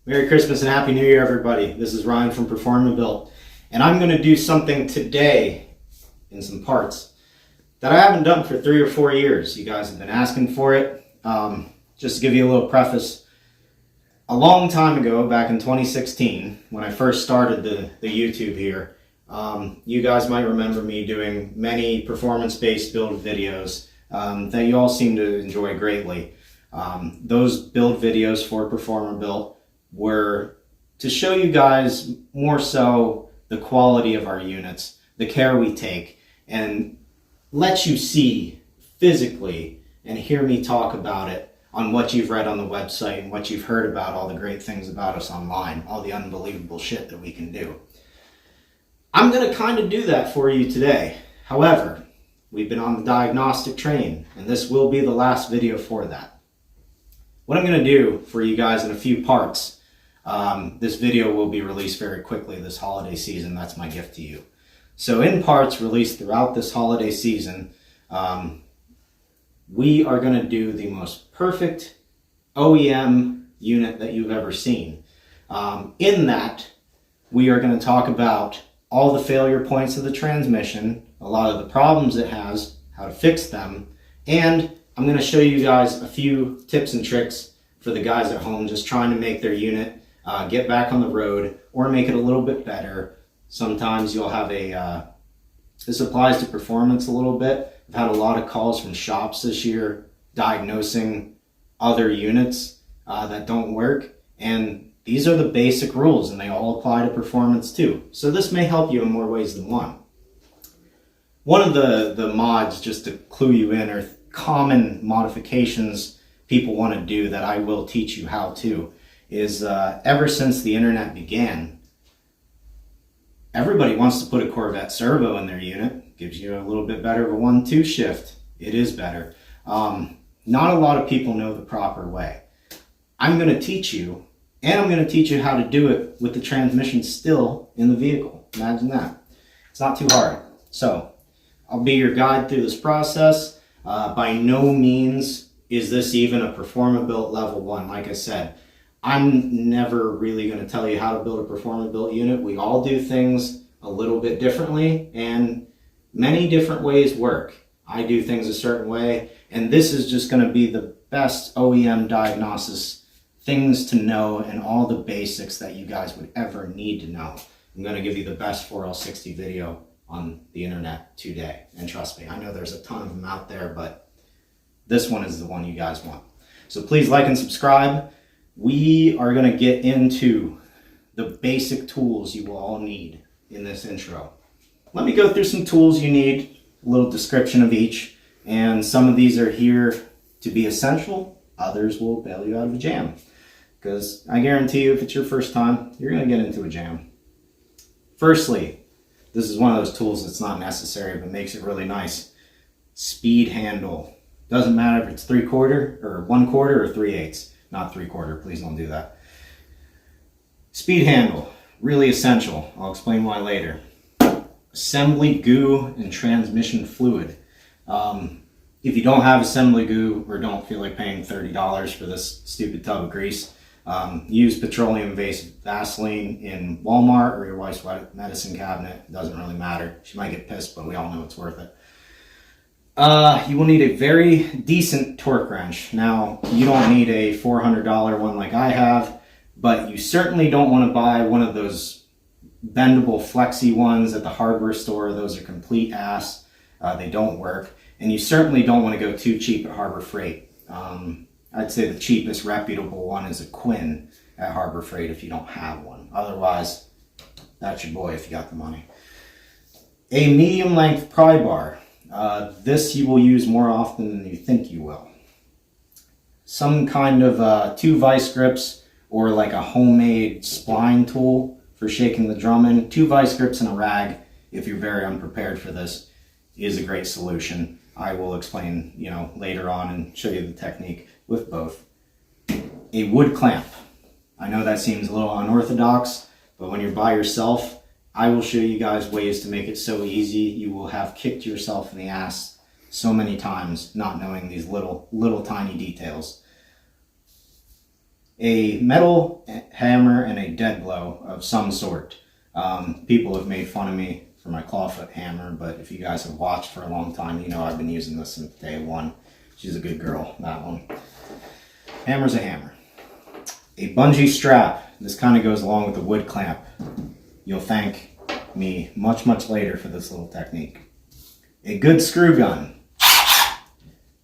Merry Christmas and Happy New Year, everybody. This is Ryan from PerformaBuilt, and I'm going to do something today in some parts that I haven't done for 3 or 4 years. You guys have been asking for it. Just to give you a little preface, a long time ago, back in 2016, when I first started the YouTube here, you guys might remember me doing many performance-based build videos that you all seem to enjoy greatly. Those build videos for PerformaBuilt were to show you guys more so the quality of our units, the care we take, and let you see physically and hear me talk about it on what you've read on the website and what you've heard about all the great things about us online, all the unbelievable shit that we can do. I'm going to kind of do that for you today. However, we've been on the diagnostic train, and this will be the last video for that. What I'm going to do for you guys in a few parts, this video will be released very quickly this holiday season. That's my gift to you. So in parts released throughout this holiday season, we are going to do the most perfect OEM unit that you've ever seen. In that, we are going to talk about all the failure points of the transmission, a lot of the problems it has, how to fix them, and I'm going to show you guys a few tips and tricks for the guys at home just trying to make their unit get back on the road or make it a little bit better. Sometimes you'll have this applies to performance a little bit. I've had a lot of calls from shops this year diagnosing other units that don't work, and these are the basic rules and they all apply to performance too. So this may help you in more ways than one. One of the mods, just to clue you in, or common modifications people want to do that I will teach you how to, is ever since the internet began, everybody wants to put a Corvette servo in their unit. Gives you a little bit better of a 1-2 shift. It is better. Not a lot of people know the proper way. I'm going to teach you, and I'm going to teach you how to do it with the transmission still in the vehicle. Imagine that. It's not too hard. So I'll be your guide through this process. By no means is this even a PerformaBuilt level 1. Like I said, I'm never really going to tell you how to build a PerformaBuilt unit. We all do things a little bit differently, and many different ways work. I do things a certain way, and this is just going to be the best OEM diagnosis, things to know, and all the basics that you guys would ever need to know. I'm going to give you the best 4L60 video on the internet today, and trust me, I know there's a ton of them out there, but this one is the one you guys want. So please like and subscribe. We are going to get into the basic tools you will all need in this intro. Let me go through some tools you need, a little description of each, and some of these are here to be essential, others will bail you out of a jam. Because I guarantee you, if it's your first time, you're going to get into a jam. Firstly, this is one of those tools that's not necessary but makes it really nice. Speed handle. Doesn't matter if it's 3/4 or 1/4 or 3/8. Not 3/4, please don't do that. Speed handle, really essential. I'll explain why later. Assembly goo and transmission fluid. If you don't have assembly goo or don't feel like paying $30 for this stupid tub of grease, use petroleum-based Vaseline in Walmart or your wife's medicine cabinet. It doesn't really matter. She might get pissed, but we all know it's worth it. You will need a very decent torque wrench. Now, you don't need a $400 one like I have, but you certainly don't want to buy one of those bendable flexi ones at the hardware store. Those are complete ass. They don't work. And you certainly don't want to go too cheap at Harbor Freight. I'd say the cheapest reputable one is a Quinn at Harbor Freight if you don't have one. Otherwise, that's your boy if you got the money. A medium length pry bar. This you will use more often than you think you will. Some kind of 2 vice grips or like a homemade spline tool for shaking the drum in. 2 vice grips and a rag, if you're very unprepared for this, is a great solution. I will explain, later on and show you the technique with both. A wood clamp. I know that seems a little unorthodox, but when you're by yourself, I will show you guys ways to make it so easy. You will have kicked yourself in the ass so many times not knowing these little tiny details. a metal hammer and a dead blow of some sort. People have made fun of me for my clawfoot hammer, but if you guys have watched for a long time, you know I've been using this since day one. She's a good girl, that one. Hammer's a hammer. A bungee strap. This kind of goes along with the wood clamp. You'll thank me much, much later for this little technique. A good screw gun.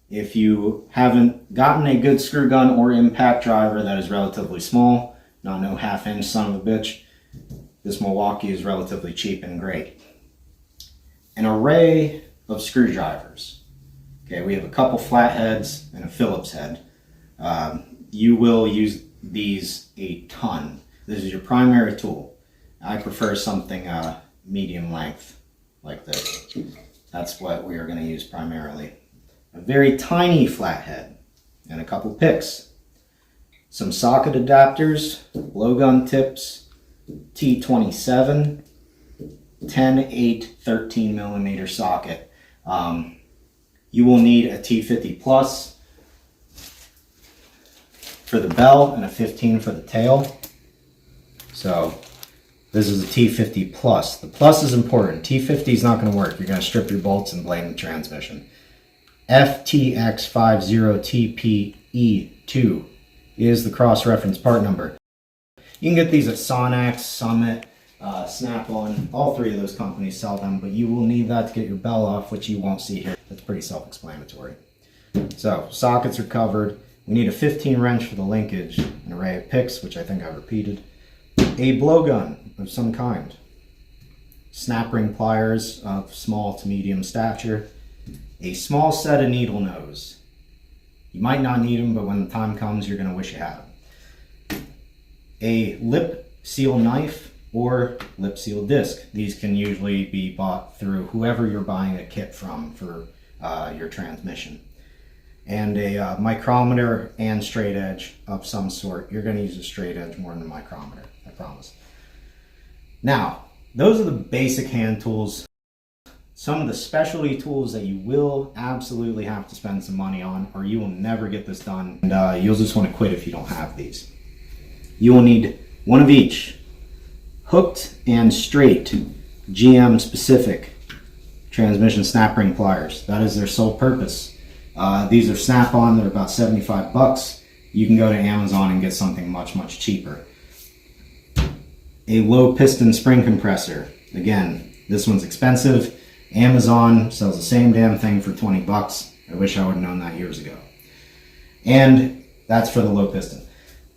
If you haven't gotten a good screw gun or impact driver that is relatively small, not no half-inch son of a bitch, this Milwaukee is relatively cheap and great. An array of screwdrivers. Okay, we have a couple flatheads and a Phillips head. You will use these a ton. This is your primary tool. I prefer something medium length like this. That's what we are going to use primarily. A very tiny flathead and a couple picks. Some socket adapters, blowgun tips, T27, 10, 8, 13 millimeter socket. You will need a T50 plus for the bell and a 15 for the tail. So this is a T50 plus. The plus is important. T50 is not going to work. You're going to strip your bolts and blame the transmission. FTX50TPE2 is the cross-reference part number. You can get these at Sonax, Summit, Snap-on. All three of those companies sell them, but you will need that to get your bell off, which you won't see here. That's pretty self-explanatory. So sockets are covered. We need a 15 wrench for the linkage, an array of picks, which I think I repeated, a blowgun of some kind, snap ring pliers of small to medium stature, a small set of needle nose. You might not need them, but when the time comes, you're going to wish you had them. A lip seal knife or lip seal disc. These can usually be bought through whoever you're buying a kit from for your transmission. And a micrometer and straight edge of some sort. You're going to use a straight edge more than a micrometer, I promise. Now, those are the basic hand tools. Some of the specialty tools that you will absolutely have to spend some money on, or you will never get this done, and you'll just want to quit if you don't have these. You will need one of each. Hooked and straight, GM specific transmission snap ring pliers. That is their sole purpose. These are Snap-on, they're about 75 bucks. You can go to Amazon and get something much, much cheaper. A low piston spring compressor. Again, this one's expensive. Amazon sells the same damn thing for 20 bucks. I wish I would have known that years ago. And that's for the low piston.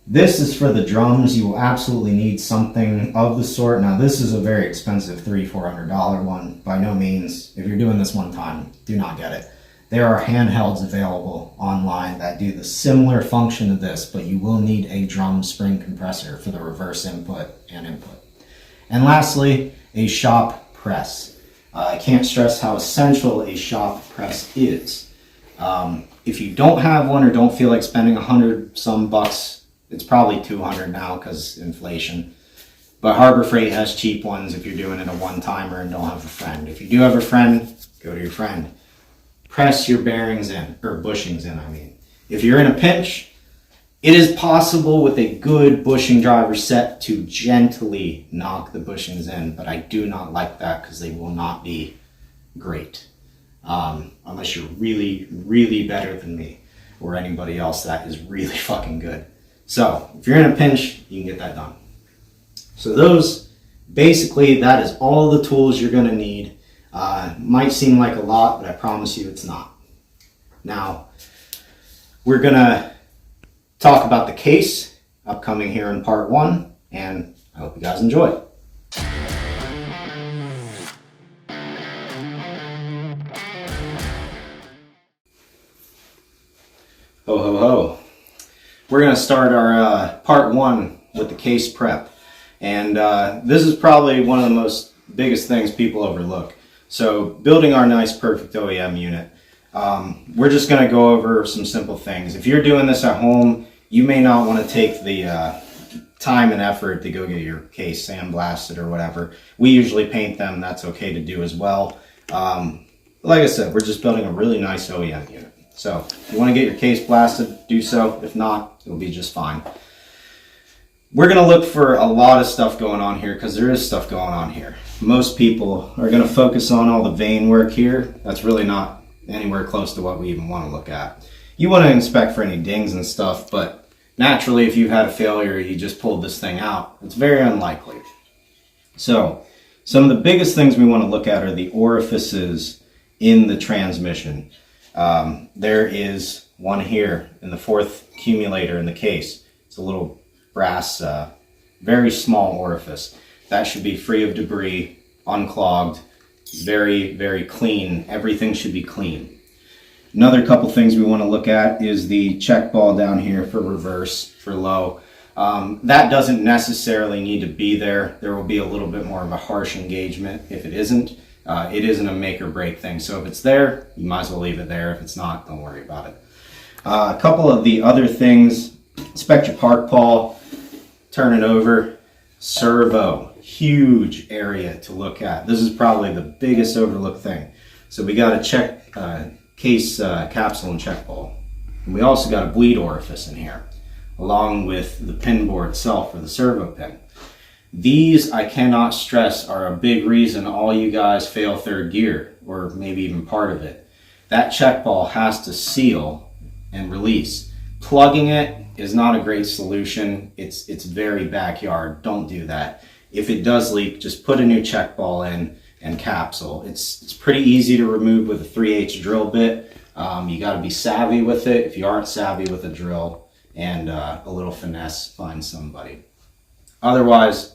This is for the drums. You will absolutely need something of the sort. Now this is a very expensive $300-400 one. By no means, if you're doing this one time, do not get it. There are handhelds available online that do the similar function to this, but you will need a drum spring compressor for the reverse input and input. And lastly, a shop press. I can't stress how essential a shop press is. If you don't have one or don't feel like spending 100 some bucks, it's probably 200 now because inflation. But Harbor Freight has cheap ones if you're doing it a one-timer and don't have a friend. If you do have a friend, go to your friend. Press your bearings in, or bushings in, I mean. If you're in a pinch, it is possible with a good bushing driver set to gently knock the bushings in, but I do not like that because they will not be great. Unless you're really, really better than me or anybody else that is really fucking good. So, if you're in a pinch, you can get that done. So those, basically, that is all the tools you're going to need. Might seem like a lot, but I promise you it's not. Now, we're going to talk about the case upcoming here in part 1, and I hope you guys enjoy. Ho, ho, ho. We're going to start our part 1 with the case prep. And this is probably one of the most biggest things people overlook. So building our nice Perfect OEM unit, we're just going to go over some simple things. If you're doing this at home, you may not want to take the time and effort to go get your case sandblasted or whatever. We usually paint them. That's okay to do as well. Like I said, we're just building a really nice OEM unit. So if you want to get your case blasted, do so. If not, it'll be just fine. We're going to look for a lot of stuff going on here because there is stuff going on here. Most people are going to focus on all the vane work here. That's really not anywhere close to what we even want to look at. You want to inspect for any dings and stuff, but naturally if you've had a failure, you just pulled this thing out, it's very unlikely. So some of the biggest things we want to look at are the orifices in the transmission. There is one here in the fourth accumulator in the case. It's a little brass, very small orifice. That should be free of debris, unclogged, very, very clean. Everything should be clean. Another couple things we want to look at is the check ball down here for reverse, for low. That doesn't necessarily need to be there. There will be a little bit more of a harsh engagement if it isn't. It isn't a make or break thing. So if it's there, you might as well leave it there. If it's not, don't worry about it. A couple of the other things, inspect your park pawl, turn it over. Servo, huge area to look at. This is probably the biggest overlooked thing. So we got a check case capsule and check ball. And we also got a bleed orifice in here, along with the pin bore itself for the servo pin. These, I cannot stress, are a big reason all you guys fail third gear, or maybe even part of it. That check ball has to seal and release. Plugging it is not a great solution. It's very backyard. Don't do that. If it does leak, just put a new check ball in and capsule. It's pretty easy to remove with a 3/8 drill bit. You got to be savvy with it. If you aren't savvy with a drill and a little finesse, find somebody. Otherwise,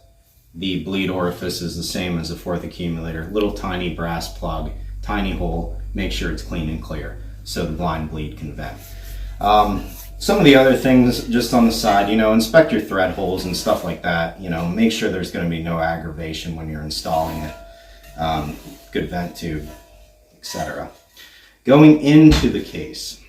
the bleed orifice is the same as the fourth accumulator. Little tiny brass plug, tiny hole. Make sure it's clean and clear so the blind bleed can vent. Some of the other things just on the side, inspect your thread holes and stuff like that. Make sure there's going to be no aggravation when you're installing it. Good vent tube, etc. Going into the case,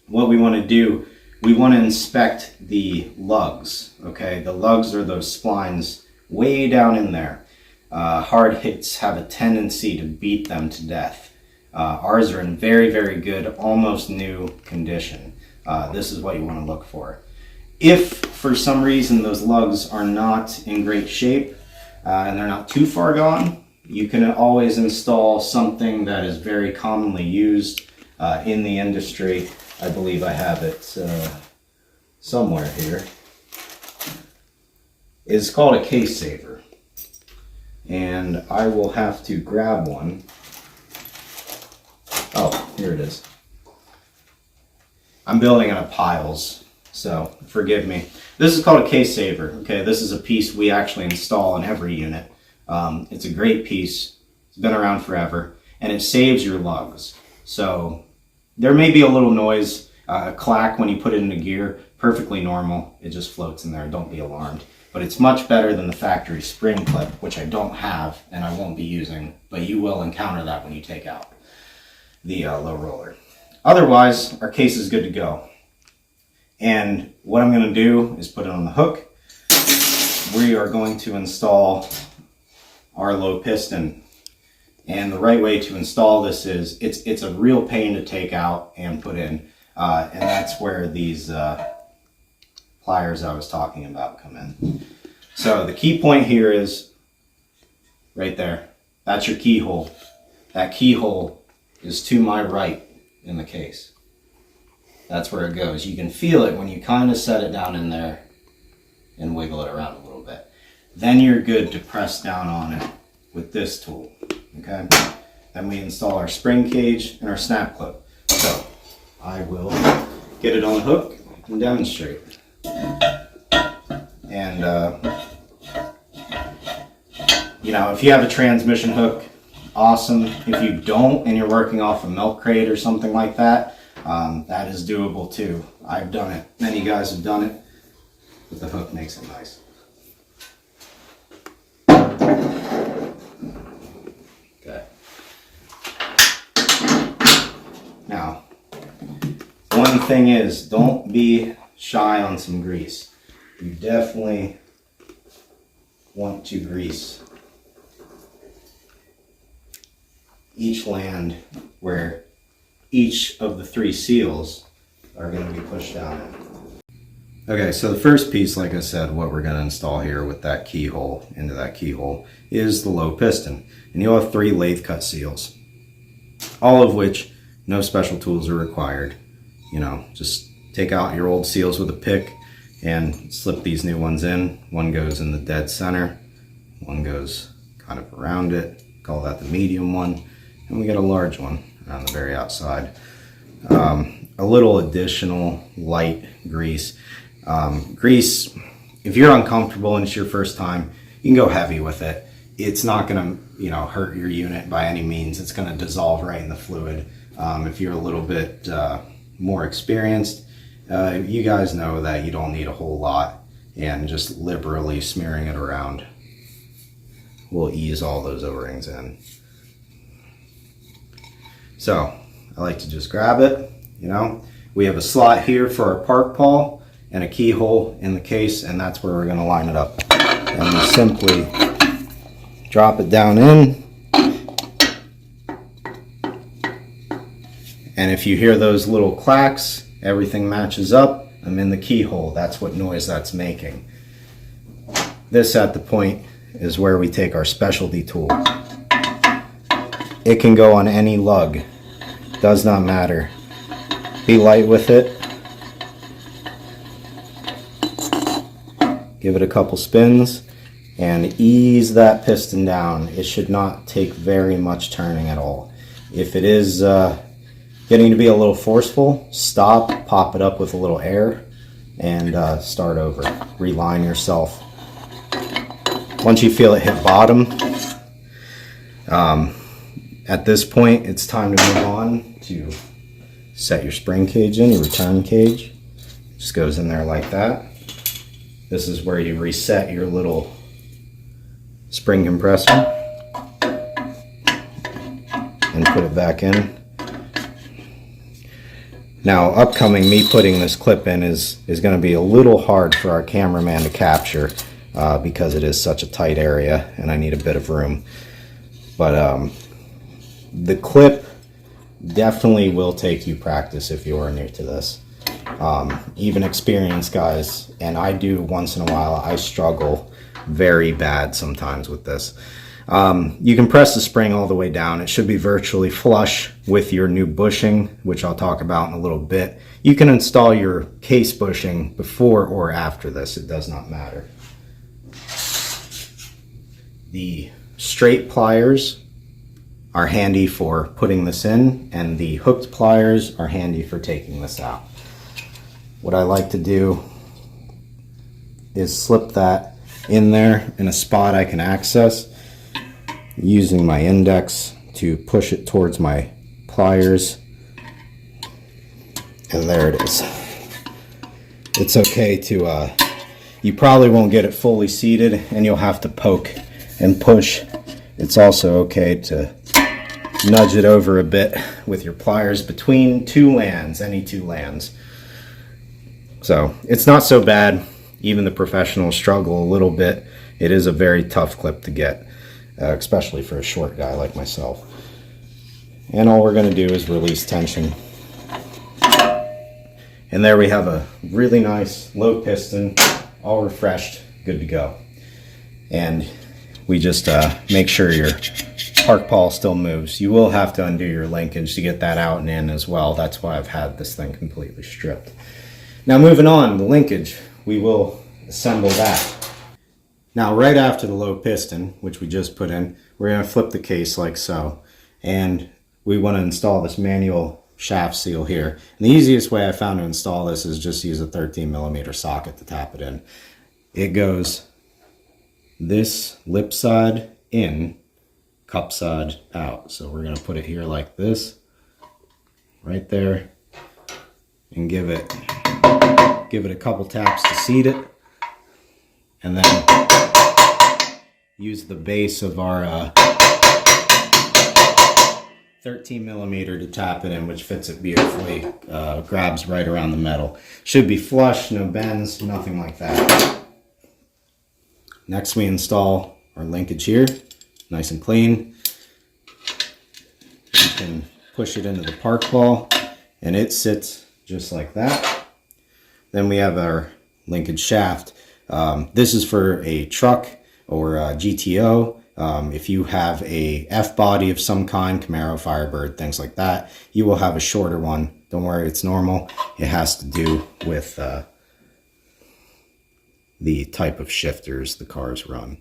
what we want to do, we want to inspect the lugs. Okay, the lugs are those splines way down in there. Hard hits have a tendency to beat them to death. Ours are in very, very good, almost new condition. This is what you want to look for. If for some reason those lugs are not in great shape and they're not too far gone, you can always install something that is very commonly used in the industry. I believe I have it somewhere here. It's called a case saver. And I will have to grab one. Oh, here it is. I'm building out of piles, so forgive me. This is called a case saver. Okay, this is a piece we actually install in every unit. It's a great piece. It's been around forever, and it saves your lugs. So there may be a little noise, a clack when you put it into gear. Perfectly normal. It just floats in there. Don't be alarmed. But it's much better than the factory spring clip, which I don't have and I won't be using, but you will encounter that when you take out the low roller. Otherwise, our case is good to go. And what I'm going to do is put it on the hook. We are going to install our low piston. And the right way to install this is, it's a real pain to take out and put in. And that's where these pliers I was talking about come in. So the key point here is right there. That's your keyhole. That keyhole is to my right in the case. That's where it goes. You can feel it when you kind of set it down in there and wiggle it around a little bit. Then you're good to press down on it with this tool. Okay? Then we install our spring cage and our snap clip. So I will get it on the hook and demonstrate. And if you have a transmission hook, awesome. If you don't and you're working off a milk crate or something like that, that is doable too. I've done it. Many guys have done it, but the hook makes it nice. Okay. Now, one thing is, don't be shy on some grease. You definitely want to grease each land where each of the 3 seals are going to be pushed down in. Okay, so the first piece, like I said, what we're going to install here with that keyhole, into that keyhole, is the low piston. And you'll have 3 lathe cut seals, all of which no special tools are required. You know, just take out your old seals with a pick and slip these new ones in. One goes in the dead center, one goes kind of around it, call that the medium one, and we got a large one around the very outside. A little additional light grease. Grease, if you're uncomfortable and it's your first time, you can go heavy with it. It's not going to, hurt your unit by any means. It's going to dissolve right in the fluid. If you're a little bit more experienced, you guys know that you don't need a whole lot, and just liberally smearing it around will ease all those O-rings in. So I like to just grab it. We have a slot here for our park pawl and a keyhole in the case, and that's where we're going to line it up. And we simply drop it down in. And if you hear those little clacks, everything matches up. I'm in the keyhole. That's what noise that's making. This at the point is where we take our specialty tool. It can go on any lug. Does not matter. Be light with it. Give it a couple spins and ease that piston down. It should not take very much turning at all. If it is getting to be a little forceful, stop, pop it up with a little air, and start over. Reline yourself. Once you feel it hit bottom, at this point it's time to move on to set your spring cage in, your return cage. Just goes in there like that. This is where you reset your little spring compressor and put it back in. Now, upcoming, me putting this clip in is going to be a little hard for our cameraman to capture because it is such a tight area and I need a bit of room. But the clip definitely will take you practice if you are new to this. Even experienced guys, and I do once in a while, I struggle very bad sometimes with this. You can press the spring all the way down. It should be virtually flush with your new bushing, which I'll talk about in a little bit. You can install your case bushing before or after this. It does not matter. The straight pliers are handy for putting this in, and the hooked pliers are handy for taking this out. What I like to do is slip that in there in a spot I can access, using my index to push it towards my pliers, and there it is. It's okay to, you probably won't get it fully seated and you'll have to poke and push. It's also okay to nudge it over a bit with your pliers between two lands, any two lands. So it's not so bad. Even the professionals struggle a little bit. It is a very tough clip to get, especially for a short guy like myself. And all we're going to do is release tension. And there we have a really nice low piston, all refreshed, good to go. And we just make sure your park pawl still moves. You will have to undo your linkage to get that out and in as well. That's why I've had this thing completely stripped. Now moving on, the linkage, we will assemble that. Now right after the low piston, which we just put in, we're going to flip the case like so. And we want to install this manual shaft seal here. And the easiest way I found to install this is just use a 13mm socket to tap it in. It goes this lip side in, cup side out. So we're going to put it here like this, right there, and give it a couple taps to seat it, and then use the base of our 13mm to tap it in, which fits it beautifully. Grabs right around the metal. Should be flush, no bends, nothing like that. Next we install our linkage here, nice and clean. You can push it into the park pawl and it sits just like that. Then we have our linkage shaft. This is for a truck or a GTO. If you have a F body of some kind, Camaro, Firebird, things like that, you will have a shorter one. Don't worry, it's normal. It has to do with the type of shifters the cars run.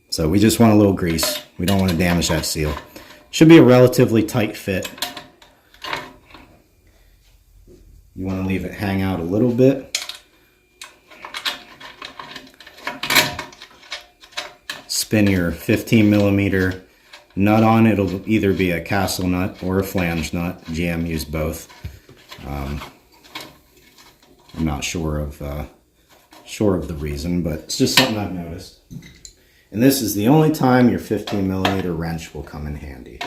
So we just want a little grease. We don't want to damage that seal. Should be a relatively tight fit. You want to leave it hang out a little bit. Spin your 15 millimeter nut on. It'll either be a castle nut or a flange nut. GM used both. I'm not sure of the reason, but it's just something I've noticed. And this is the only time your 15 millimeter wrench will come in handy.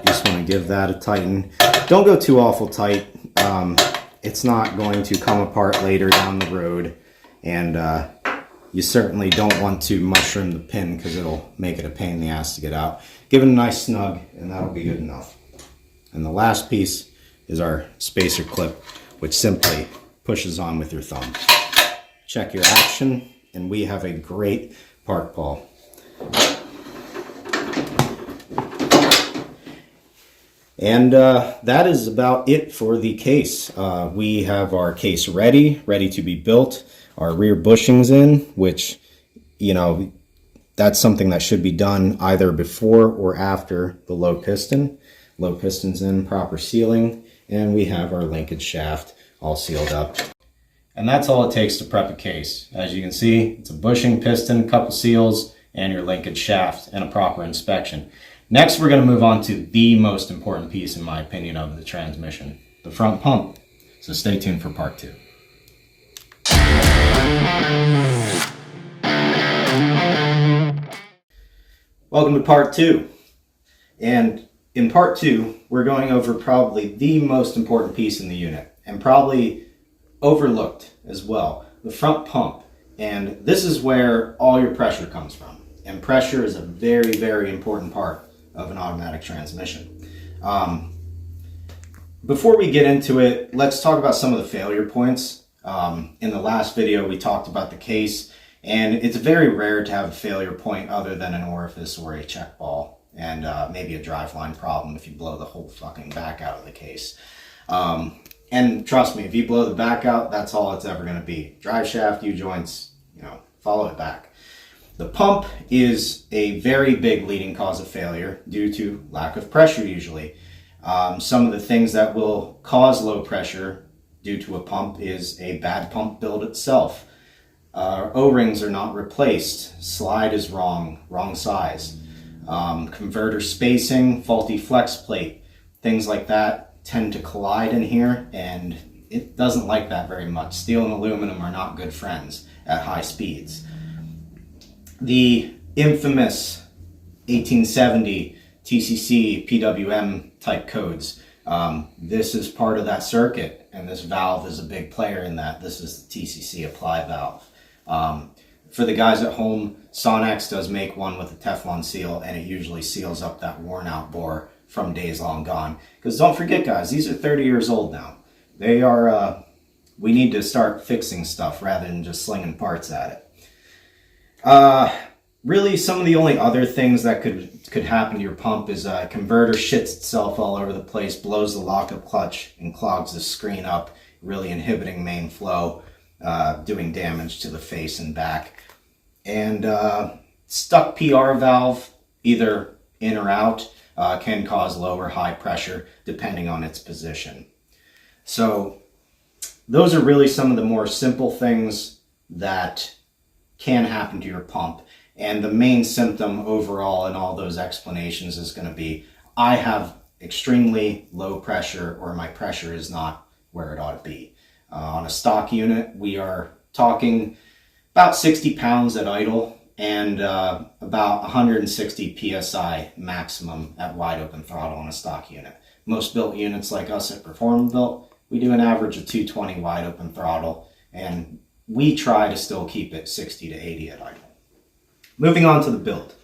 Just want to give that a tighten. Don't go too awful tight. It's not going to come apart later down the road, and you certainly don't want to mushroom the pin because it'll make it a pain in the ass to get out. Give it a nice snug, and that'll be good enough. And the last piece is our spacer clip, which simply pushes on with your thumb. Check your action, and we have a great park ball. And that is about it for the case. We have our case ready to be built. Our rear bushings in, which, you know, that's something that should be done either before or after the low piston. Low piston's in, proper sealing, and we have our linkage shaft all sealed up. And that's all it takes to prep a case. As you can see, it's a bushing, piston, couple seals, and your linkage shaft, and a proper inspection. Next, we're going to move on to the most important piece, in my opinion, of the transmission, the front pump. So stay tuned for part 2. Welcome to part 2. And in part 2, we're going over probably the most important piece in the unit, and probably overlooked as well, the front pump. And this is where all your pressure comes from. And pressure is a very, very important part of an automatic transmission. Before we get into it, let's talk about some of the failure points. In the last video, we talked about the case, and it's very rare to have a failure point other than an orifice or a check ball, and maybe a driveline problem if you blow the whole fucking back out of the case. And trust me, if you blow the back out, that's all it's ever going to be. Drive shaft, U-joints, you know, follow it back. The pump is a very big leading cause of failure due to lack of pressure usually. Some of the things that will cause low pressure due to a pump is a bad pump build itself. O-rings are not replaced. Slide is wrong size. Converter spacing, faulty flex plate, things like that tend to collide in here, and it doesn't like that very much. Steel and aluminum are not good friends at high speeds. The infamous 1870 TCC PWM type codes. This is part of that circuit, and this valve is a big player in that. This is the TCC apply valve. For the guys at home, Sonex does make one with a Teflon seal, and it usually seals up that worn out bore from days long gone. Because don't forget, guys, these are 30 years old now. They are, we need to start fixing stuff rather than just slinging parts at it. Really, some of the only other things that could happen to your pump is a converter shits itself all over the place, blows the lockup clutch, and clogs the screen up, really inhibiting main flow, doing damage to the face and back. And stuck PR valve, either in or out, can cause low or high pressure depending on its position. So those are really some of the more simple things that can happen to your pump. And the main symptom overall in all those explanations is going to be, I have extremely low pressure, or my pressure is not where it ought to be. On a stock unit, we are talking about 60 pounds at idle and about 160 PSI maximum at wide open throttle on a stock unit. Most built units like us at PerformaBuilt, we do an average of 220 wide open throttle, and we try to still keep it 60 to 80 at idle. Moving on to the build.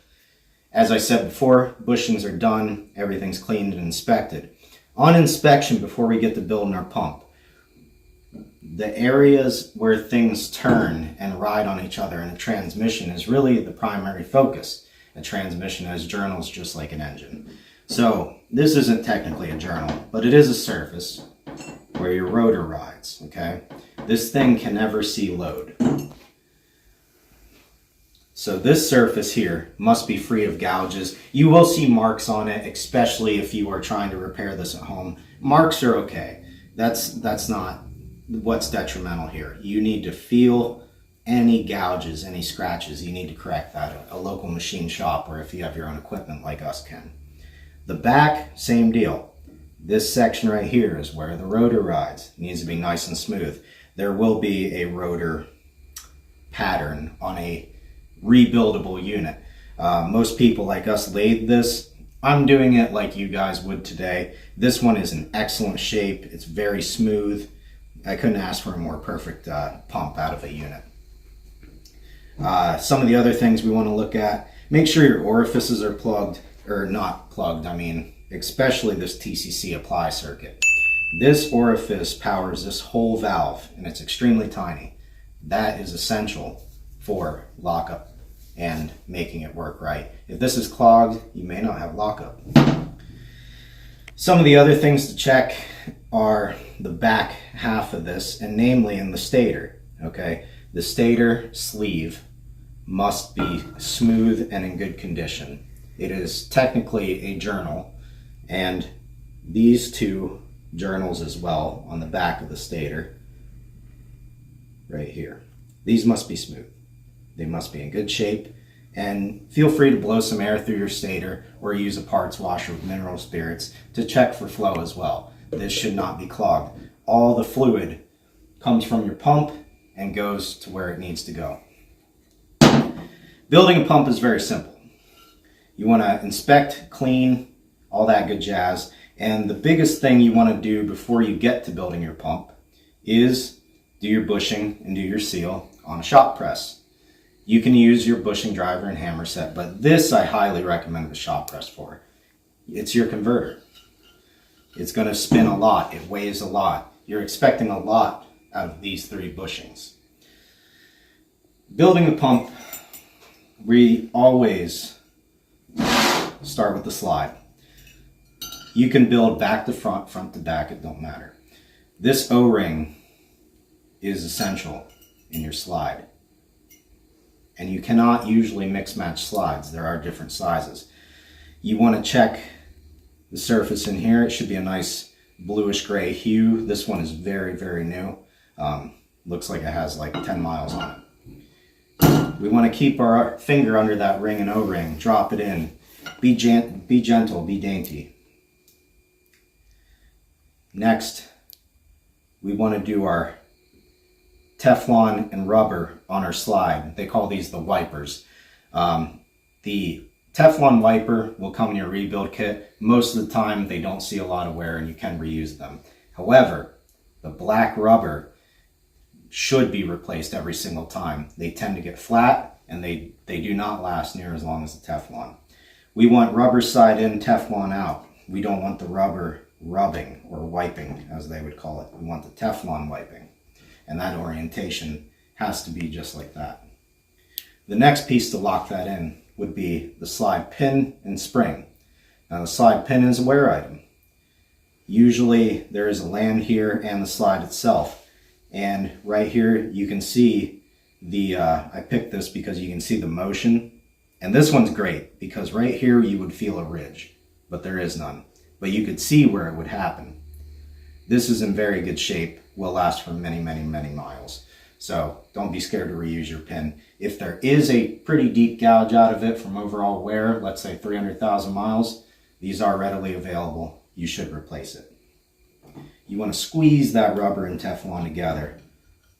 As I said before, bushings are done, everything's cleaned and inspected. On inspection, before we get to building our pump, the areas where things turn and ride on each other in a transmission is really the primary focus. A transmission has journals just like an engine. So this isn't technically a journal, but it is a surface where your rotor rides, okay? This thing can never see load. So this surface here must be free of gouges. You will see marks on it, especially if you are trying to repair this at home. Marks are okay. That's not what's detrimental here. You need to feel any gouges, any scratches. You need to correct that at a local machine shop, or if you have your own equipment like us can. The back, same deal. This section right here is where the rotor rides. It needs to be nice and smooth. There will be a rotor pattern on a rebuildable unit. Most people like us lathe this. I'm doing it like you guys would today. This one is in excellent shape. It's very smooth. I couldn't ask for a more perfect pump out of a unit. Some of the other things we want to look at, make sure your orifices are plugged, or not plugged, I mean, especially this TCC apply circuit. This orifice powers this whole valve, and it's extremely tiny. That is essential for lockup and making it work right. If this is clogged, you may not have lockup. Some of the other things to check are the back half of this, and namely in the stator, okay? The stator sleeve must be smooth and in good condition. It is technically a journal, and these two journals as well on the back of the stator, right here. These must be smooth. They must be in good shape, and feel free to blow some air through your stator or use a parts washer with mineral spirits to check for flow as well. This should not be clogged. All the fluid comes from your pump and goes to where it needs to go. Building a pump is very simple. You want to inspect, clean, all that good jazz, and the biggest thing you want to do before you get to building your pump is do your bushing and do your seal on a shop press. You can use your bushing driver and hammer set, but this I highly recommend the shop press for. It's your converter. It's going to spin a lot. It weighs a lot. You're expecting a lot out of these 3 bushings. Building a pump, we always start with the slide. You can build back to front, front to back, it don't matter. This O-ring is essential in your slide. And you cannot usually mix match slides. There are different sizes. You want to check the surface in here. It should be a nice bluish gray hue. This one is very, very new. Looks like it has like 10 miles on it. We want to keep our finger under that ring and O-ring. Drop it in. Be gentle, be dainty. Next, we want to do our Teflon and rubber on our slide. They call these the wipers. The Teflon wiper will come in your rebuild kit. Most of the time they don't see a lot of wear and you can reuse them. However, the black rubber should be replaced every single time. They tend to get flat and they do not last near as long as the Teflon. We want rubber side in, Teflon out. We don't want the rubber rubbing or wiping, as they would call it. We want the Teflon wiping. And that orientation has to be just like that. The next piece to lock that in would be the slide pin and spring. Now the slide pin is a wear item. Usually there is a land here and the slide itself. And right here you can see the, I picked this because you can see the motion. And this one's great because right here you would feel a ridge, but there is none. But you could see where it would happen. This is in very good shape, will last for many, many, many miles. So don't be scared to reuse your pin. If there is a pretty deep gouge out of it from overall wear, let's say 300,000 miles, these are readily available. You should replace it. You want to squeeze that rubber and Teflon together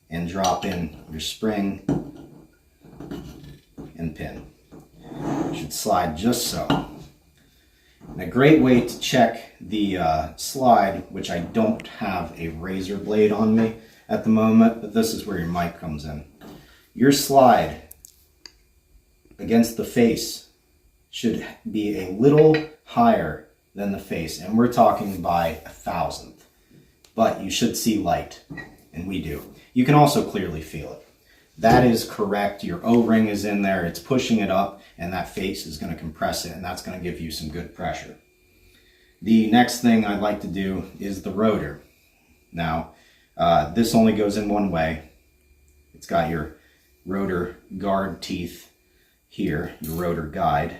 and drop in your spring and pin. It should slide just so. And a great way to check the slide, which I don't have a razor blade on me at the moment, but this is where your mic comes in. Your slide against the face should be a little higher than the face, and we're talking by 1,000th. But you should see light. and we do. You can also clearly feel it. That is correct. Your O-ring is in there, it's pushing it up, and that face is going to compress it, and that's going to give you some good pressure. The next thing I'd like to do is the rotor. Now, this only goes in one way. It's got your rotor guard teeth here, your rotor guide,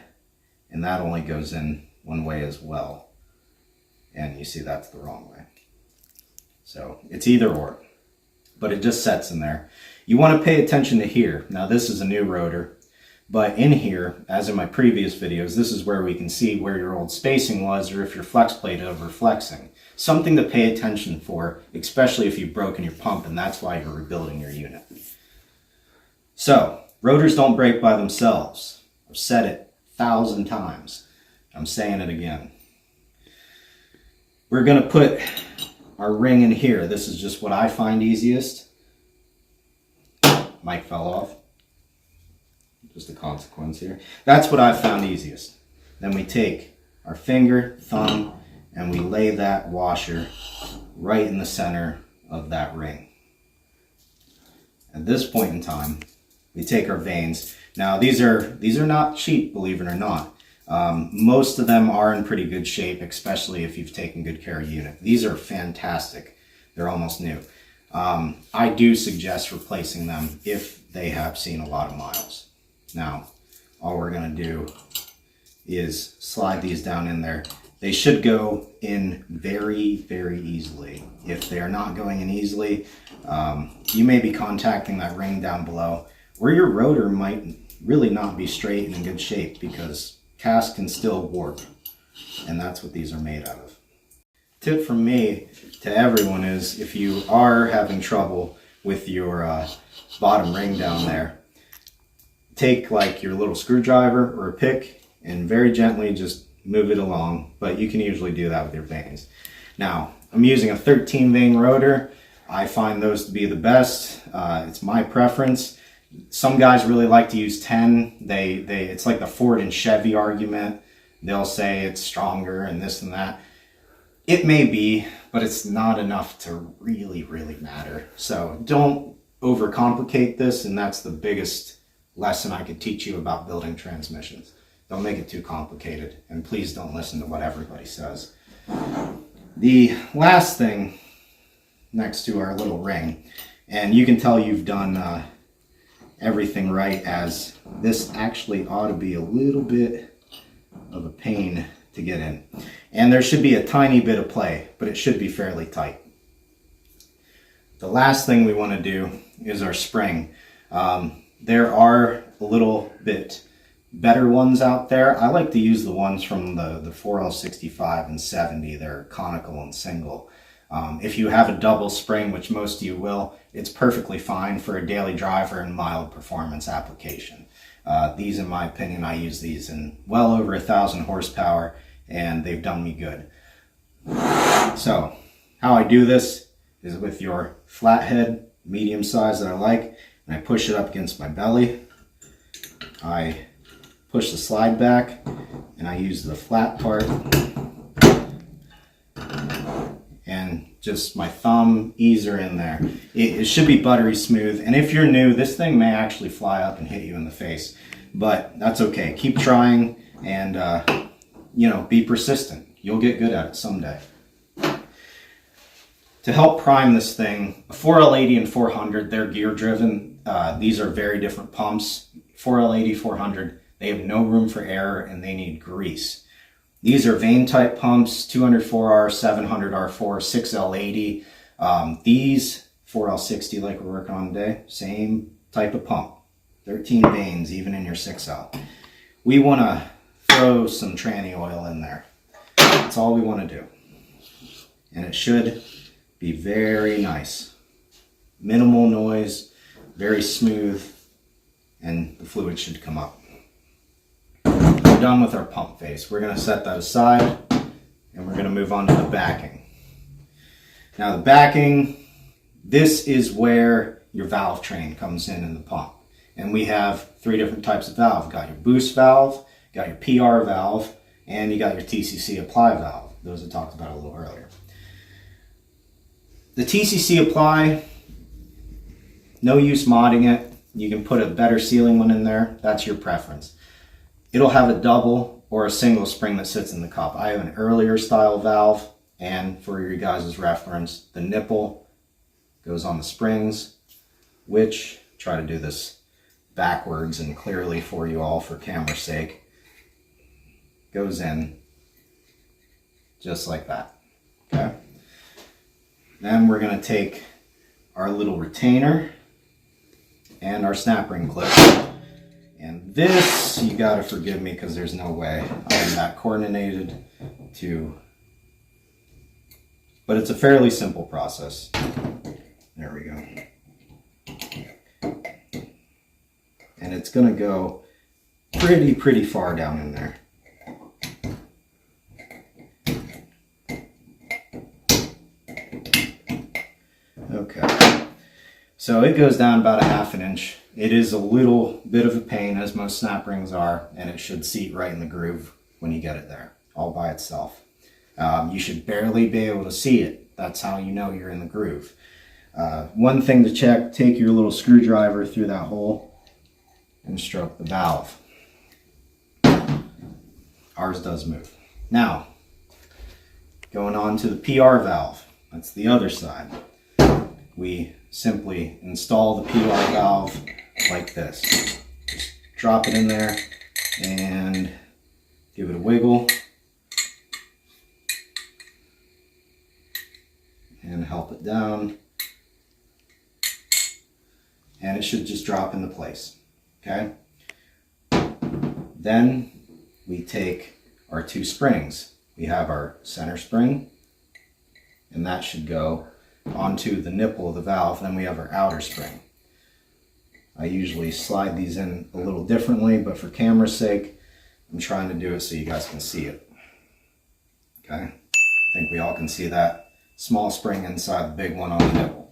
and that only goes in one way as well. And you see that's the wrong way. So it's either or, but it just sets in there. You want to pay attention to here. Now this is a new rotor, but in here, as in my previous videos, this is where we can see where your old spacing was or if your flex plate is over flexing. Something to pay attention for, especially if you've broken your pump and that's why you're rebuilding your unit. So, rotors don't break by themselves. I've said it 1,000 times. I'm saying it again. We're going to put our ring in here. This is just what I find easiest. Mic fell off. Just a consequence here. That's what I found easiest. Then we take our finger, thumb, and we lay that washer right in the center of that ring. At this point in time, we take our vanes. Now these are not cheap, believe it or not. Most of them are in pretty good shape, especially if you've taken good care of your unit. These are fantastic. They're almost new. I do suggest replacing them if they have seen a lot of miles. Now, all we're going to do is slide these down in there. They should go in very, very easily. If they're not going in easily, you may be contacting that ring down below, where your rotor might really not be straight and in good shape because cast can still warp, and that's what these are made out of. Tip from me to everyone is if you are having trouble with your bottom ring down there, take like your little screwdriver or a pick and very gently just move it along, but you can usually do that with your vanes. Now, I'm using a 13 vane rotor. I find those to be the best. It's my preference. Some guys really like to use 10. It's like the Ford and Chevy argument. They'll say it's stronger and this and that. It may be, but it's not enough to really, really matter. So don't overcomplicate this, and that's the biggest lesson I could teach you about building transmissions. Don't make it too complicated, and please don't listen to what everybody says. The last thing next to our little ring, and you can tell you've done everything right, as this actually ought to be a little bit of a pain to get in. And there should be a tiny bit of play, but it should be fairly tight. The last thing we want to do is our spring. There are a little bit better ones out there. I like to use the ones from the 4L65 and 70. They're conical and single. If you have a double spring, which most of you will, it's perfectly fine for a daily driver and mild performance application. These, in my opinion, I use these in well over 1,000 horsepower, and they've done me good. So, how I do this is with your flathead, medium size that I like, and I push it up against my belly. I push the slide back, and I use the flat part, and just my thumb easer in there. It should be buttery smooth, and if you're new, this thing may actually fly up and hit you in the face, but that's okay. Keep trying, and be persistent. You'll get good at it someday. To help prime this thing, a 4L80 and 400, they're gear driven. These are very different pumps. 4L80, 400, they have no room for error and they need grease. These are vane type pumps, 204R, 700R4, 6L80. These 4L60 like we're working on today, same type of pump. 13 vanes even in your 6L. We want to throw some tranny oil in there. That's all we want to do. And it should be very nice. Minimal noise, very smooth, and the fluid should come up. We're done with our pump face. We're going to set that aside, and we're going to move on to the backing. Now the backing, this is where your valve train comes in the pump. And we have 3 different types of valve. You've got your boost valve, you got your PR valve, and you got your TCC apply valve. Those I talked about a little earlier. The TCC apply, No use modding it. You can put a better sealing one in there. That's your preference. It'll have a double or a single spring that sits in the cup. I have an earlier style valve, and for your guys' reference, the nipple goes on the springs, which, try to do this backwards and clearly for you all for camera's sake, goes in just like that. Okay. Then we're going to take our little retainer and our snap ring clip. And this, you got to forgive me because there's no way I am that coordinated to, but it's a fairly simple process. There we go. And it's going to go pretty far down in there. Okay, so it goes down about a ½ inch. It is a little bit of a pain, as most snap rings are, and it should seat right in the groove when you get it there, all by itself. You should barely be able to see it. That's how you know you're in the groove. One thing to check, take your little screwdriver through that hole and stroke the valve. Ours does move. Now, going on to the PR valve, that's the other side. We simply install the PR valve like this. Just drop it in there and give it a wiggle and help it down, and it should just drop into place. Okay. Then we take our two springs. We have our center spring, and that should go onto the nipple of the valve. Then we have our outer spring. I usually slide these in a little differently, but for camera's sake, I'm trying to do it so you guys can see it. Okay, I think we all can see that small spring inside the big one on the nipple.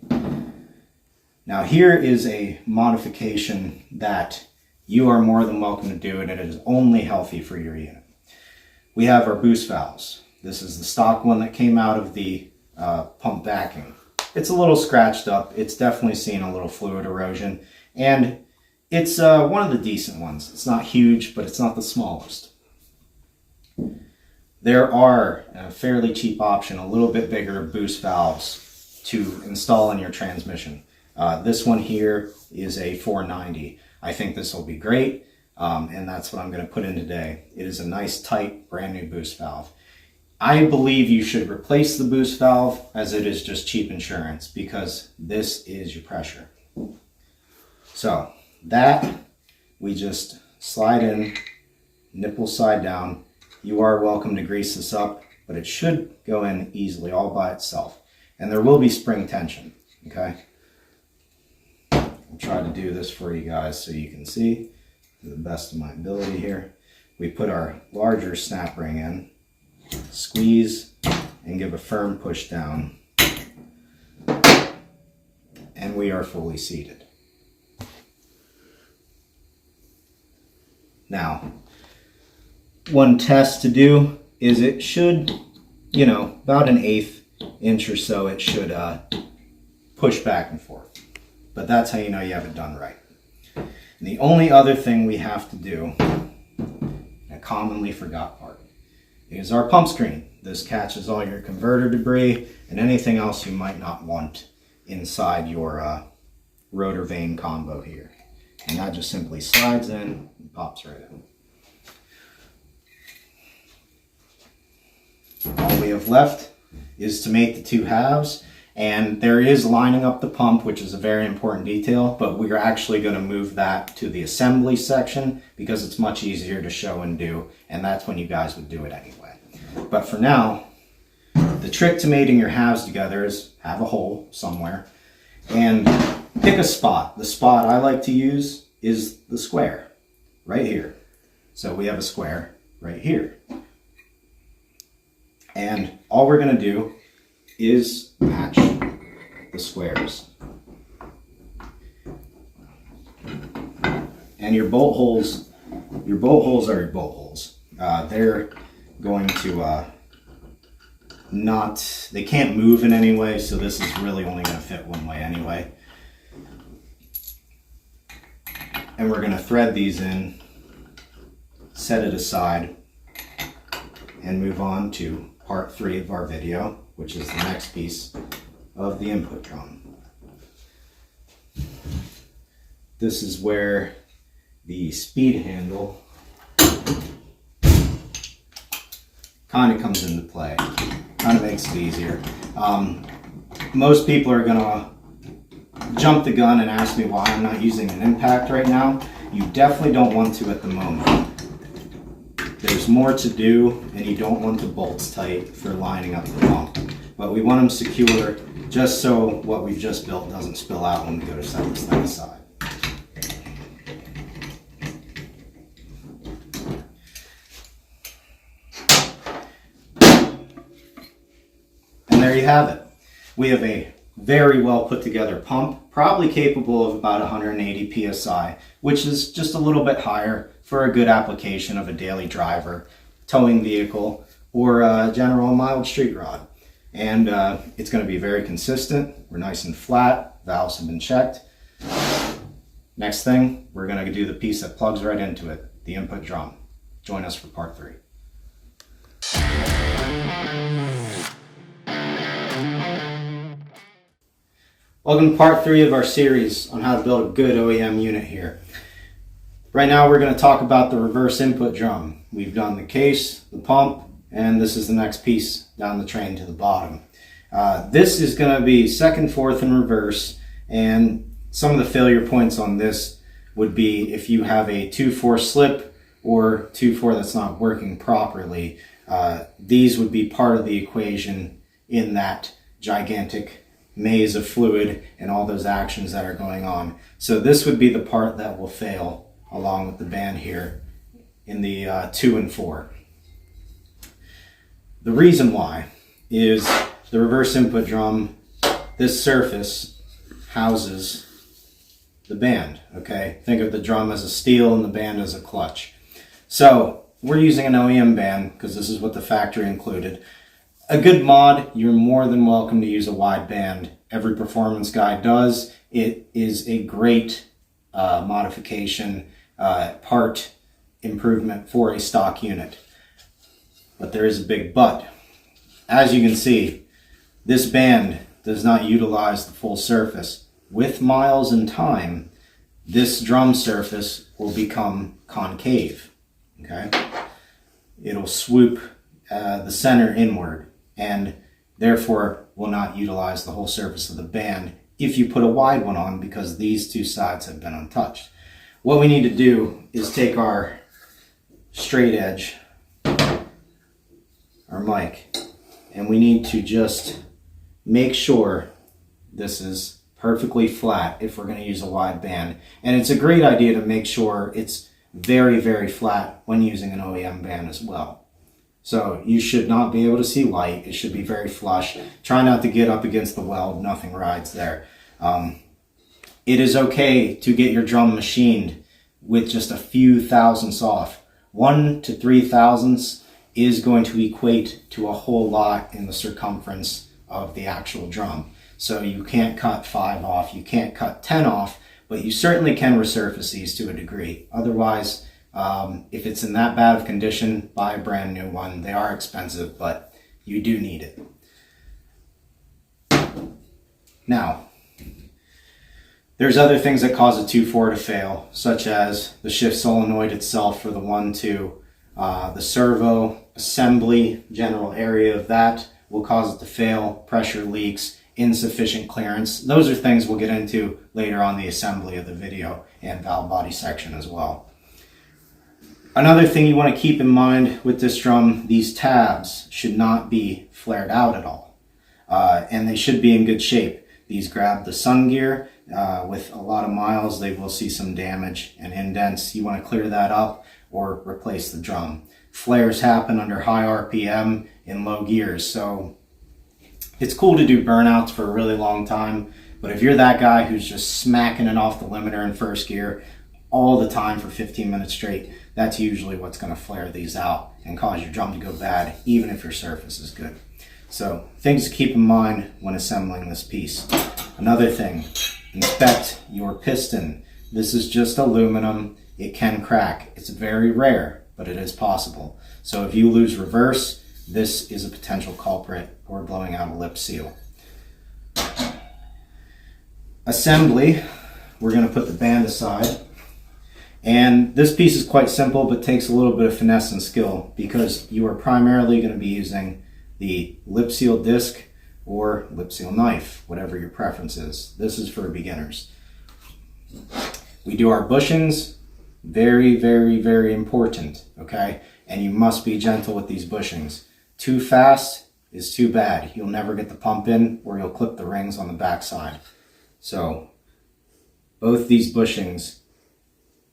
Now here is a modification that you are more than welcome to do, and it is only healthy for your unit. We have our boost valves. This is the stock one that came out of the pump backing. It's a little scratched up. It's definitely seen a little fluid erosion, and it's one of the decent ones. It's not huge, but it's not the smallest. There are a fairly cheap option, a little bit bigger boost valves to install in your transmission. This one here is a 490. I think this will be great, and that's what I'm going to put in today. It is a nice, tight, brand new boost valve. I believe you should replace the boost valve, as it is just cheap insurance, because this is your pressure. So that we just slide in, nipple side down. You are welcome to grease this up, but it should go in easily all by itself. And there will be spring tension, okay? I'll try to do this for you guys so you can see to the best of my ability here. We put our larger snap ring in, squeeze, and give a firm push down, and we are fully seated. Now, one test to do is it should, about an 1/8 inch or so, it should push back and forth. But that's how you know you have it done right. And the only other thing we have to do, a commonly forgot part, is our pump screen. This catches all your converter debris and anything else you might not want inside your rotor vane combo here. And that just simply slides in and pops right in. All we have left is to make the two halves, and there is lining up the pump, which is a very important detail, but we're actually going to move that to the assembly section because it's much easier to show and do, and that's when you guys would do it anyway. But for now, the trick to mating your halves together is have a hole somewhere and pick a spot. The spot I like to use is the square right here. So we have a square right here. And all we're going to do is match the squares. And your bolt holes are your bolt holes. They're going to they can't move in any way, so this is really only going to fit one way anyway. and we're going to thread these in, set it aside, and move on to part 3 of our video, which is the next piece of the input drum. This is where the speed handle kind of comes into play. Kind of makes it easier. Most people are going to jump the gun and ask me why I'm not using an impact right now. You definitely don't want to at the moment. There's more to do, and you don't want the bolts tight for lining up the pump. But we want them secure just so what we've just built doesn't spill out when we go to set this thing aside. And there you have it. We have a very well put together pump, probably capable of about 180 psi, which is just a little bit higher for a good application of a daily driver, towing vehicle, or a general mild street rod. And it's going to be very consistent. We're nice and flat. Valves have been checked. Next thing, we're going to do the piece that plugs right into it, the input drum. Join us for part 3. Welcome to part 3 of our series on how to build a good OEM unit here. Right now we're going to talk about the reverse input drum. We've done the case, the pump, and this is the next piece down the train to the bottom. This is going to be second, fourth, and reverse, and some of the failure points on this would be if you have a 2/4 slip or 2/4 that's not working properly. These would be part of the equation in that gigantic maze of fluid and all those actions that are going on. So this would be the part that will fail along with the band here in the 2 and 4. The reason why is the reverse input drum, this surface houses the band, okay? Think of the drum as a steel and the band as a clutch. So we're using an OEM band because this is what the factory included. A good mod, you're more than welcome to use a wide band. Every performance guide does. It is a great modification, part improvement for a stock unit. But there is a big but. As you can see, this band does not utilize the full surface. With miles and time, this drum surface will become concave. Okay? It'll swoop the center inward, and therefore will not utilize the whole surface of the band if you put a wide one on, because these two sides have been untouched. What we need to do is take our straight edge, our mic, and we need to just make sure this is perfectly flat if we're going to use a wide band. And it's a great idea to make sure it's very, very flat when using an OEM band as well. So you should not be able to see light. It should be very flush. Try not to get up against the weld. Nothing rides there. It is okay to get your drum machined with just a few thousandths off. 1 to 3 thousandths is going to equate to a whole lot in the circumference of the actual drum. So you can't cut 5 off. You can't cut 10 off, but you certainly can resurface these to a degree. Otherwise, if it's in that bad of condition, buy a brand new one. They are expensive, but you do need it. Now, there's other things that cause a 2/4 to fail, such as the shift solenoid itself for the 1/2, the servo assembly, general area of that will cause it to fail, pressure leaks, insufficient clearance. Those are things we'll get into later on the assembly of the video and valve body section as well. Another thing you want to keep in mind with this drum, these tabs should not be flared out at all. And they should be in good shape. These grab the sun gear. With a lot of miles, they will see some damage and indents. You want to clear that up or replace the drum. Flares happen under high RPM in low gears. So it's cool to do burnouts for a really long time. But if you're that guy who's just smacking it off the limiter in first gear all the time for 15 minutes straight, that's usually what's going to flare these out and cause your drum to go bad, even if your surface is good. So things to keep in mind when assembling this piece. Another thing, inspect your piston. This is just aluminum. It can crack. It's very rare, but it is possible. So if you lose reverse, this is a potential culprit or blowing out a lip seal. Assembly, we're going to put the band aside. And this piece is quite simple, but takes a little bit of finesse and skill because you are primarily going to be using the lip seal disc or lip seal knife, whatever your preference is. This is for beginners. We do our bushings, very, very, very important, okay? And you must be gentle with these bushings. Too fast is too bad. You'll never get the pump in or you'll clip the rings on the backside. So both these bushings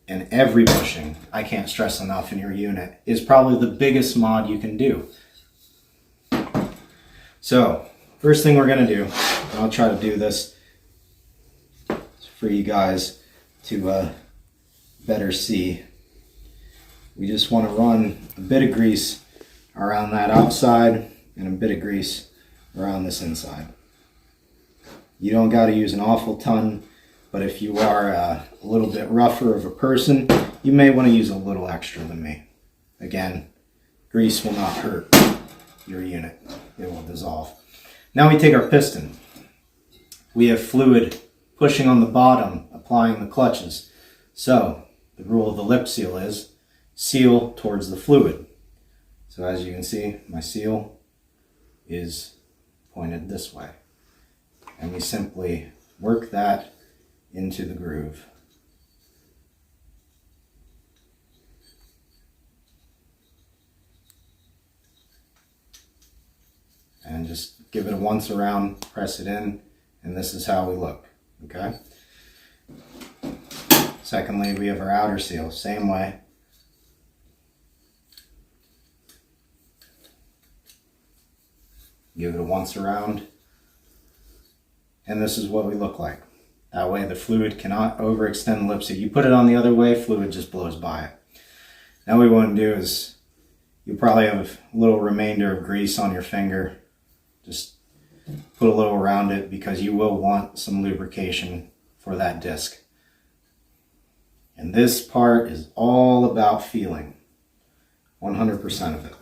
and every bushing, I can't stress enough, in your unit is probably the biggest mod you can do. So first thing we're going to do, and I'll try to do this for you guys to better see. We just want to run a bit of grease around that outside and a bit of grease around this inside. You don't got to use an awful ton, but if you are a little bit rougher of a person, you may want to use a little extra than me. Again, grease will not hurt your unit. It will dissolve. Now we take our piston. We have fluid pushing on the bottom, applying the clutches. So the rule of the lip seal is seal towards the fluid. So as you can see, my seal is pointed this way. And we simply work that into the groove. And just give it a once around, press it in, and this is how we look, okay? Secondly, we have our outer seal, same way. Give it a once around, and this is what we look like. That way the fluid cannot overextend the lip seal. You put it on the other way, fluid just blows by it. Now what we want to do is, you'll probably have a little remainder of grease on your finger. Just put a little around it because you will want some lubrication for that disc. And this part is all about feeling, 100% of it.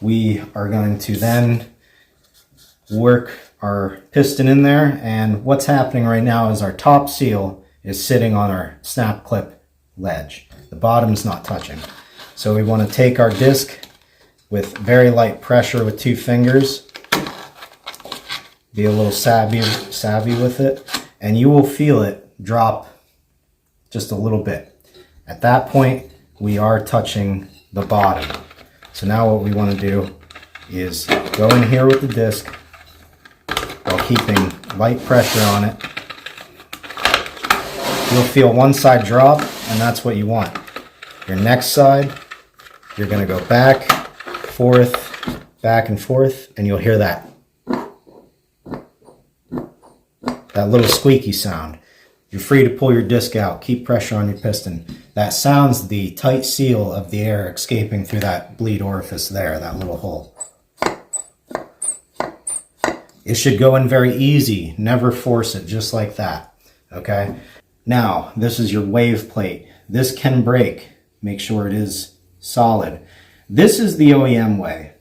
We are going to then work our piston in there, and what's happening right now is our top seal is sitting on our snap clip ledge. The bottom's not touching. So we want to take our disc with very light pressure with 2 fingers, be a little savvy with it, and you will feel it drop just a little bit. At that point, we are touching the bottom. So now what we want to do is go in here with the disc while keeping light pressure on it. You'll feel one side drop, and that's what you want. Your next side, you're going to go back, forth, back and forth, and you'll hear that little squeaky sound. You're free to pull your disc out. Keep pressure on your piston. That sounds the tight seal of the air escaping through that bleed orifice there, that little hole. It should go in very easy. Never force it, just like that. Okay? Now, this is your wave plate. This can break. Make sure it is solid. This is the OEM way.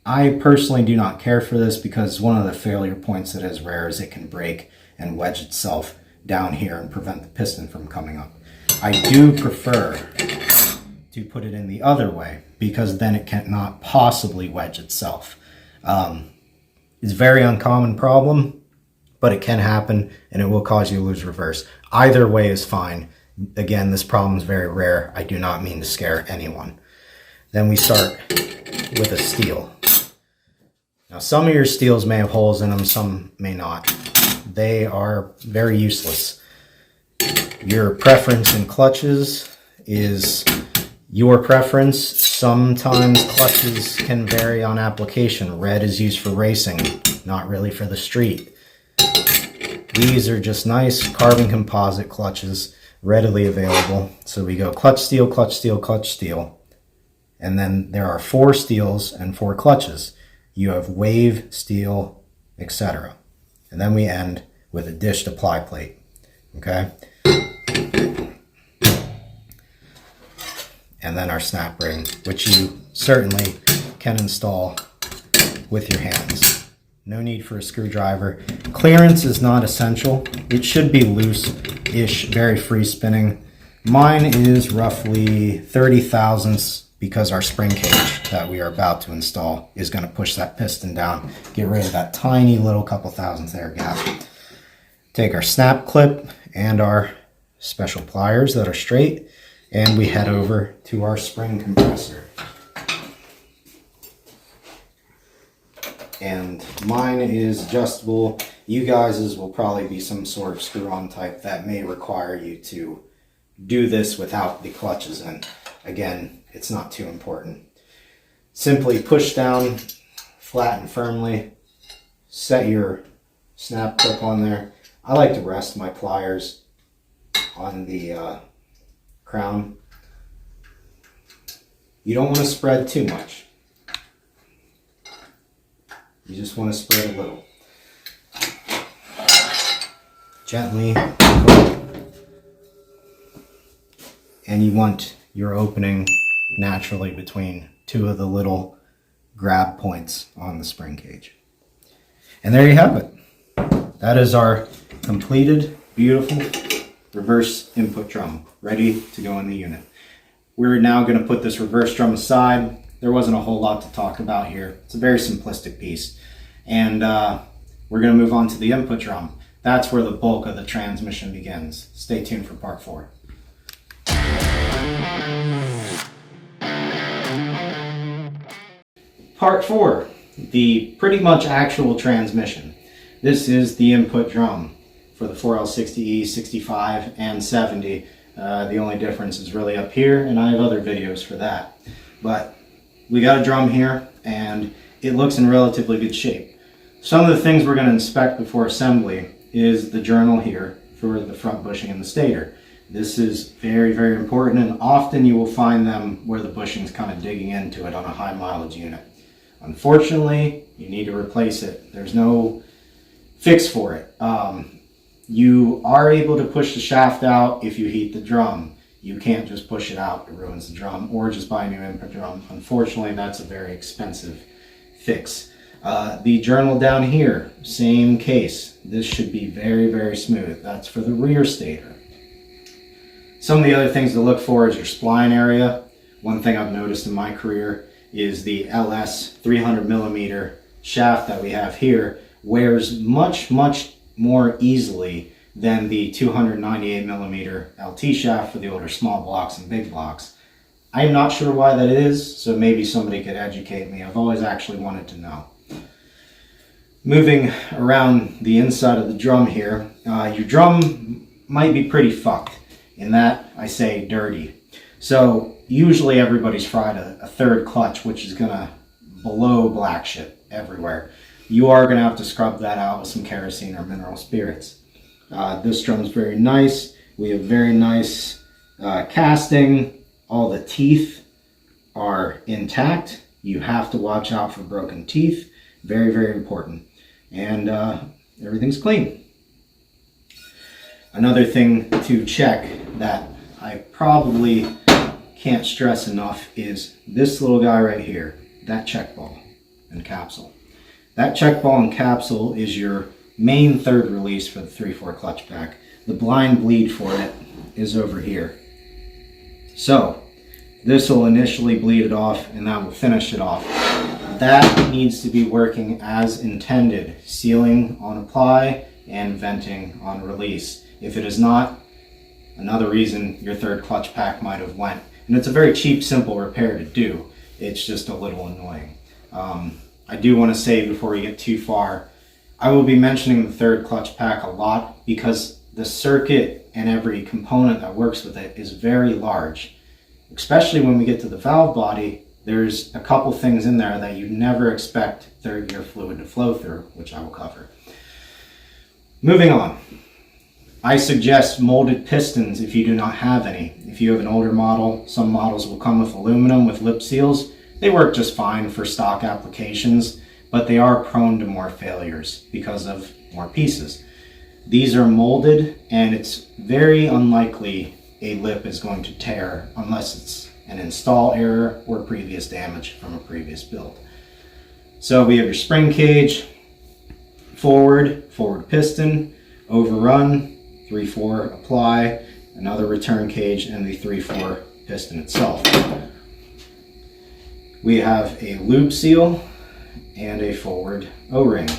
I personally do not care for this because one of the failure points that is rare is it can break and wedge itself down here and prevent the piston from coming up. I do prefer to put it in the other way because then it cannot possibly wedge itself. It's a very uncommon problem, but it can happen and it will cause you to lose reverse. Either way is fine. Again, this problem is very rare. I do not mean to scare anyone. Then we start with a steel. Now some of your steels may have holes in them, some may not. They are very useless. Your preference in clutches is your preference. Sometimes clutches can vary on application. Red is used for racing, not really for the street. These are just nice carbon composite clutches, readily available. So we go clutch steel, clutch steel, clutch steel. And then there are 4 steels and 4 clutches. you have wave, steel, etc. And then we end with a dished apply plate. Okay? And then our snap ring, which you certainly can install with your hands. No need for a screwdriver. Clearance is not essential. It should be loose-ish, very free spinning. Mine is roughly 30 thousandths because our spring cage that we are about to install is going to push that piston down, get rid of that tiny little couple thousandth air gap. Take our snap clip and our special pliers that are straight, and we head over to our spring compressor. And mine is adjustable. You guys's will probably be some sort of screw-on type that may require you to do this without the clutches in. Again, it's not too important. Simply push down flat and firmly, set your snap clip on there. I like to rest my pliers on the crown. You don't want to spread too much. You just want to spread a little. Gently. And you want your opening naturally between two of the little grab points on the spring cage. And there you have it. That is our completed, beautiful reverse input drum, ready to go in the unit. We're now going to put this reverse drum aside. There wasn't a whole lot to talk about here. It's a very simplistic piece. And we're going to move on to the input drum. That's where the bulk of the transmission begins. Stay tuned for part 4. Part 4, the pretty much actual transmission. This is the input drum for the 4L60E, 65, and 70. The only difference is really up here, and I have other videos for that. But we got a drum here, and it looks in relatively good shape. Some of the things we're going to inspect before assembly is the journal here for the front bushing and the stator. This is very, very important, and often you will find them where the bushing is kind of digging into it on a high mileage unit. Unfortunately, you need to replace it. There's no fix for it. You are able to push the shaft out if you heat the drum. You can't just push it out, it ruins the drum, or just buy a new input drum. Unfortunately, that's a very expensive fix. The journal down here, same case. This should be very, very smooth. That's for the rear stator. Some of the other things to look for is your spline area. One thing I've noticed in my career is the LS 300mm shaft that we have here wears much, much more easily than the 298mm LT shaft for the older small blocks and big blocks. I am not sure why that is, so maybe somebody could educate me. I've always actually wanted to know. Moving around the inside of the drum here, your drum might be pretty fucked. In that, I say dirty. So usually everybody's fried a third clutch, which is gonna blow black shit everywhere. You are gonna have to scrub that out with some kerosene or mineral spirits. This drum's very nice. We have very nice casting. All the teeth are intact. You have to watch out for broken teeth. Very, very important. And everything's clean. Another thing to check that I probably can't stress enough is this little guy right here, that check ball and capsule. That check ball and capsule is your main third release for the 3/4 clutch pack. The blind bleed for it is over here. So this will initially bleed it off, and that will finish it off. That needs to be working as intended, sealing on apply and venting on release. If it is not, another reason your third clutch pack might have went. And it's a very cheap, simple repair to do. It's just a little annoying. I do want to say before we get too far, I will be mentioning the third clutch pack a lot because the circuit and every component that works with it is very large. Especially when we get to the valve body, there's a couple things in there that you never expect third gear fluid to flow through, which I will cover. Moving on. I suggest molded pistons if you do not have any. If you have an older model, some models will come with aluminum with lip seals. They work just fine for stock applications, but they are prone to more failures because of more pieces. These are molded, and it's very unlikely a lip is going to tear unless it's an install error or previous damage from a previous build. So we have your spring cage, forward piston, overrun, 3/4 apply, another return cage, and the 3/4 piston itself. We have a lube seal and a forward O-ring.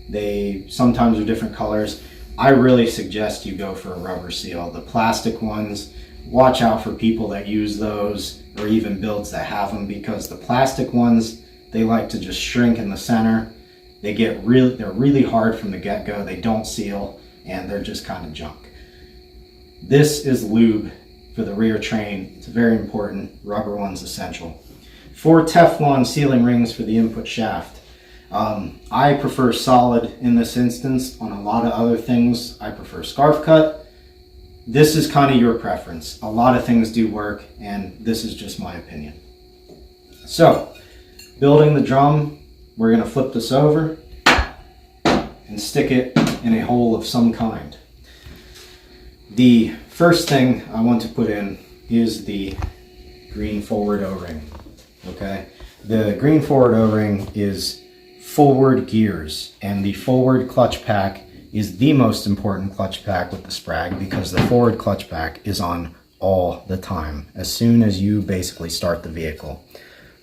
They sometimes are different colors. I really suggest you go for a rubber seal. The plastic ones, watch out for people that use those, or even builds that have them, because the plastic ones, they like to just shrink in the center. They're really hard from the get-go. They don't seal, and they're just kind of junk. This is lube for the rear train. It's very important. Rubber one's essential. 4 Teflon sealing rings for the input shaft. I prefer solid in this instance. On a lot of other things, I prefer scarf cut. This is kind of your preference. A lot of things do work, and this is just my opinion. So, building the drum, we're going to flip this over and stick it in a hole of some kind. The first thing I want to put in is the green forward O-ring. Okay, the green forward O-ring is forward gears, and the forward clutch pack is the most important clutch pack with the Sprag, because the forward clutch pack is on all the time as soon as you basically start the vehicle.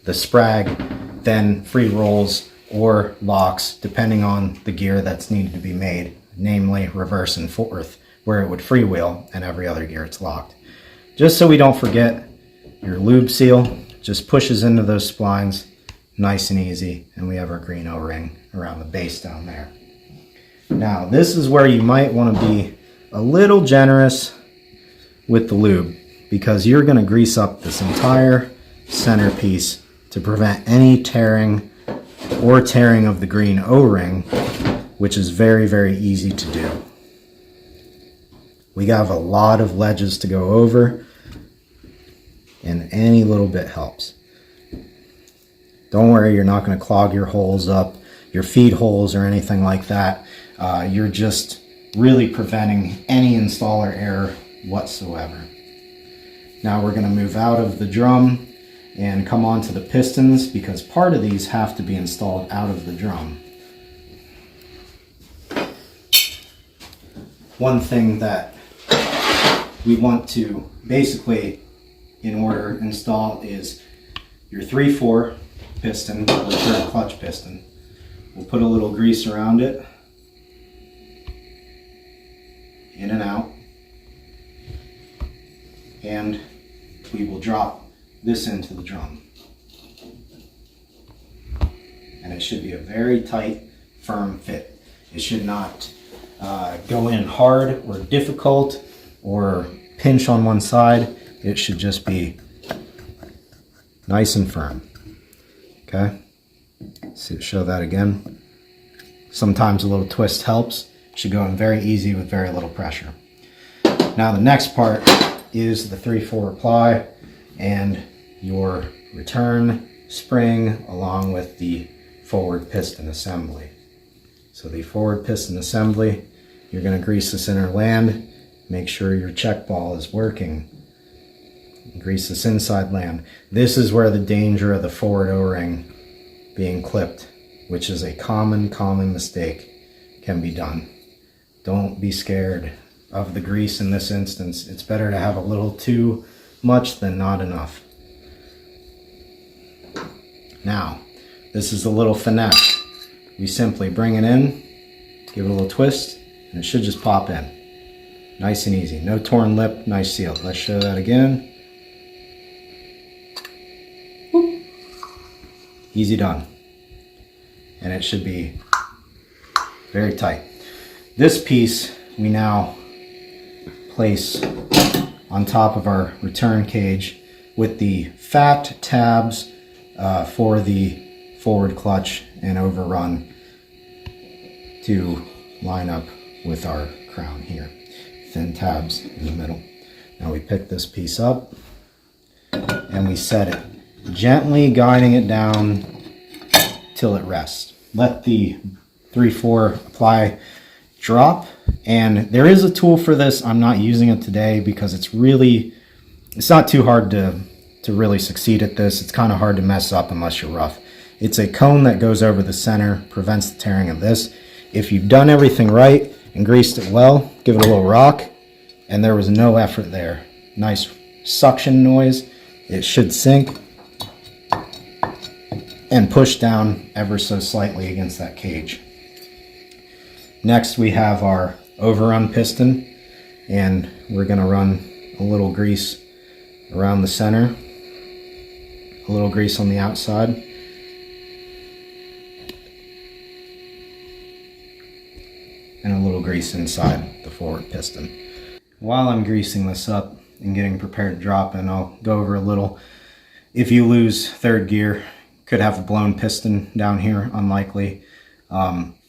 The Sprag then free rolls or locks depending on the gear that's needed to be made, namely reverse and fourth, where it would freewheel, and every other gear it's locked. Just so we don't forget, your lube seal just pushes into those splines nice and easy, and we have our green O-ring around the base down there. Now this is where you might want to be a little generous with the lube, because you're going to grease up this entire centerpiece to prevent any tearing of the green O-ring, which is very, very easy to do. We have a lot of ledges to go over, and any little bit helps. Don't worry, you're not going to clog your holes up, your feed holes or anything like that. You're just really preventing any installer error whatsoever. Now we're going to move out of the drum and come on to the pistons, because part of these have to be installed out of the drum. One thing that we want to basically in order install is your 3/4 piston, the return clutch piston. We'll put a little grease around it, in and out, and we will drop this into the drum. And it should be a very tight, firm fit. It should not go in hard or difficult or pinch on one side. It should just be nice and firm. Okay, show that again. Sometimes a little twist helps. It should go in very easy with very little pressure. Now the next part is the 3/4 apply and your return spring along with the forward piston assembly. So the forward piston assembly, you're going to grease this inner land. Make sure your check ball is working. Grease this inside land. This is where the danger of the forward O-ring being clipped, which is a common mistake, can be done. Don't be scared of the grease in this instance. It's better to have a little too much than not enough. Now, this is a little finesse. We simply bring it in, give it a little twist, and it should just pop in. Nice and easy. No torn lip, nice seal. Let's show that again. Whoop. Easy done. And it should be very tight. This piece we now place on top of our return cage with the fat tabs for the forward clutch and overrun to line up with our crown here. Thin tabs in the middle. Now we pick this piece up and we set it, gently guiding it down till it rests. let the 3/4 apply drop. And there is a tool for this. I'm not using it today because it's not too hard to really succeed at this. It's kind of hard to mess up unless you're rough. It's a cone that goes over the center, prevents the tearing of this. If you've done everything right and greased it well, give it a little rock, and there was no effort there. Nice suction noise. It should sink and push down ever so slightly against that cage. Next we have our overrun piston, and we're going to run a little grease around the center, a little grease on the outside, and a little grease inside the forward piston. While I'm greasing this up and getting prepared to drop in, I'll go over a little. If you lose third gear, could have a blown piston down here, unlikely.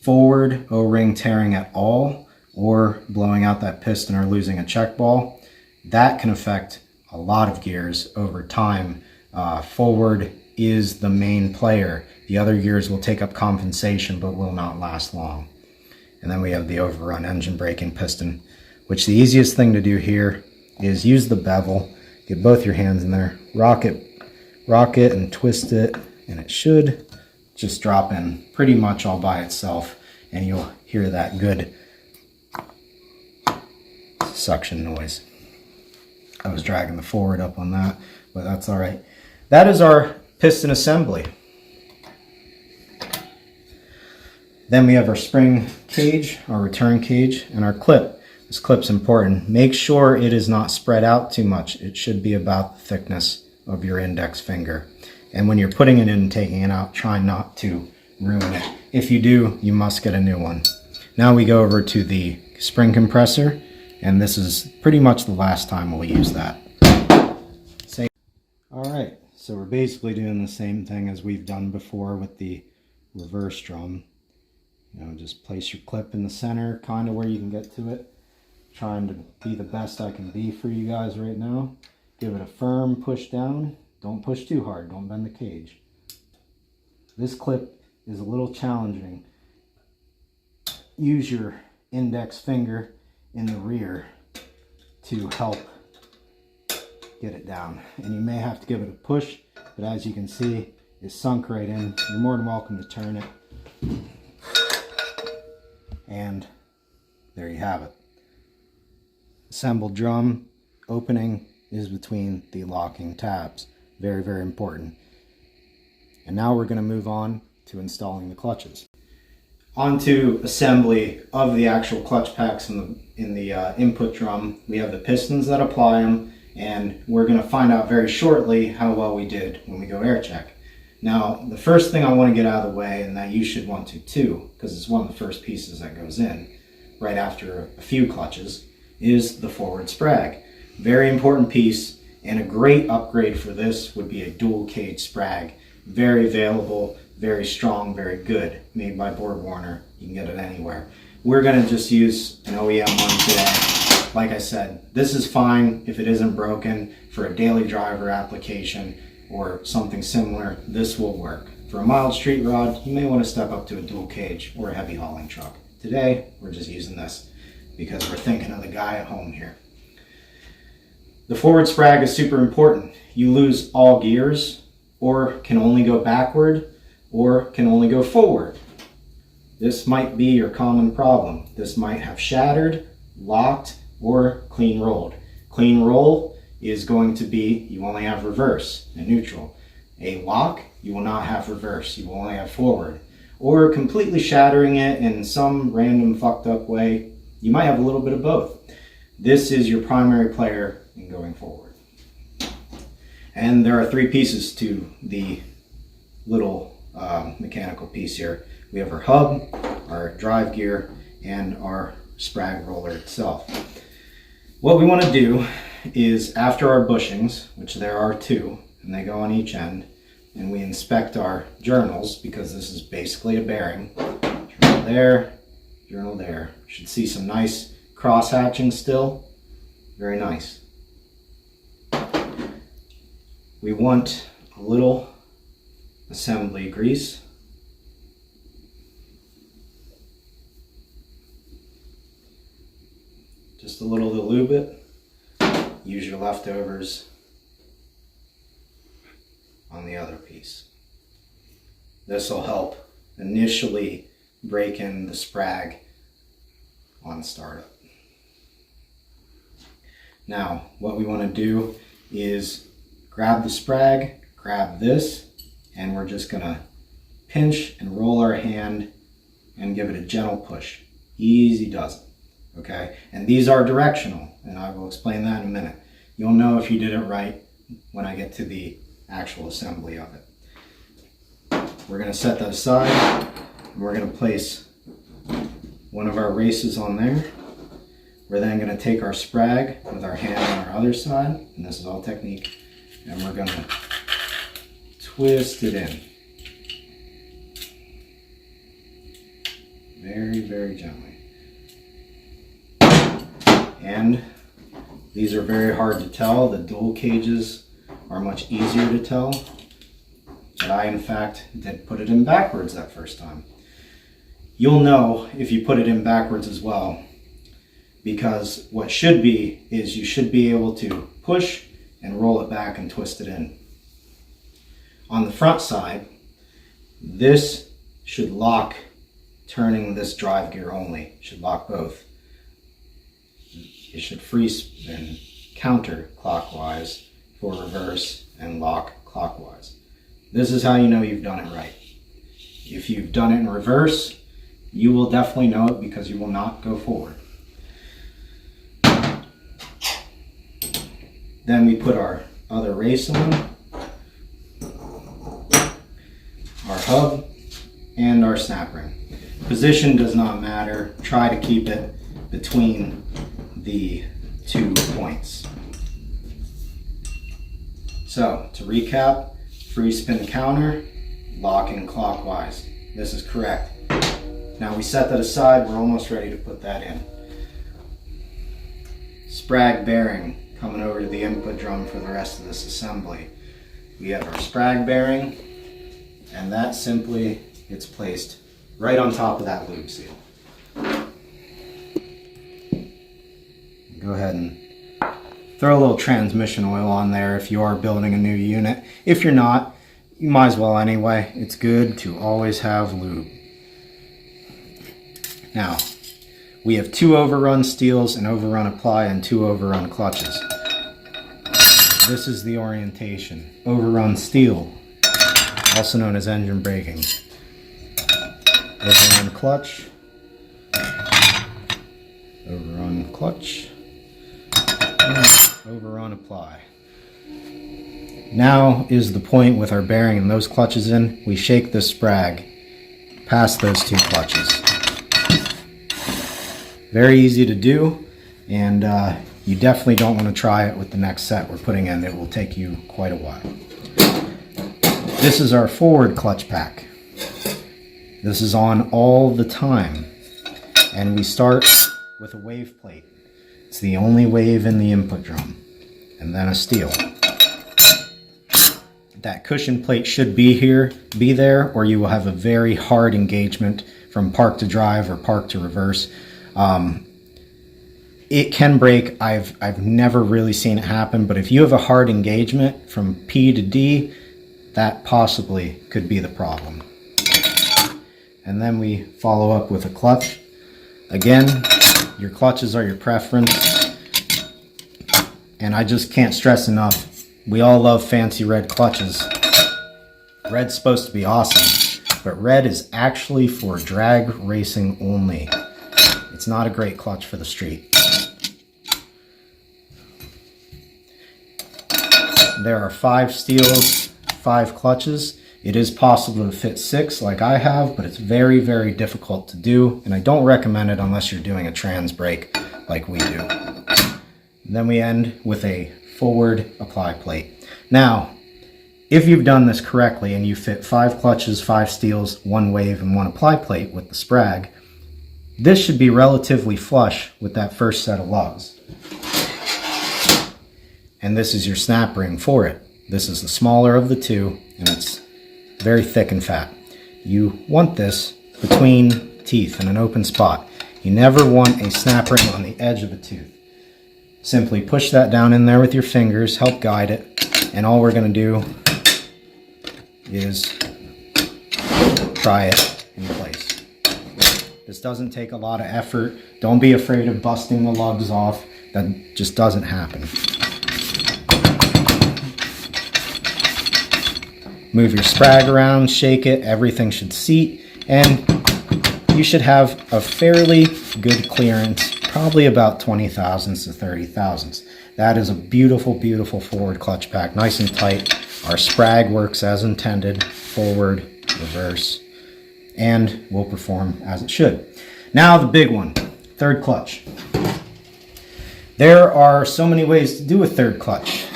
Forward O-ring tearing at all, or blowing out that piston or losing a check ball, that can affect a lot of gears over time. Forward is the main player. The other gears will take up compensation but will not last long. And then we have the overrun engine braking piston, which the easiest thing to do here is use the bevel, get both your hands in there, rock it and twist it, and it should just drop in pretty much all by itself, and you'll hear that good suction noise. I was dragging the forward up on that, but that's all right. That is our piston assembly. Then we have our spring cage, our return cage, and our clip. This clip's important. Make sure it is not spread out too much. It should be about the thickness of your index finger. And when you're putting it in and taking it out, try not to ruin it. If you do, you must get a new one. Now we go over to the spring compressor, and this is pretty much the last time we'll use that. Alright, so we're basically doing the same thing as we've done before with the reverse drum. You know, just place your clip in the center, kind of where you can get to it. Trying to be the best I can be for you guys right now. Give it a firm push down. Don't push too hard, don't bend the cage. This clip is a little challenging. Use your index finger in the rear to help get it down. And you may have to give it a push, but as you can see, it's sunk right in. You're more than welcome to turn it. And there you have it. Assembled drum opening is between the locking tabs. Very, very important. And now we're going to move on to installing the clutches. On to assembly of the actual clutch packs in the input drum. We have the pistons that apply them, and we're going to find out very shortly how well we did when we go air check. Now, the first thing I want to get out of the way, and that you should want to too, because it's one of the first pieces that goes in right after a few clutches, is the forward sprag. Very important piece, and a great upgrade for this would be a dual cage sprag. Very available, very strong, very good. Made by BorgWarner. You can get it anywhere. We're going to just use an OEM one today. Like I said, this is fine if it isn't broken for a daily driver application or something similar. This will work. For a mild street rod, you may want to step up to a dual cage or a heavy hauling truck. Today, we're just using this because we're thinking of the guy at home here. The forward sprag is super important. You lose all gears, or can only go backward, or can only go forward. This might be your common problem. This might have shattered, locked, or clean rolled. Clean roll is going to be, you only have reverse and neutral. A lock, you will not have reverse, you will only have forward. Or completely shattering it in some random fucked up way, you might have a little bit of both. This is your primary player in going forward. And there are three pieces to the little mechanical piece here. We have our hub, our drive gear, and our sprag roller itself. What we want to do is, after our bushings, which there are two, and they go on each end, and we inspect our journals, because this is basically a bearing. Journal there, journal there. You should see some nice cross hatching still. Very nice. We want a little assembly grease. a little to lube it. Use your leftovers on the other piece. This will help initially break in the sprag on startup. Now, what we want to do is grab the sprag, grab this, and we're just going to pinch and roll our hand and give it a gentle push. Easy does it. Okay? And these are directional, and I will explain that in a minute. You'll know if you did it right when I get to the actual assembly of it. We're going to set that aside, and we're going to place one of our races on there. We're then going to take our sprag with our hand on our other side, and this is all technique, and we're going to twist it in. Very, very gently. And these are very hard to tell. The dual cages are much easier to tell. But I, in fact, did put it in backwards that first time. You'll know if you put it in backwards as well, because what should be is you should be able to push and roll it back and twist it in. On the front side, this should lock, turning this drive gear only, should lock both. It should free spin counterclockwise for reverse and lock clockwise. This is how you know you've done it right. If you've done it in reverse, you will definitely know it because you will not go forward. Then we put our other race on, our hub, and our snap ring. Position does not matter. Try to keep it between the 2 points. So, to recap, free spin counter, locking clockwise. This is correct. Now we set that aside, we're almost ready to put that in. Sprag bearing coming over to the input drum for the rest of this assembly. We have our sprag bearing, and that simply gets placed right on top of that lube seal. Go ahead and throw a little transmission oil on there if you are building a new unit. If you're not, you might as well anyway. It's good to always have lube. Now, we have 2 overrun steels, an overrun apply, and 2 overrun clutches. This is the orientation. Overrun steel, also known as engine braking. Overrun clutch, overrun clutch, and overrun apply. Now is the point with our bearing and those clutches in, we shake this sprag past those 2 clutches. Very easy to do, and you definitely don't want to try it with the next set we're putting in. It will take you quite a while. This is our forward clutch pack. This is on all the time, and we start with a wave plate. It's the only wave in the input drum, and then a steel. That cushion plate should be there, or you will have a very hard engagement from park to drive or park to reverse. It can break. I've never really seen it happen, but if you have a hard engagement from P to D, that possibly could be the problem. And then we follow up with a clutch. Again, your clutches are your preference, and I just can't stress enough, we all love fancy red clutches. Red's supposed to be awesome, but red is actually for drag racing only. It's not a great clutch for the street. There are 5 steels, 5 clutches. It is possible to fit 6 like I have, but it's very, very difficult to do, and I don't recommend it unless you're doing a trans brake like we do. And then we end with a forward apply plate. Now, if you've done this correctly and you fit 5 clutches, 5 steels, 1 wave, and 1 apply plate with the sprag, this should be relatively flush with that first set of lugs. And this is your snap ring for it. This is the smaller of the 2, and it's very thick and fat. You want this between teeth in an open spot. You never want a snap ring on the edge of a tooth. Simply push that down in there with your fingers, help guide it, and all we're going to do is pry it in place. This doesn't take a lot of effort. Don't be afraid of busting the lugs off. That just doesn't happen. Move your sprag around, shake it, everything should seat, and you should have a fairly good clearance, probably about 20 thousandths to 30 thousandths. That is a beautiful, beautiful forward clutch pack, nice and tight. Our sprag works as intended, forward, reverse, and will perform as it should. Now the big one, third clutch. There are so many ways to do a third clutch.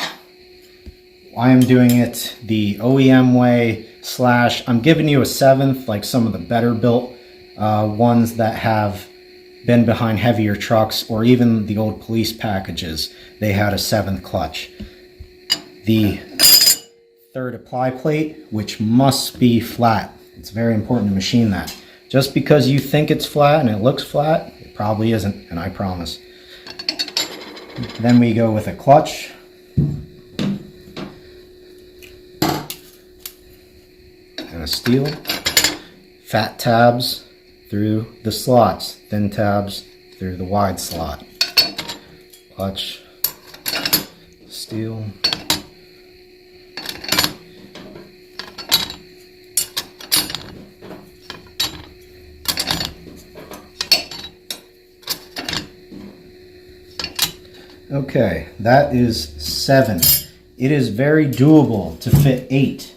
I am doing it the OEM way / I'm giving you a seventh, like some of the better built ones that have been behind heavier trucks, or even the old police packages, they had a seventh clutch. The third apply plate, which must be flat. It's very important to machine that. Just because you think it's flat and it looks flat, it probably isn't, and I promise. Then we go with a clutch. And a steel. Fat tabs through the slots, thin tabs through the wide slot. Clutch, steel. Okay, that is 7. It is very doable to fit 8,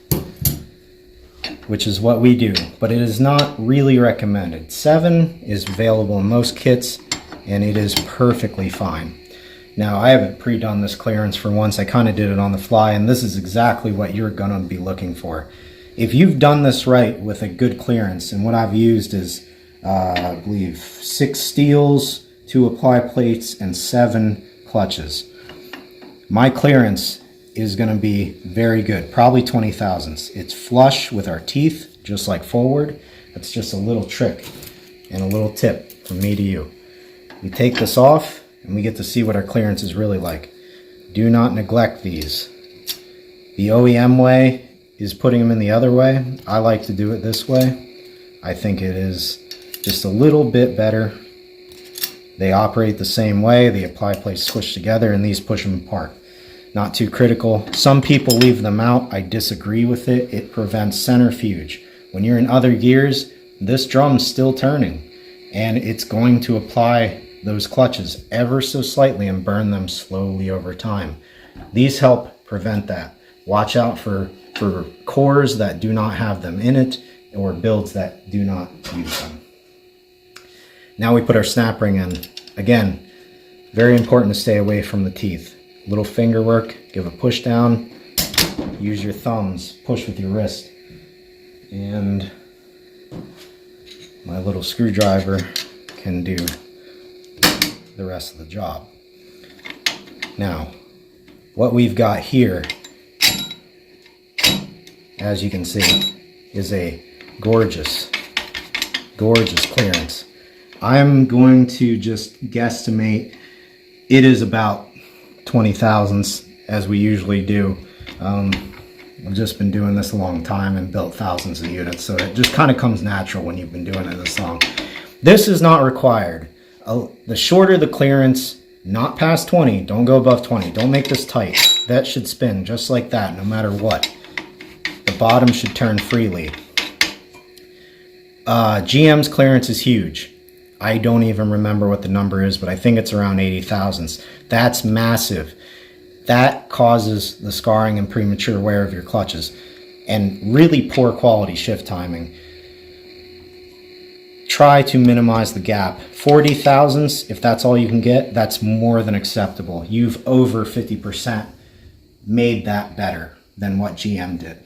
which is what we do, but it is not really recommended. 7 is available in most kits, and it is perfectly fine. Now, I haven't pre-done this clearance for once. I kind of did it on the fly, and this is exactly what you're going to be looking for. If you've done this right with a good clearance, and what I've used is, I believe, 6 steels, 2 apply plates, and 7 clutches. My clearance is going to be very good, probably 20 thousandths. It's flush with our teeth, just like forward. That's just a little trick and a little tip from me to you. We take this off and we get to see what our clearance is really like. Do not neglect these. The OEM way is putting them in the other way. I like to do it this way. I think it is just a little bit better. They operate the same way. The apply plates squish together and these push them apart. Not too critical. Some people leave them out. I disagree with it. It prevents centrifuge. When you're in other gears, this drum's still turning, and it's going to apply those clutches ever so slightly and burn them slowly over time. These help prevent that. Watch out for cores that do not have them in it, or builds that do not use them. Now we put our snap ring in. Again, very important to stay away from the teeth. Little finger work, give a push down, use your thumbs, push with your wrist. And my little screwdriver can do the rest of the job. Now, what we've got here, as you can see, is a gorgeous, gorgeous clearance. I'm going to just guesstimate it is about 20 thousandths, as we usually do. I've just been doing this a long time and built thousands of units, so it just kind of comes natural when you've been doing it this long. This is not required. The shorter the clearance, not past 20, don't go above 20. Don't make this tight. That should spin just like that, no matter what. The bottom should turn freely. GM's clearance is huge. I don't even remember what the number is, but I think it's around 80 thousandths. That's massive. That causes the scarring and premature wear of your clutches and really poor quality shift timing. Try to minimize the gap. 40 thousandths, if that's all you can get, that's more than acceptable. You've over 50% made that better than what GM did.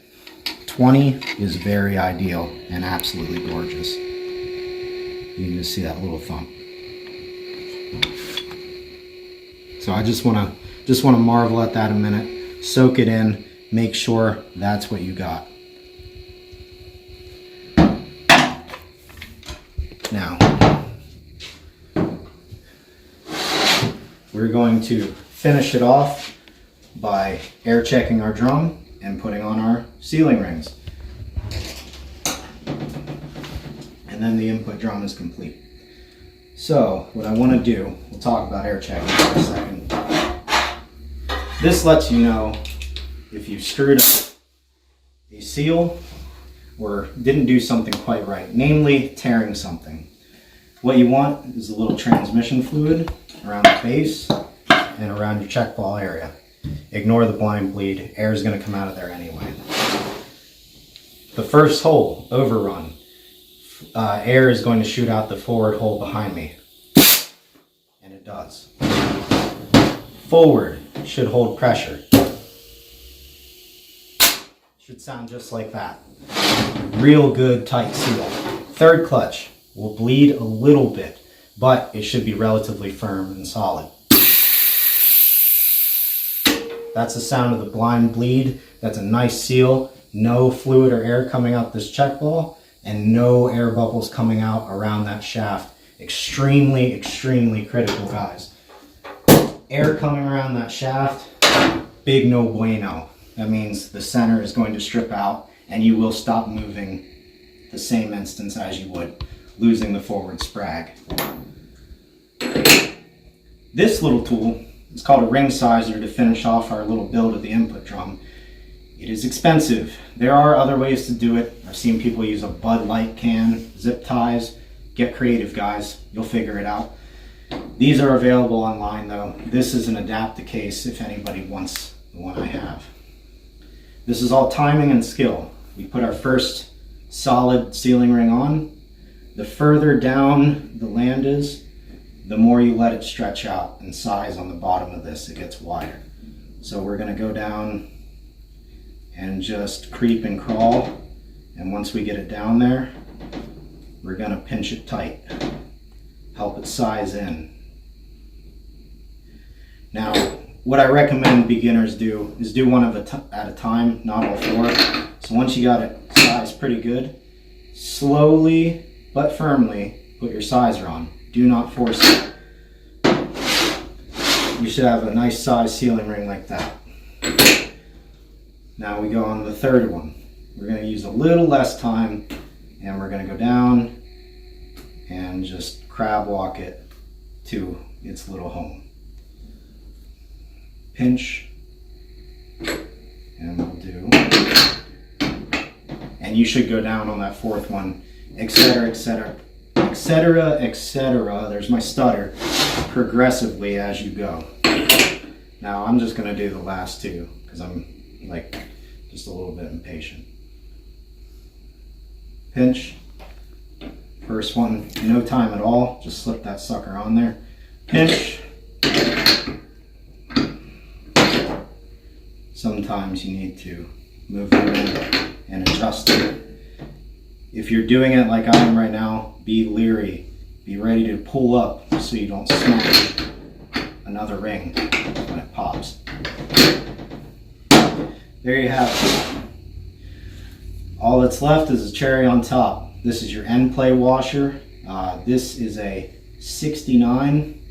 20 is very ideal and absolutely gorgeous. You can just see that little thump. So I just want to marvel at that a minute, soak it in, make sure that's what you got. Now, we're going to finish it off by air checking our drum and putting on our sealing rings. And then the input drum is complete. So what I want to do, we'll talk about air checking for a second. This lets you know if you've screwed up a seal or didn't do something quite right, namely tearing something. What you want is a little transmission fluid around the base and around your check ball area. Ignore the blind bleed, air is going to come out of there anyway. The first hole, overrun, air is going to shoot out the forward hole behind me, and it does. Forward should hold pressure. Should sound just like that. Real good tight seal. Third clutch will bleed a little bit, but it should be relatively firm and solid. That's the sound of the blind bleed. That's a nice seal. No fluid or air coming out this check ball, and no air bubbles coming out around that shaft. Extremely, extremely critical, guys. Air coming around that shaft, big no bueno. That means the center is going to strip out and you will stop moving the same instance as you would, losing the forward sprag. This little tool is called a ring sizer to finish off our little build of the input drum. It is expensive. There are other ways to do it. I've seen people use a Bud Light can, zip ties. Get creative, guys. You'll figure it out. These are available online though. This is an adapt-a-case if anybody wants the one I have. This is all timing and skill. We put our first solid sealing ring on. The further down the land is, the more you let it stretch out in size on the bottom of this, it gets wider. So we're gonna go down and just creep and crawl. And once we get it down there, we're gonna pinch it tight. Help it size in. Now, what I recommend beginners do is do one at a time, not all four. So once you got it sized pretty good, slowly but firmly put your sizer on. Do not force it. You should have a nice size sealing ring like that. Now we go on to the third one. We're going to use a little less time and we're going to go down and just crab walk it to its little home. Pinch, and we'll do, and you should go down on that fourth one, etc., etc., etc., etc. There's my stutter, progressively as you go. Now I'm just going to do the last two because I'm like just a little bit impatient. Pinch, first one, no time at all, just slip that sucker on there. Pinch. Sometimes you need to move the ring and adjust it. If you're doing it like I am right now, be leery. Be ready to pull up so you don't smash another ring when it pops. There you have it. All that's left is a cherry on top. This is your end play washer. This is a 69.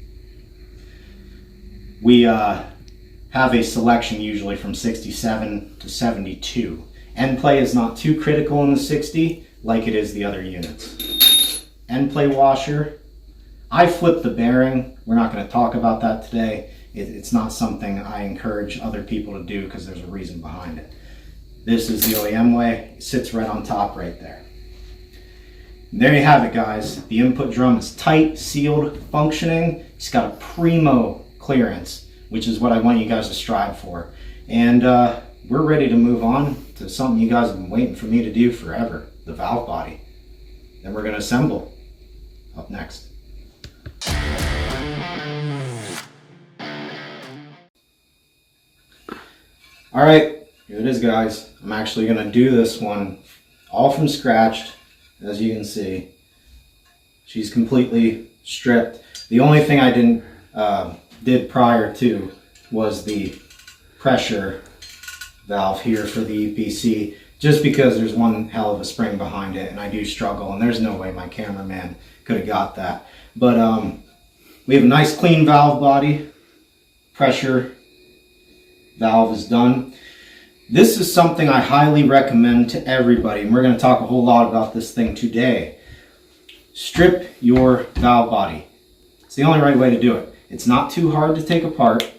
We have a selection usually from 67 to 72. End play is not too critical in the 60 like it is the other units. End play washer, I flipped the bearing. We're not going to talk about that today. It's not something I encourage other people to do because there's a reason behind it. This is the OEM way. It sits right on top right there. And there you have it, guys. The input drum is tight, sealed, functioning. It's got a primo clearance, which is what I want you guys to strive for. And we're ready to move on to something you guys have been waiting for me to do forever, the valve body. Then we're going to assemble up next. All right, here it is, guys. I'm actually going to do this one all from scratch. As you can see, she's completely stripped. The only thing I did prior to was the pressure valve here for the EPC, just because there's one hell of a spring behind it and I do struggle, and there's no way my cameraman could have got that. But we have a nice clean valve body. pressure valve is done. This is something I highly recommend to everybody, and we're going to talk a whole lot about this thing today. Strip your valve body. It's the only right way to do it. It's not too hard to take apart.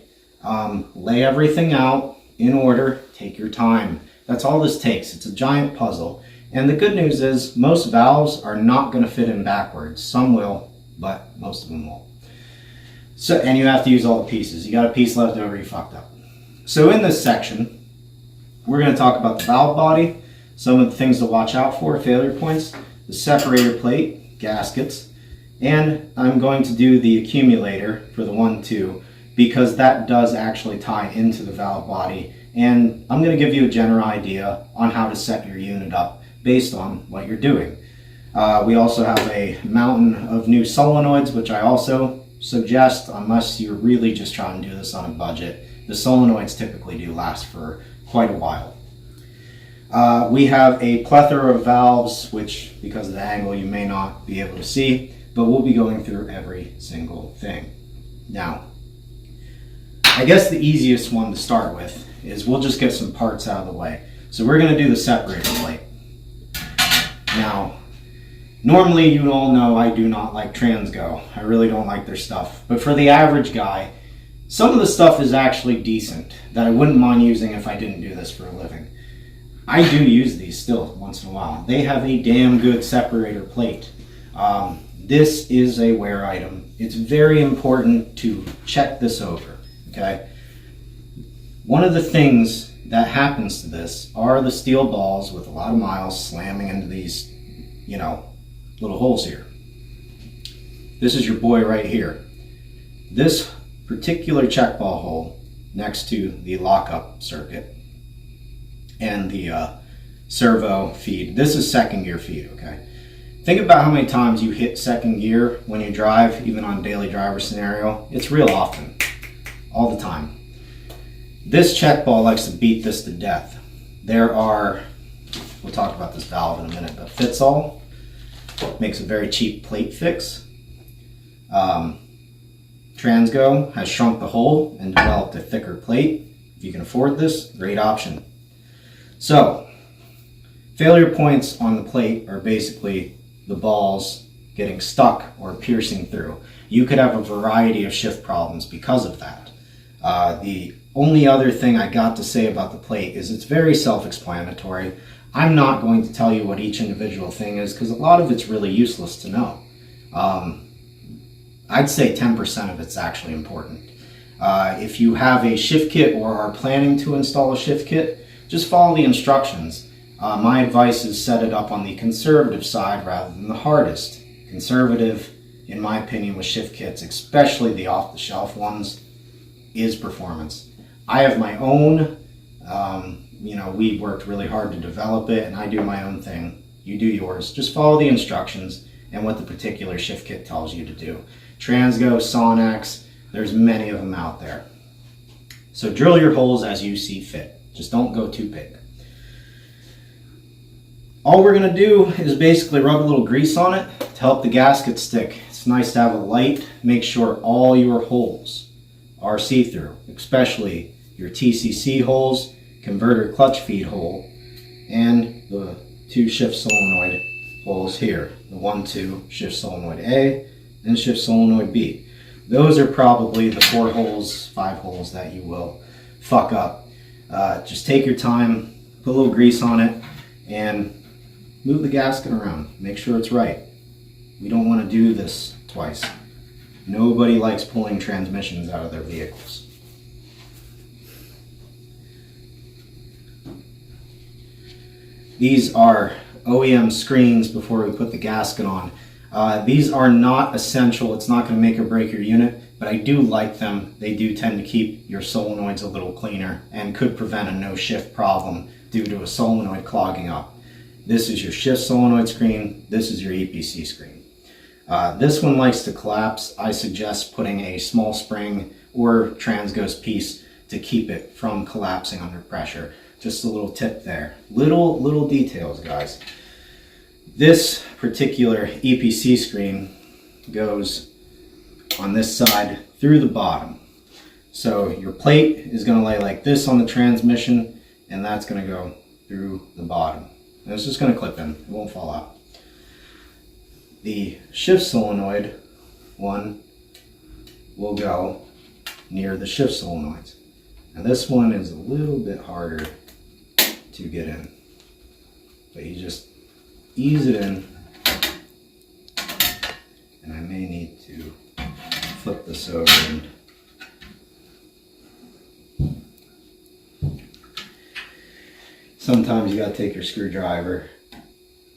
Lay everything out in order. Take your time. That's all this takes. It's a giant puzzle. And the good news is most valves are not going to fit in backwards. Some will, but most of them won't. So, and you have to use all the pieces. You got a piece left over, you fucked up. So in this section, we're going to talk about the valve body, some of the things to watch out for, failure points, the separator plate, gaskets, and I'm going to do the accumulator for the 1-2 because that does actually tie into the valve body, and I'm going to give you a general idea on how to set your unit up based on what you're doing. We also have a mountain of new solenoids, which I also suggest unless you're really just trying to do this on a budget. The solenoids typically do last for quite a while. We have a plethora of valves, which because of the angle you may not be able to see, but we'll be going through every single thing. Now, I guess the easiest one to start with is we'll just get some parts out of the way. So we're going to do the separator plate. Now, normally you all know I do not like Transgo. I really don't like their stuff. But for the average guy, some of the stuff is actually decent that I wouldn't mind using if I didn't do this for a living. I do use these still once in a while. They have a damn good separator plate. This is a wear item. It's very important to check this over, okay? One of the things that happens to this are the steel balls with a lot of miles slamming into these, you know, little holes here. This is your boy right here. This particular check ball hole next to the lockup circuit and the servo feed. This is second gear feed, okay? Think about how many times you hit second gear when you drive, even on a daily driver scenario. It's real often, all the time. This check ball likes to beat this to death. There are, we'll talk about this valve in a minute, but Fits-All makes a very cheap plate fix. Transgo has shrunk the hole and developed a thicker plate. If you can afford this, great option. So, failure points on the plate are basically the balls getting stuck or piercing through. You could have a variety of shift problems because of that. The only other thing I got to say about the plate is it's very self-explanatory. I'm not going to tell you what each individual thing is because a lot of it's really useless to know. I'd say 10% of it's actually important. If you have a shift kit or are planning to install a shift kit, just follow the instructions. My advice is set it up on the conservative side rather than the hardest. Conservative, in my opinion, with shift kits, especially the off-the-shelf ones, is performance. I have my own, we worked really hard to develop it and I do my own thing. You do yours. Just follow the instructions and what the particular shift kit tells you to do. Transgo, Sonax, there's many of them out there. So drill your holes as you see fit. Just don't go too big. All we're going to do is basically rub a little grease on it to help the gasket stick. It's nice to have a light. Make sure all your holes are see-through, especially your TCC holes, converter clutch feed hole, and the 2 shift solenoid holes here. The 1-2 shift solenoid A and shift solenoid B. Those are probably the 4 holes, 5 holes that you will fuck up. Just take your time, put a little grease on it, and move the gasket around. Make sure it's right. We don't want to do this twice. Nobody likes pulling transmissions out of their vehicles. These are OEM screens before we put the gasket on. These are not essential. It's not going to make or break your unit, but I do like them. They do tend to keep your solenoids a little cleaner and could prevent a no-shift problem due to a solenoid clogging up. This is your shift solenoid screen. This is your EPC screen. This one likes to collapse. I suggest putting a small spring or Transgo's piece to keep it from collapsing under pressure. Just a little tip there. Little details, guys. This particular EPC screen goes on this side through the bottom. So your plate is going to lay like this on the transmission, and that's going to go through the bottom. And it's just going to clip in, it won't fall out. The shift solenoid one will go near the shift solenoids. Now this one is a little bit harder to get in, but you just ease it in, and I may need to flip this over and sometimes you gotta take your screwdriver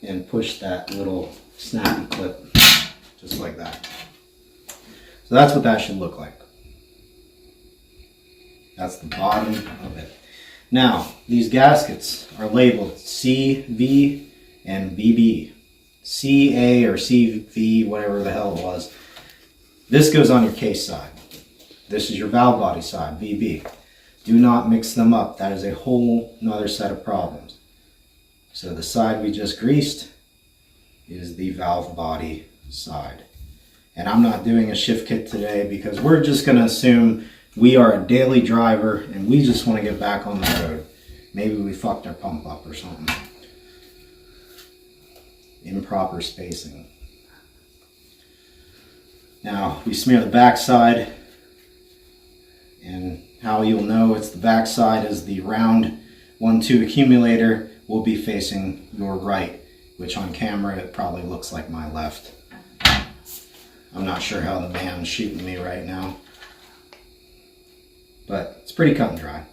and push that little snappy clip just like that. So that's what that should look like. That's the bottom of it. Now, these gaskets are labeled CV and VB. CA or CV, whatever the hell it was. This goes on your case side. This is your valve body side, VB. Do not mix them up. That is a whole nother set of problems. So the side we just greased is the valve body side. And I'm not doing a shift kit today because we're just going to assume we are a daily driver and we just want to get back on the road. Maybe we fucked our pump up or something. Improper spacing. Now we smear the back side, and how you'll know it's the back side is the round 1-2 accumulator will be facing your right, which on camera it probably looks like my left. I'm not sure how the man's shooting me right now, but it's pretty cut and dry.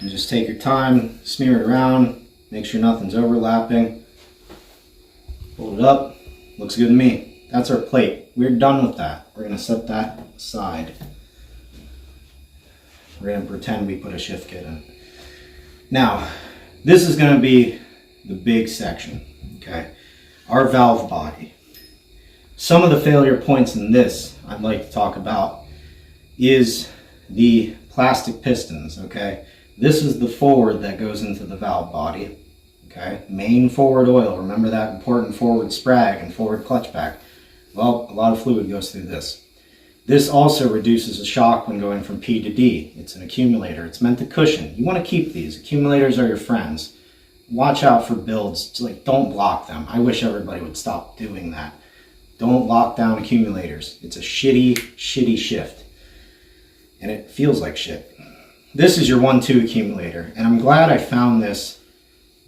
And just take your time, smear it around, make sure nothing's overlapping. Hold it up, looks good to me. That's our plate. We're done with that. We're going to set that aside. We're going to pretend we put a shift kit in. Now, this is going to be the big section, okay? Our valve body. Some of the failure points in this I'd like to talk about is the plastic pistons, okay? This is the forward that goes into the valve body, okay? Main forward oil, remember that important forward sprag and forward clutch pack. Well, a lot of fluid goes through this. This also reduces the shock when going from P to D. It's an accumulator. It's meant to cushion. You want to keep these. Accumulators are your friends. Watch out for builds. It's like, don't block them. I wish everybody would stop doing that. Don't lock down accumulators. It's a shitty, shitty shift. And it feels like shit. This is your 1-2 accumulator. And I'm glad I found this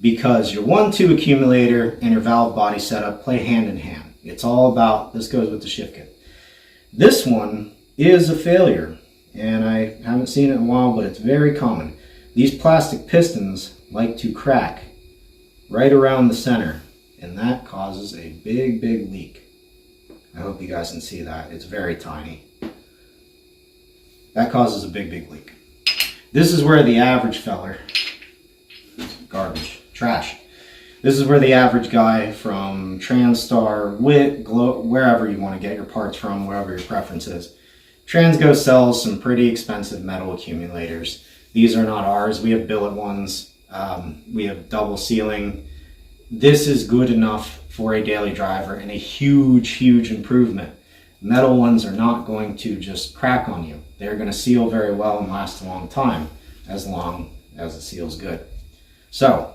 because your 1-2 accumulator and your valve body setup play hand in hand. It's all about, this goes with the shift kit. This one is a failure, and I haven't seen it in a while, but it's very common. These plastic pistons like to crack right around the center, and that causes a big, big leak. I hope you guys can see that. It's very tiny. That causes a big, big leak. This is where the average feller, garbage, trash. This is where the average guy from Transtar, WIT, Glow, wherever you want to get your parts from, wherever your preference is. Transgo sells some pretty expensive metal accumulators. These are not ours. We have billet ones. We have double sealing. This is good enough for a daily driver and a huge, huge improvement. Metal ones are not going to just crack on you. They're going to seal very well and last a long time, as long as it seals good. So,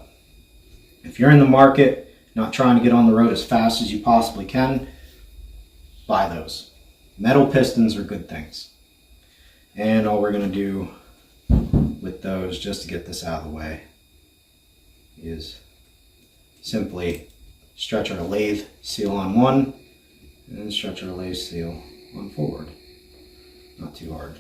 if you're in the market, not trying to get on the road as fast as you possibly can, buy those. Metal pistons are good things. And all we're going to do with those, just to get this out of the way, is simply stretch our lathe seal on one, and stretch our lathe seal on forward. Not too hard.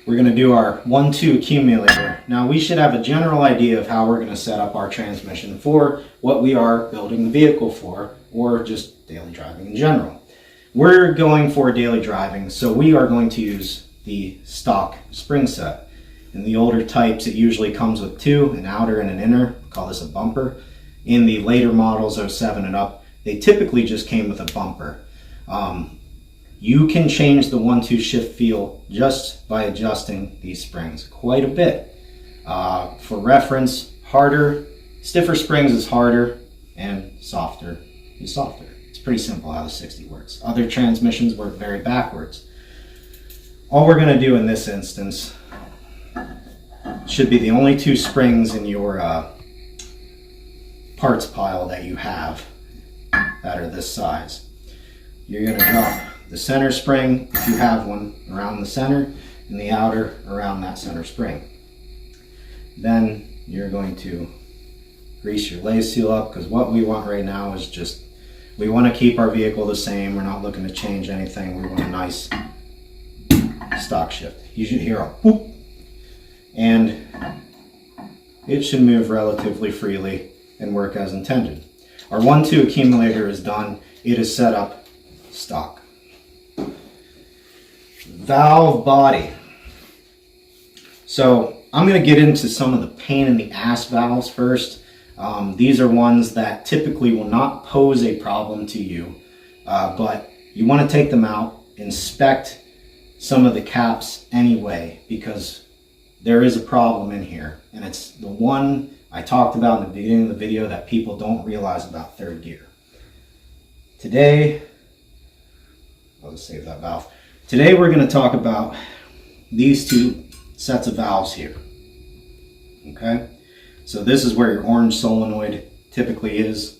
We're going to do our 1-2 accumulator. Now we should have a general idea of how we're going to set up our transmission for what we are building the vehicle for, or just daily driving in general. We're going for daily driving, so we are going to use the stock spring set. In the older types, it usually comes with two, an outer and an inner. We call this a bumper. In the later models, 07 and up, they typically just came with a bumper. You can change the 1-2 shift feel just by adjusting these springs quite a bit. For reference, stiffer springs is harder, and softer is softer. It's pretty simple how the 60 works. Other transmissions work very backwards. All we're going to do in this instance should be the only two springs in your parts pile that you have that are this size. You're going to drop the center spring, if you have one, around the center, and the outer around that center spring. Then you're going to grease your lathe seal up, because what we want right now is just, we want to keep our vehicle the same. We're not looking to change anything. We want a nice stock shift. You should hear a whoop, and it should move relatively freely and work as intended. Our 1-2 accumulator is done. It is set up stock. Valve body. So I'm going to get into some of the pain in the ass valves first. These are ones that typically will not pose a problem to you, but you want to take them out, inspect some of the caps anyway, because there is a problem in here, and it's the one I talked about in the beginning of the video that people don't realize about third gear. Today, I'll just save that valve. Today we're going to talk about these two sets of valves here. Okay? So this is where your orange solenoid typically is.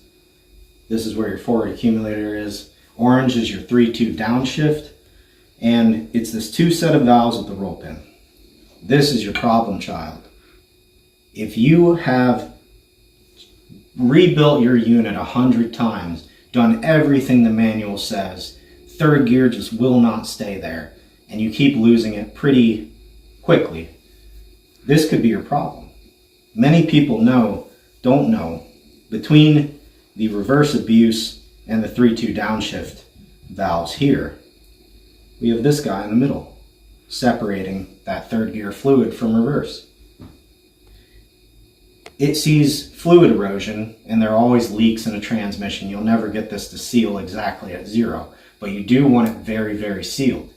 This is where your forward accumulator is. Orange is your 3-2 downshift. And it's this two set of valves with the roll pin. This is your problem child. If you have rebuilt your unit 100 times, done everything the manual says, third gear just will not stay there, and you keep losing it pretty quickly, this could be your problem. Many people don't know, between the reverse abuse and the 3-2 downshift valves here, we have this guy in the middle, separating that third gear fluid from reverse. It sees fluid erosion, and there are always leaks in a transmission. You'll never get this to seal exactly at 0, but you do want it very, very sealed.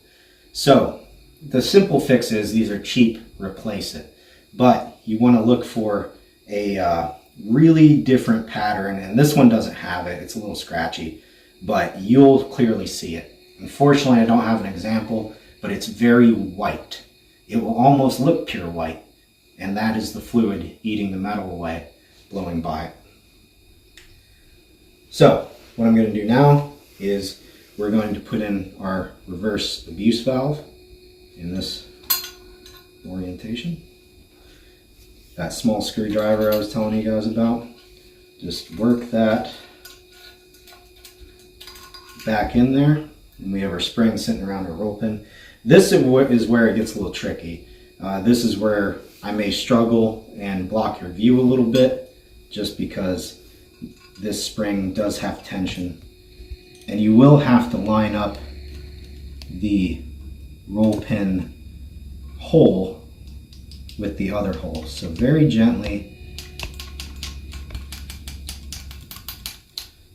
So the simple fix is, these are cheap, replace it. But you want to look for a really different pattern, and this one doesn't have it. It's a little scratchy, but you'll clearly see it. Unfortunately, I don't have an example, but it's very white. It will almost look pure white, and that is the fluid eating the metal away, blowing by it. So what I'm going to do now is we're going to put in our reverse abuse valve in this orientation. That small screwdriver I was telling you guys about, just work that back in there, and we have our spring sitting around our roll pin. This is where it gets a little tricky. This is where I may struggle and block your view a little bit, just because this spring does have tension, and you will have to line up the roll pin hole with the other hole. So very gently,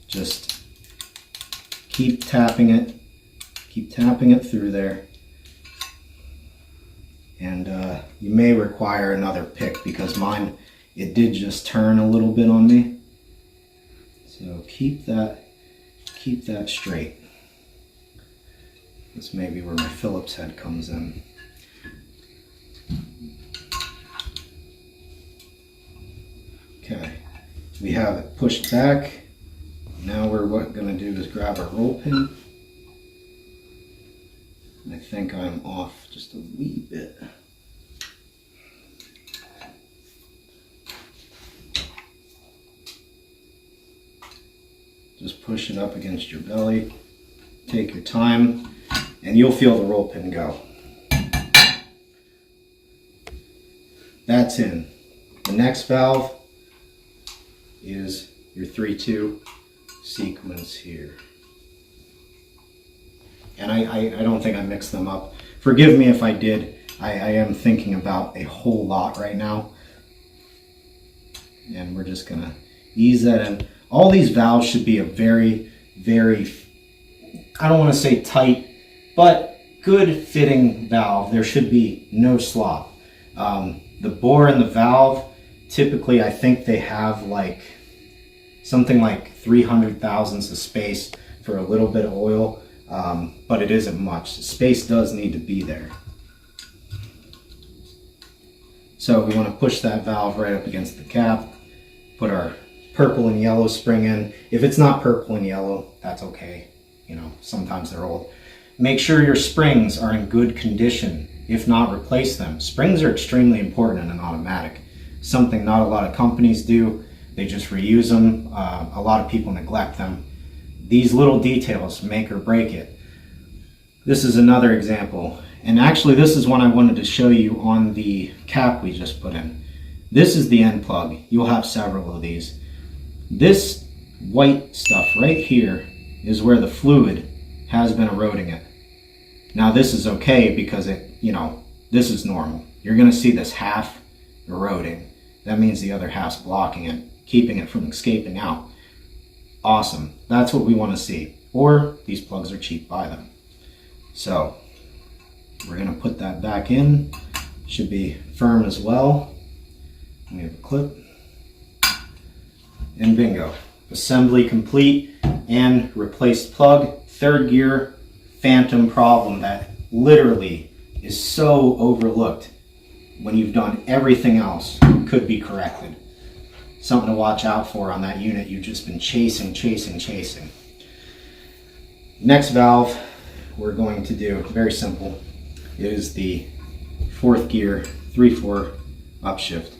just keep tapping it through there. And you may require another pick, because mine, it did just turn a little bit on me. So keep that straight. This may be where my Phillips head comes in. Okay, we have it pushed back. Now we're going to do is grab our roll pin. I think I'm off just a wee bit. Just push it up against your belly. Take your time, and you'll feel the roll pin go. That's in. The next valve is your 3-2 sequence here. And I don't think I mixed them up. Forgive me if I did. I am thinking about a whole lot right now. And we're just gonna ease that in. All these valves should be a very, very, I don't want to say tight, but good fitting valve. There should be no slop. The bore and the valve, typically I think they have like something like 300 thousandths of space for a little bit of oil, but it isn't much. Space does need to be there. So we want to push that valve right up against the cap, put our purple and yellow spring in. If it's not purple and yellow, that's okay. You know, sometimes they're old. Make sure your springs are in good condition. If not, replace them. Springs are extremely important in an automatic. Something not a lot of companies do. They just reuse them. A lot of people neglect them. These little details make or break it. This is another example. And actually this is one I wanted to show you on the cap we just put in. This is the end plug. You'll have several of these. This white stuff right here is where the fluid has been eroding it. Now this is okay because this is normal. You're gonna see this half eroding. That means the other half's blocking it, keeping it from escaping out. Awesome, that's what we wanna see. Or these plugs are cheap, buy them. So we're gonna put that back in. Should be firm as well. We have a clip. And bingo, assembly complete and replaced plug. Third gear phantom problem that literally is so overlooked when you've done everything else could be corrected. Something to watch out for on that unit you've just been chasing. Next valve we're going to do, very simple. It is the fourth gear 3/4 upshift,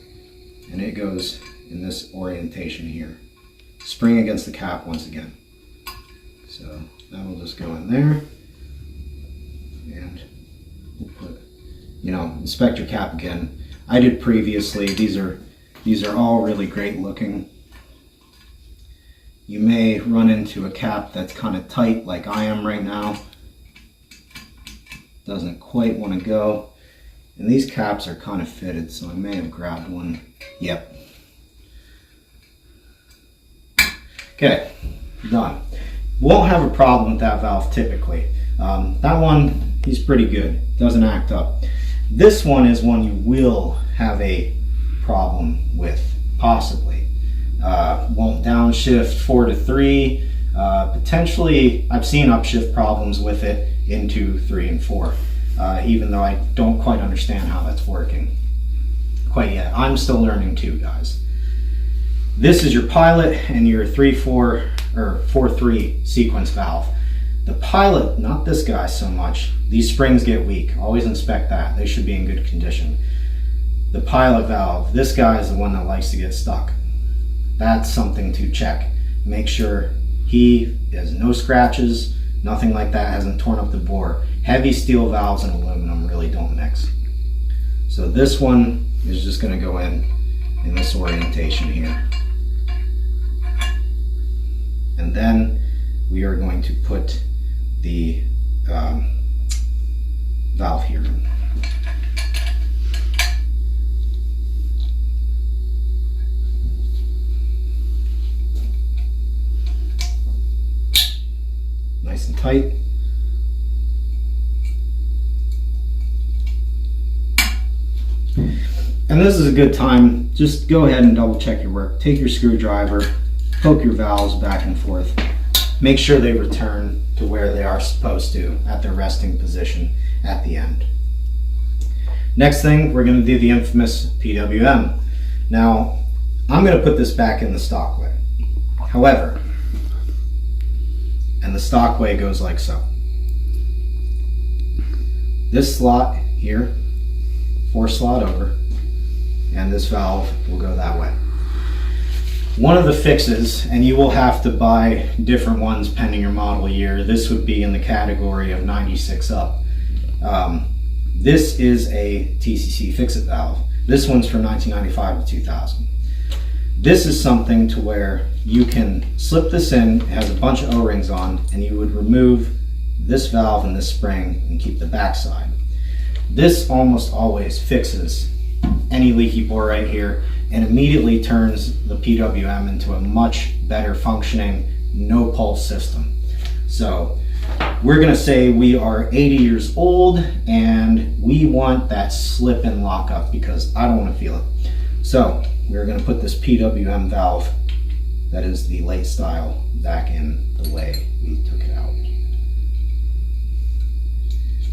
and it goes in this orientation here. Spring against the cap once again. So that will just go in there, and we'll put, inspect your cap again. I did previously. These are all really great looking. You may run into a cap that's kind of tight like I am right now. Doesn't quite want to go. And these caps are kind of fitted, so I may have grabbed one. Yep. Okay, done. Won't have a problem with that valve typically. That one, he's pretty good. Doesn't act up. This one is one you will have a problem with, possibly. Won't downshift 4 to 3. Potentially, I've seen upshift problems with it into 3 and 4, even though I don't quite understand how that's working quite yet. I'm still learning too, guys. This is your pilot and your 3/4 or 4/3 sequence valve. The pilot, not this guy so much. These springs get weak. Always inspect that. They should be in good condition. The pilot valve, this guy is the one that likes to get stuck. That's something to check. Make sure he has no scratches, nothing like that, hasn't torn up the bore. Heavy steel valves and aluminum really don't mix. So this one is just going to go in this orientation here. And then we are going to put the valve here in. Nice and tight. And this is a good time, just go ahead and double check your work. Take your screwdriver, poke your valves back and forth. Make sure they return to where they are supposed to at their resting position at the end. Next thing, we're going to do the infamous PWM. Now, I'm going to put this back in the stock way. However, and the stock way goes like so. This slot here, 4 slot over, and this valve will go that way. One of the fixes, and you will have to buy different ones pending your model year, this would be in the category of 96 up. This is a TCC fix-it valve. This one's from 1995 to 2000. This is something to where you can slip this in, it has a bunch of O-rings on, and you would remove this valve and this spring and keep the backside. This almost always fixes any leaky bore right here and immediately turns the PWM into a much better functioning, no pulse system. So we're gonna say we are 80 years old and we want that slip and lock up because I don't wanna feel it. So we're gonna put this PWM valve That is the late style back in the way we took it out.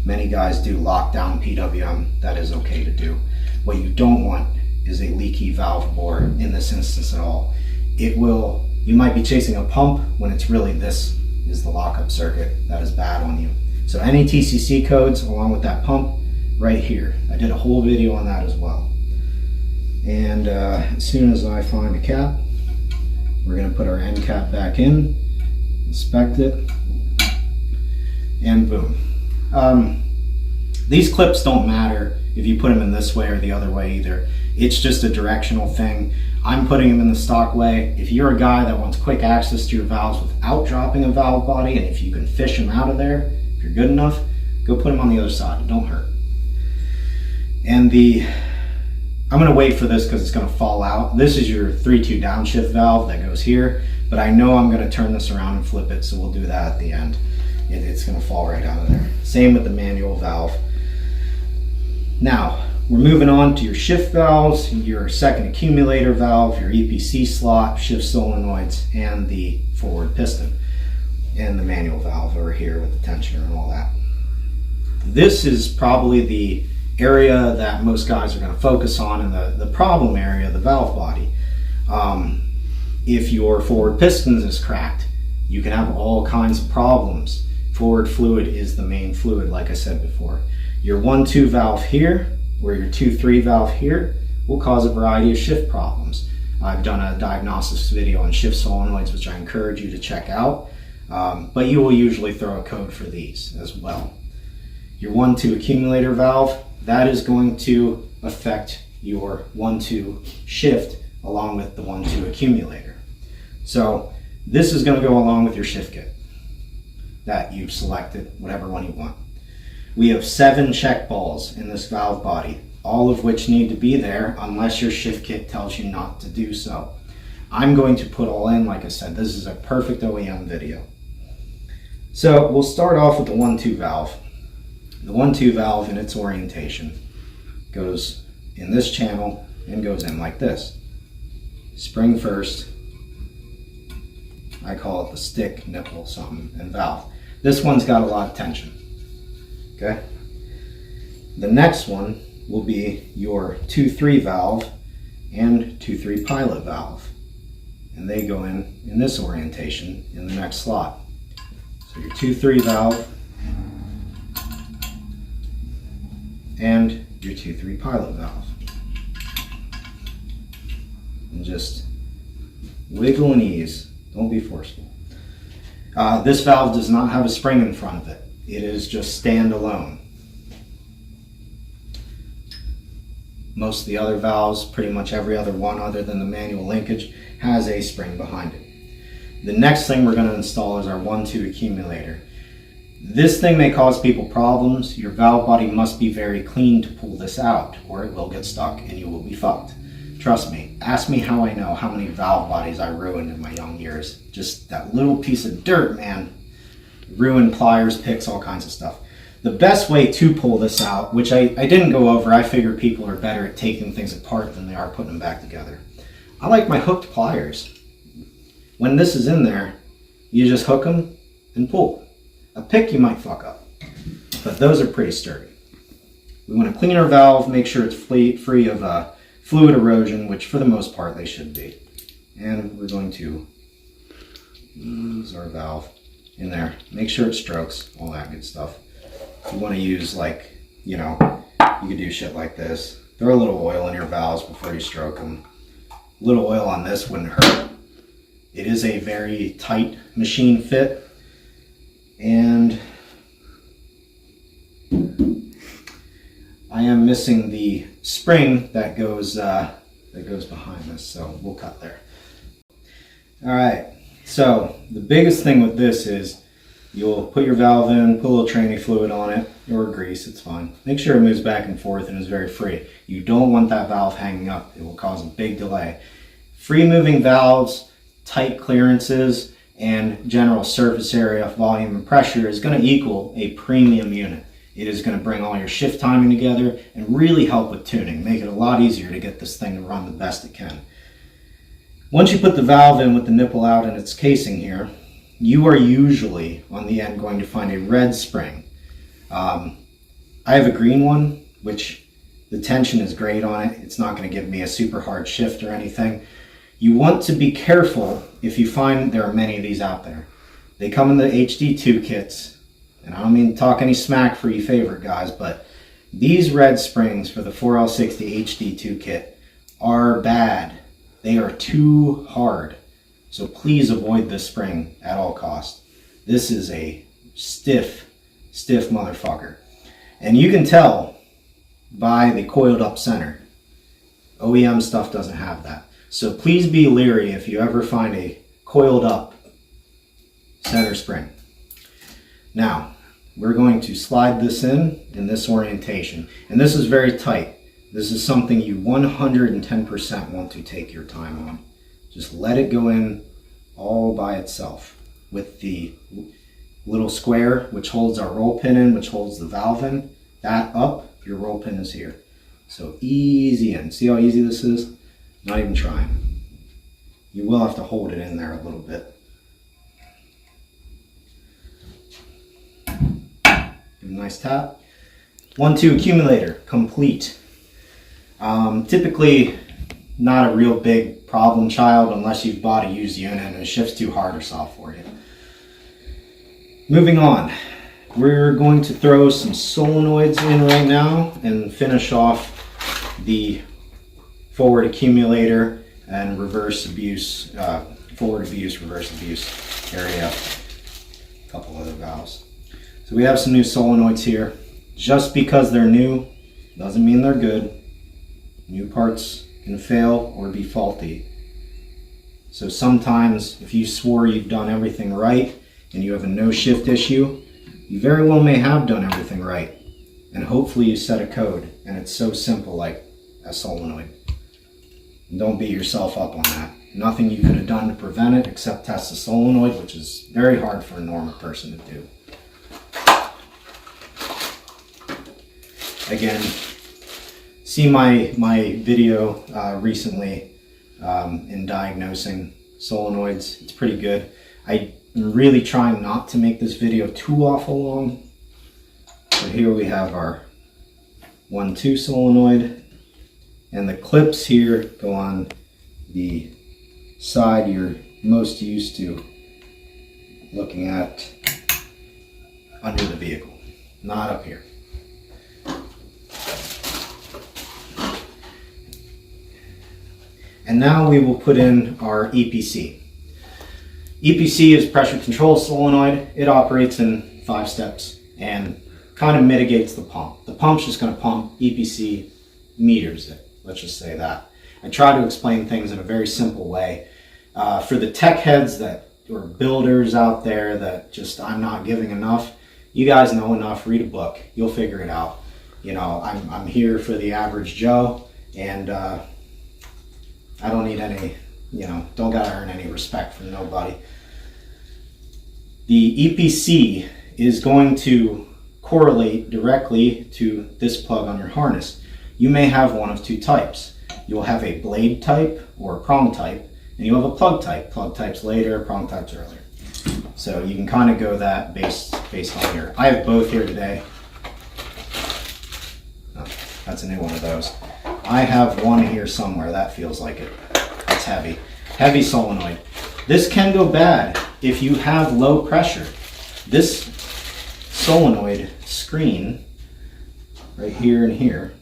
Many guys do lockdown PWM. That is okay to do. What you don't want is a leaky valve bore in this instance at all. You might be chasing a pump when it's really this is the lockup circuit. That is bad on you. So any TCC codes along with that pump right here. I did a whole video on that as well. And as soon as I find a cap, we're going to put our end cap back in, inspect it, and boom. These clips don't matter if you put them in this way or the other way either. It's just a directional thing. I'm putting them in the stock way. If you're a guy that wants quick access to your valves without dropping a valve body, and if you can fish them out of there, if you're good enough, go put them on the other side. It don't hurt. And I'm going to wait for this because it's going to fall out. This is your 3-2 downshift valve that goes here, but I know I'm going to turn this around and flip it, so we'll do that at the end. It's going to fall right out of there. Same with the manual valve. Now, we're moving on to your shift valves, your second accumulator valve, your EPC slot, shift solenoids, and the forward piston, and the manual valve over here with the tensioner and all that. This is probably the area that most guys are going to focus on, in the problem area, the valve body. If your forward pistons is cracked, you can have all kinds of problems. Forward fluid is the main fluid, like I said before. Your 1-2 valve here, or your 2-3 valve here, will cause a variety of shift problems. I've done a diagnosis video on shift solenoids, which I encourage you to check out, but you will usually throw a code for these as well. Your 1-2 accumulator valve, that is going to affect your 1-2 shift along with the 1-2 accumulator. So this is going to go along with your shift kit that you've selected, whatever one you want. We have 7 check balls in this valve body, all of which need to be there unless your shift kit tells you not to do so. I'm going to put all in, like I said, this is a Perfect OEM video. So we'll start off with the 1-2 valve. The 1-2 valve in its orientation goes in this channel and goes in like this. Spring first. I call it the stick, nipple, something, and valve. This one's got a lot of tension. Okay? The next one will be your 2-3 valve and 2-3 pilot valve. And they go in this orientation in the next slot. So your 2-3 valve and your 2-3 pilot valve. And just wiggle and ease. Don't be forceful. This valve does not have a spring in front of it. It is just standalone. Most of the other valves, pretty much every other one other than the manual linkage, has a spring behind it. The next thing we're going to install is our 1-2 accumulator. This thing may cause people problems. Your valve body must be very clean to pull this out, or it will get stuck and you will be fucked. Trust me, ask me how I know how many valve bodies I ruined in my young years. Just that little piece of dirt, man. Ruined pliers, picks, all kinds of stuff. The best way to pull this out, which I didn't go over, I figure people are better at taking things apart than they are putting them back together. I like my hooked pliers. When this is in there, you just hook them and pull. A pick you might fuck up, but those are pretty sturdy. We want to clean our valve, make sure it's free of fluid erosion, which for the most part they should be. And we're going to ease our valve in there. Make sure it strokes, all that good stuff. If you want to use, like, you know, you could do shit like this. Throw a little oil in your valves before you stroke them. A little oil on this wouldn't hurt. It is a very tight machine fit. And I am missing the spring that goes behind this, so we'll cut there. All right, so the biggest thing with this is you'll put your valve in, put a little tranny fluid on it, or grease, it's fine. Make sure it moves back and forth and is very free. You don't want that valve hanging up. It will cause a big delay. Free moving valves, tight clearances, and general surface area, volume, and pressure is going to equal a premium unit. It is going to bring all your shift timing together and really help with tuning, make it a lot easier to get this thing to run the best it can. Once you put the valve in with the nipple out in its casing here, you are usually on the end going to find a red spring. I have a green one, which the tension is great on it. It's not going to give me a super hard shift or anything. You want to be careful if you find there are many of these out there. They come in the HD2 kits, and I don't mean to talk any smack for you favorite guys, but these red springs for the 4L60 HD2 kit are bad. They are too hard. So please avoid this spring at all costs. This is a stiff motherfucker. And you can tell by the coiled up center. OEM stuff doesn't have that. So please be leery if you ever find a coiled up center spring. Now, we're going to slide this in this orientation. And this is very tight. This is something you 110% want to take your time on. Just let it go in all by itself with the little square which holds our roll pin in, which holds the valve in. That up, your roll pin is here. So easy in. See how easy this is? Not even trying. You will have to hold it in there a little bit. Give it a nice tap. 1-2 accumulator, complete. Typically not a real big problem child unless you've bought a used unit and it shifts too hard or soft for you. Moving on, we're going to throw some solenoids in right now and finish off the forward accumulator and reverse abuse, forward abuse, reverse abuse area. A couple other valves. So we have some new solenoids here. Just because they're new doesn't mean they're good. New parts can fail or be faulty. So sometimes if you swore you've done everything right and you have a no shift issue, you very well may have done everything right. And hopefully you set a code and it's so simple like a solenoid. And don't beat yourself up on that. Nothing you could have done to prevent it except test the solenoid, which is very hard for a normal person to do. Again, see my video recently in diagnosing solenoids. It's pretty good. I'm really trying not to make this video too awful long. So here we have our 1-2 solenoid, and the clips here go on the side you're most used to looking at under the vehicle, not up here. And now we will put in our EPC. EPC is pressure control solenoid. It operates in 5 steps and kind of mitigates the pump. The pump's just going to pump, EPC meters it. Let's just say that. I try to explain things in a very simple way. For the tech heads that or builders out there that just I'm not giving enough, you guys know enough. Read a book. You'll figure it out. You know, I'm here for the average Joe, and I don't need any, you know, don't gotta earn any respect from nobody. The EPC is going to correlate directly to this plug on your harness. You may have one of 2 types. You'll have a blade type or a prong type, and you'll have a plug type. Plug types later, prong types earlier. So you can kind of go that based on here. I have both here today. Oh, that's a new one of those. I have one here somewhere. That feels like it. It's heavy. Heavy solenoid. This can go bad if you have low pressure. This solenoid screen, right here and here,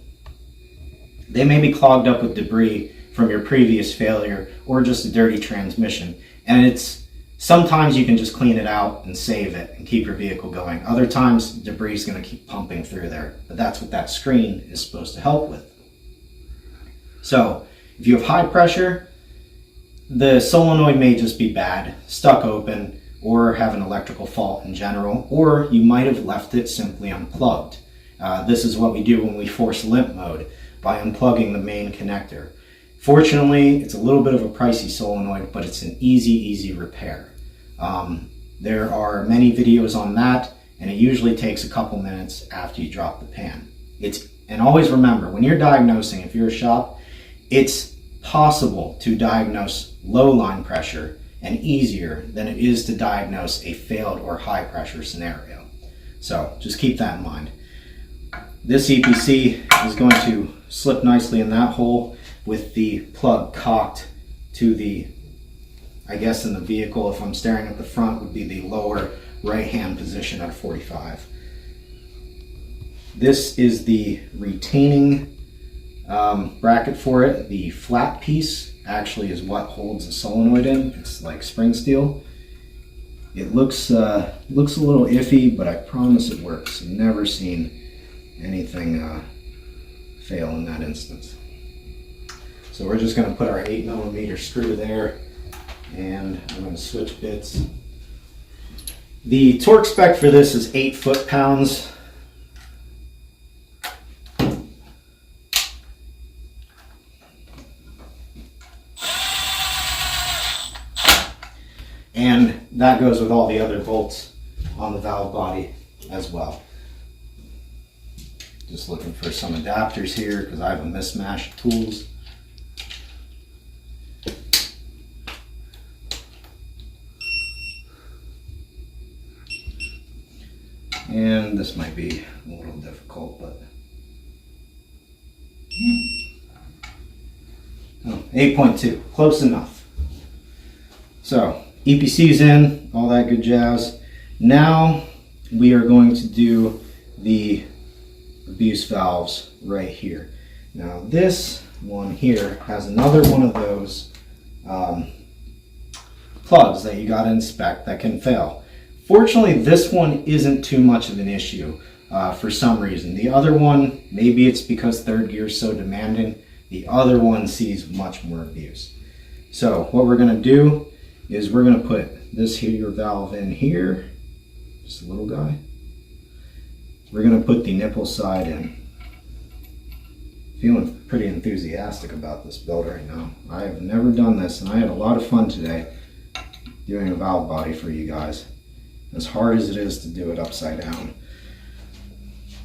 they may be clogged up with debris from your previous failure or just a dirty transmission. And it's sometimes you can just clean it out and save it and keep your vehicle going. Other times debris is going to keep pumping through there. But that's what that screen is supposed to help with. So if you have high pressure, the solenoid may just be bad, stuck open, or have an electrical fault in general, or you might have left it simply unplugged. This is what we do when we force limp mode, by unplugging the main connector. Fortunately, it's a little bit of a pricey solenoid, but it's an easy repair. There are many videos on that, and it usually takes a couple minutes after you drop the pan. And always remember, when you're diagnosing, if you're a shop, it's possible to diagnose low line pressure and easier than it is to diagnose a failed or high pressure scenario. So just keep that in mind. This EPC is going to slip nicely in that hole with the plug cocked to the, I guess in the vehicle, if I'm staring at the front, would be the lower right hand position at 45. This is the retaining bracket for it. The flat piece actually is what holds the solenoid in. It's like spring steel. It looks a little iffy, but I promise it works. I've never seen anything fail in that instance. So we're just going to put our 8mm screw there, and I'm going to switch bits. The torque spec for this is 8 foot-pounds. And that goes with all the other bolts on the valve body as well. Just looking for some adapters here because I have a mismatch of tools. And this might be a little difficult, but 8.2, close enough. So EPC's in, all that good jazz. Now we are going to do the abuse valves right here. Now this one here has another one of those plugs that you got to inspect that can fail. Fortunately, this one isn't too much of an issue for some reason. The other one, maybe it's because third gear is so demanding, the other one sees much more abuse. So what we're going to do is we're going to put this here valve in here, just a little guy. We're going to put the nipple side in. Feeling pretty enthusiastic about this build right now. I have never done this, and I had a lot of fun today doing a valve body for you guys, as hard as it is to do it upside down.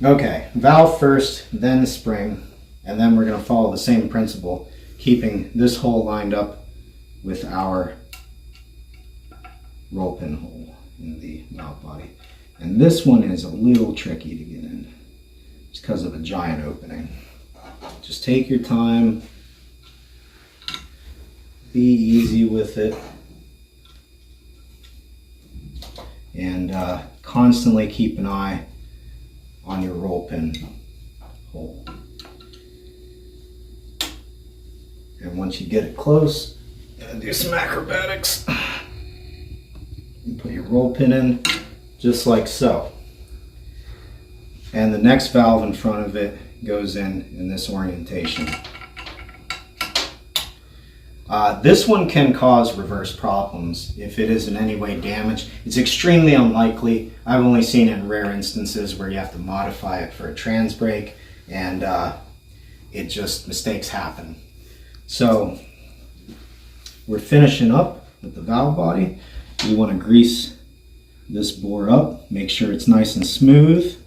Okay, valve first, then the spring, and then we're going to follow the same principle, keeping this hole lined up with our roll pin hole in the valve body. And this one is a little tricky to get in, just because of a giant opening. Just take your time, be easy with it, and constantly keep an eye on your roll pin hole. And once you get it close, do some acrobatics. And put your roll pin in just like so. And the next valve in front of it goes in this orientation. This one can cause reverse problems if it is in any way damaged. It's extremely unlikely. I've only seen it in rare instances where you have to modify it for a trans brake, and mistakes happen. So we're finishing up with the valve body. We want to grease this bore up, make sure it's nice and smooth.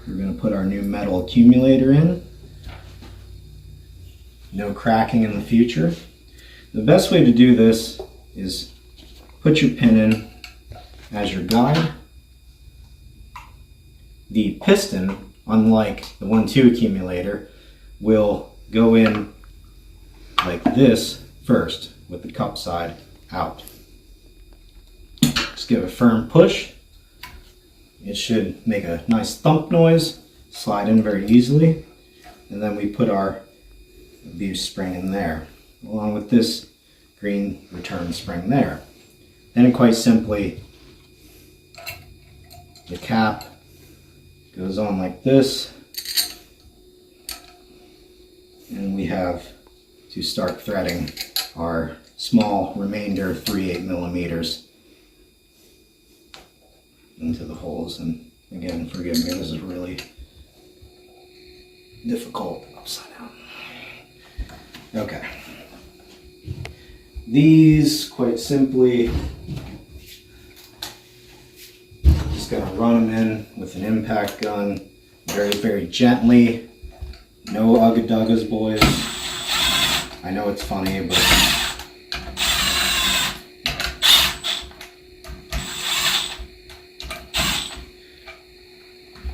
We're going to put our new metal accumulator in. No cracking in the future. The best way to do this is put your pin in as your guide. The piston, unlike the 1-2 accumulator, will go in like this first with the cup side out. Just give a firm push. It should make a nice thump noise, slide in very easily, and then we put our abuse spring in there, along with this green return spring there. Then quite simply, the cap goes on like this, and we have to start threading our small remainder 3/8 millimeters into the holes. And again, forgive me, this is really difficult upside down. Okay. These, quite simply, just gonna run them in with an impact gun, very, very gently. No ugga-duggas, boys. I know it's funny, but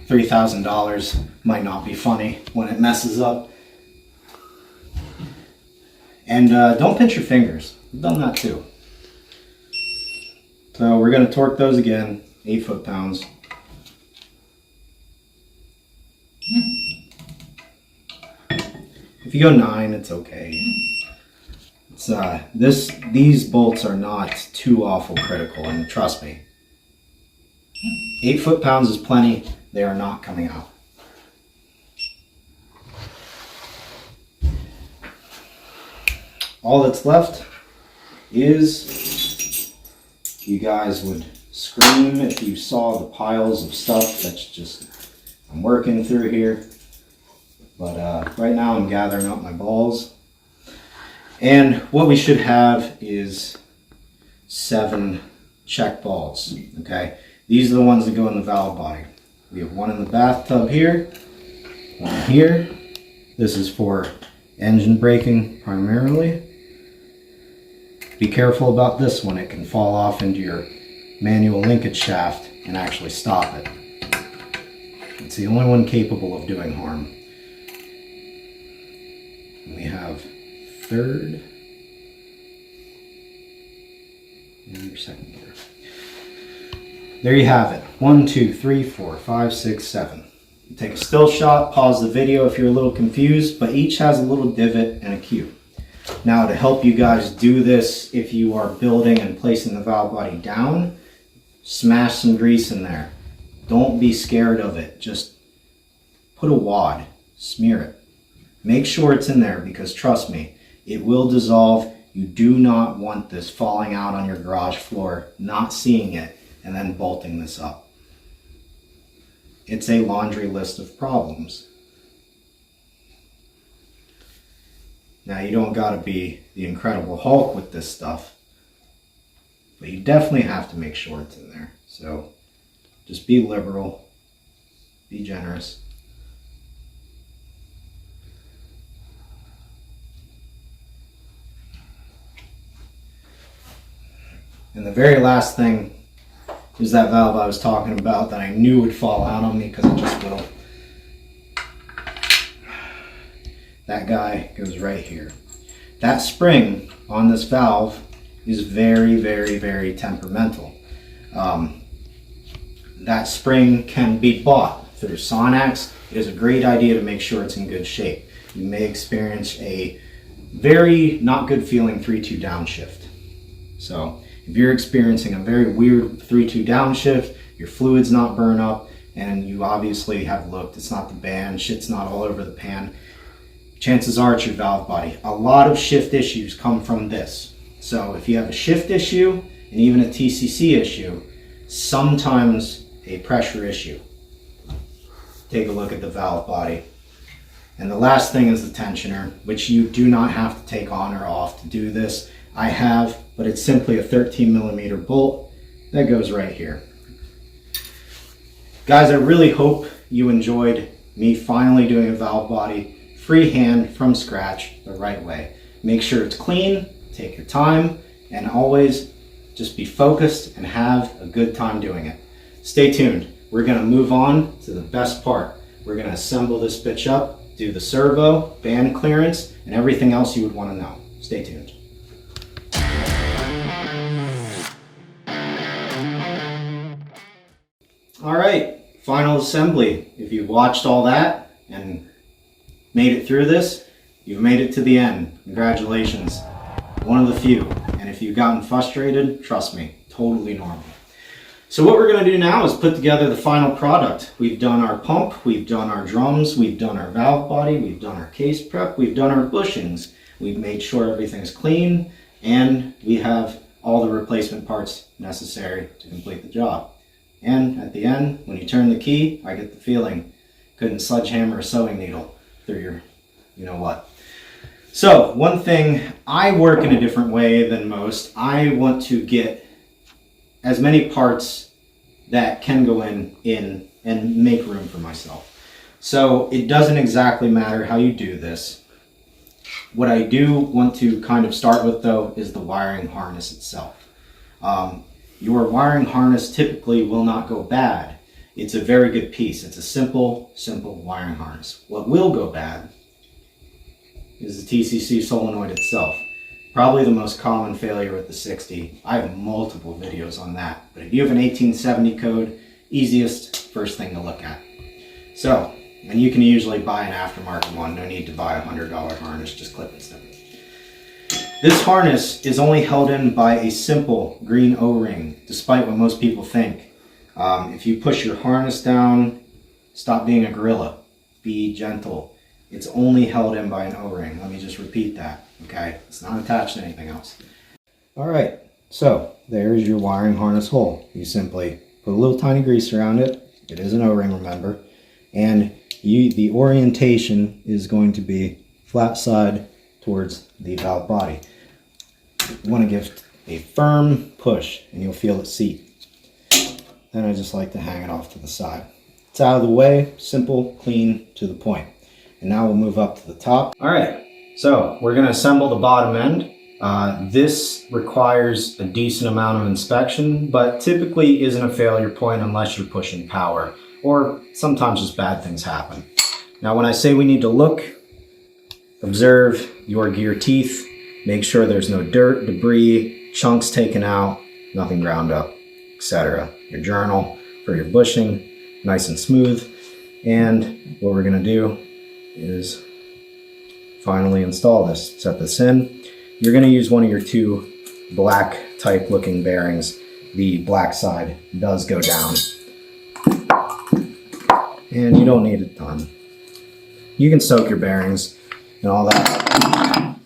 $3,000 might not be funny when it messes up. And don't pinch your fingers. I've done that too. So we're going to torque those again, 8 foot-pounds. If you go 9, it's okay. It's these bolts are not too awful critical, and trust me, 8 foot-pounds is plenty. They are not coming out. All that's left is, you guys would scream if you saw the piles of stuff that's just I'm working through here. But right now I'm gathering up my balls. And what we should have is 7 check balls, okay? These are the ones that go in the valve body. We have one in the bathtub here, one here. This is for engine braking primarily. Be careful about this one. It can fall off into your manual linkage shaft and actually stop it. It's the only one capable of doing harm. And we have third and your second gear. There you have it. 1, 2, 3, 4, 5, 6, 7. You take a still shot, pause the video if you're a little confused, but each has a little divot and a cube. Now, to help you guys do this, if you are building and placing the valve body down, smash some grease in there. Don't be scared of it. Just put a wad, smear it. Make sure it's in there, because trust me, it will dissolve. You do not want this falling out on your garage floor, not seeing it, and then bolting this up. It's a laundry list of problems. Now, you don't gotta be the Incredible Hulk with this stuff, but you definitely have to make sure it's in there. So just be liberal, be generous. And the very last thing is that valve I was talking about that I knew would fall out on me, because it just will. That guy goes right here. That spring on this valve is very, very, very temperamental. That spring can be bought through Sonax. It is a great idea to make sure it's in good shape. You may experience a very not good feeling 3-2 downshift. So if you're experiencing a very weird 3-2 downshift, your fluid's not burn up, and you obviously have looked, it's not the band, shit's not all over the pan, chances are it's your valve body. A lot of shift issues come from this. So if you have a shift issue and even a TCC issue, sometimes a pressure issue. Take a look at the valve body. And the last thing is the tensioner, which you do not have to take on or off to do this. I have, but it's simply a 13mm bolt that goes right here. Guys, I really hope you enjoyed me finally doing a valve body freehand from scratch the right way. Make sure it's clean, take your time, and always just be focused and have a good time doing it. Stay tuned. We're going to move on to the best part. We're going to assemble this bitch up, do the servo, band clearance, and everything else you would want to know. Stay tuned. All right, final assembly. If you've watched all that and made it through this, you've made it to the end. Congratulations. One of the few. And if you've gotten frustrated, trust me, totally normal. So what we're going to do now is put together the final product. We've done our pump, we've done our drums, we've done our valve body, we've done our case prep, we've done our bushings. We've made sure everything's clean, and we have all the replacement parts necessary to complete the job. And at the end, when you turn the key, I get the feeling couldn't sledgehammer a sewing needle through your you know what. So one thing, I work in a different way than most. I want to get as many parts that can go in and make room for myself. So it doesn't exactly matter how you do this. What I do want to kind of start with though is the wiring harness itself. Your wiring harness typically will not go bad. It's a very good piece. It's a simple wiring harness. What will go bad is the TCC solenoid itself. Probably the most common failure with the 60. I have multiple videos on that. But if you have an 1870 code, easiest first thing to look at. So, and you can usually buy an aftermarket one. No need to buy a $100 harness, just clip and snip. This harness is only held in by a simple green O-ring, despite what most people think. If you push your harness down, stop being a gorilla. Be gentle. It's only held in by an O-ring. Let me just repeat that, okay? It's not attached to anything else. All right, so there's your wiring harness hole. You simply put a little tiny grease around it. It is an O-ring, remember. And the orientation is going to be flat side towards the valve body. You want to give a firm push and you'll feel it seat. Then I just like to hang it off to the side. It's out of the way, simple, clean, to the point. And now we'll move up to the top. All right, so we're going to assemble the bottom end. This requires a decent amount of inspection, but typically isn't a failure point unless you're pushing power, or sometimes just bad things happen. Now when I say we need to look, observe your gear teeth, make sure there's no dirt, debris, chunks taken out, nothing ground up, etc. Your journal for your bushing, nice and smooth. And what we're going to do is finally install this. Set this in. You're going to use one of your two black type looking bearings. The black side does go down. And you don't need a ton. You can soak your bearings and all that.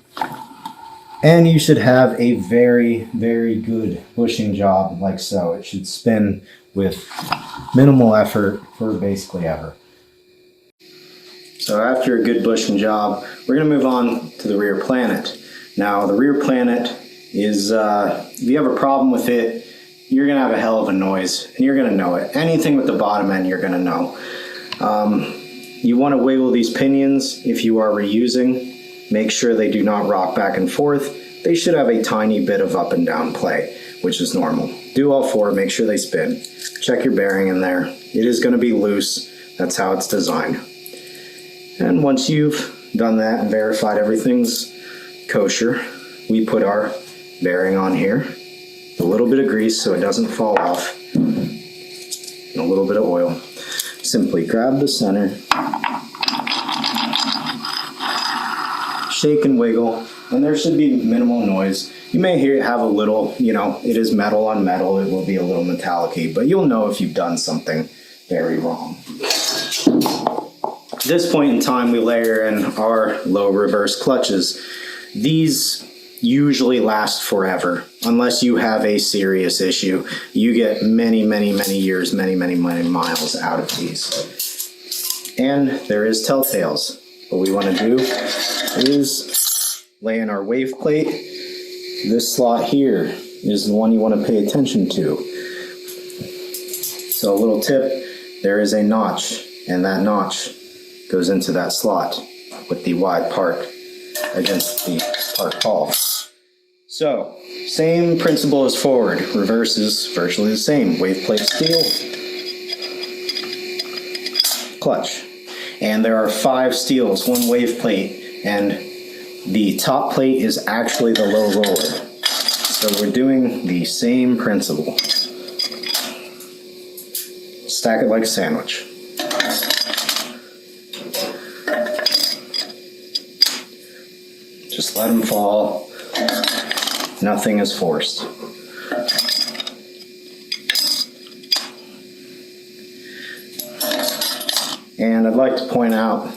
And you should have a very good bushing job like so. It should spin with minimal effort for basically ever. So after a good bushing job, we're going to move on to the rear planet. Now the rear planet is, if you have a problem with it, you're going to have a hell of a noise and you're going to know it. Anything with the bottom end you're going to know. You want to wiggle these pinions if you are reusing. Make sure they do not rock back and forth. They should have a tiny bit of up and down play, which is normal. Do all four, make sure they spin. Check your bearing in there. It is going to be loose. That's how it's designed. And once you've done that and verified everything's kosher, we put our bearing on here. A little bit of grease so it doesn't fall off. And a little bit of oil. Simply grab the center, shake and wiggle, and there should be minimal noise. You may hear it have a little, it is metal on metal, it will be a little metallic-y, but you'll know if you've done something very wrong. At this point in time, we layer in our low reverse clutches. These usually last forever, unless you have a serious issue. You get many years, many miles out of these. And there is telltales. What we want to do is lay in our wave plate. This slot here is the one you want to pay attention to. So a little tip, there is a notch, and that notch goes into that slot with the wide part against the part tall. So, same principle as forward. Reverse is virtually the same. Wave plate steel, clutch. And there are 5 steels, 1 wave plate, and the top plate is actually the low roller. So we're doing the same principle. Stack it like a sandwich. Just let them fall. Nothing is forced. And I'd like to point out,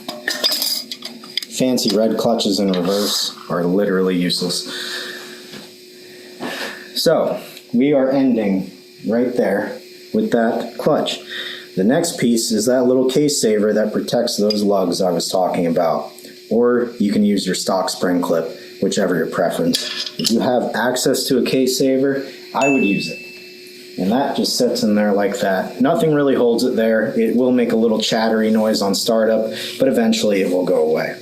fancy red clutches in reverse are literally useless. So, we are ending right there with that clutch. The next piece is that little case saver that protects those lugs I was talking about. Or you can use your stock spring clip, whichever your preference. If you have access to a case saver, I would use it. And that just sits in there like that. Nothing really holds it there. It will make a little chattery noise on startup, but eventually it will go away.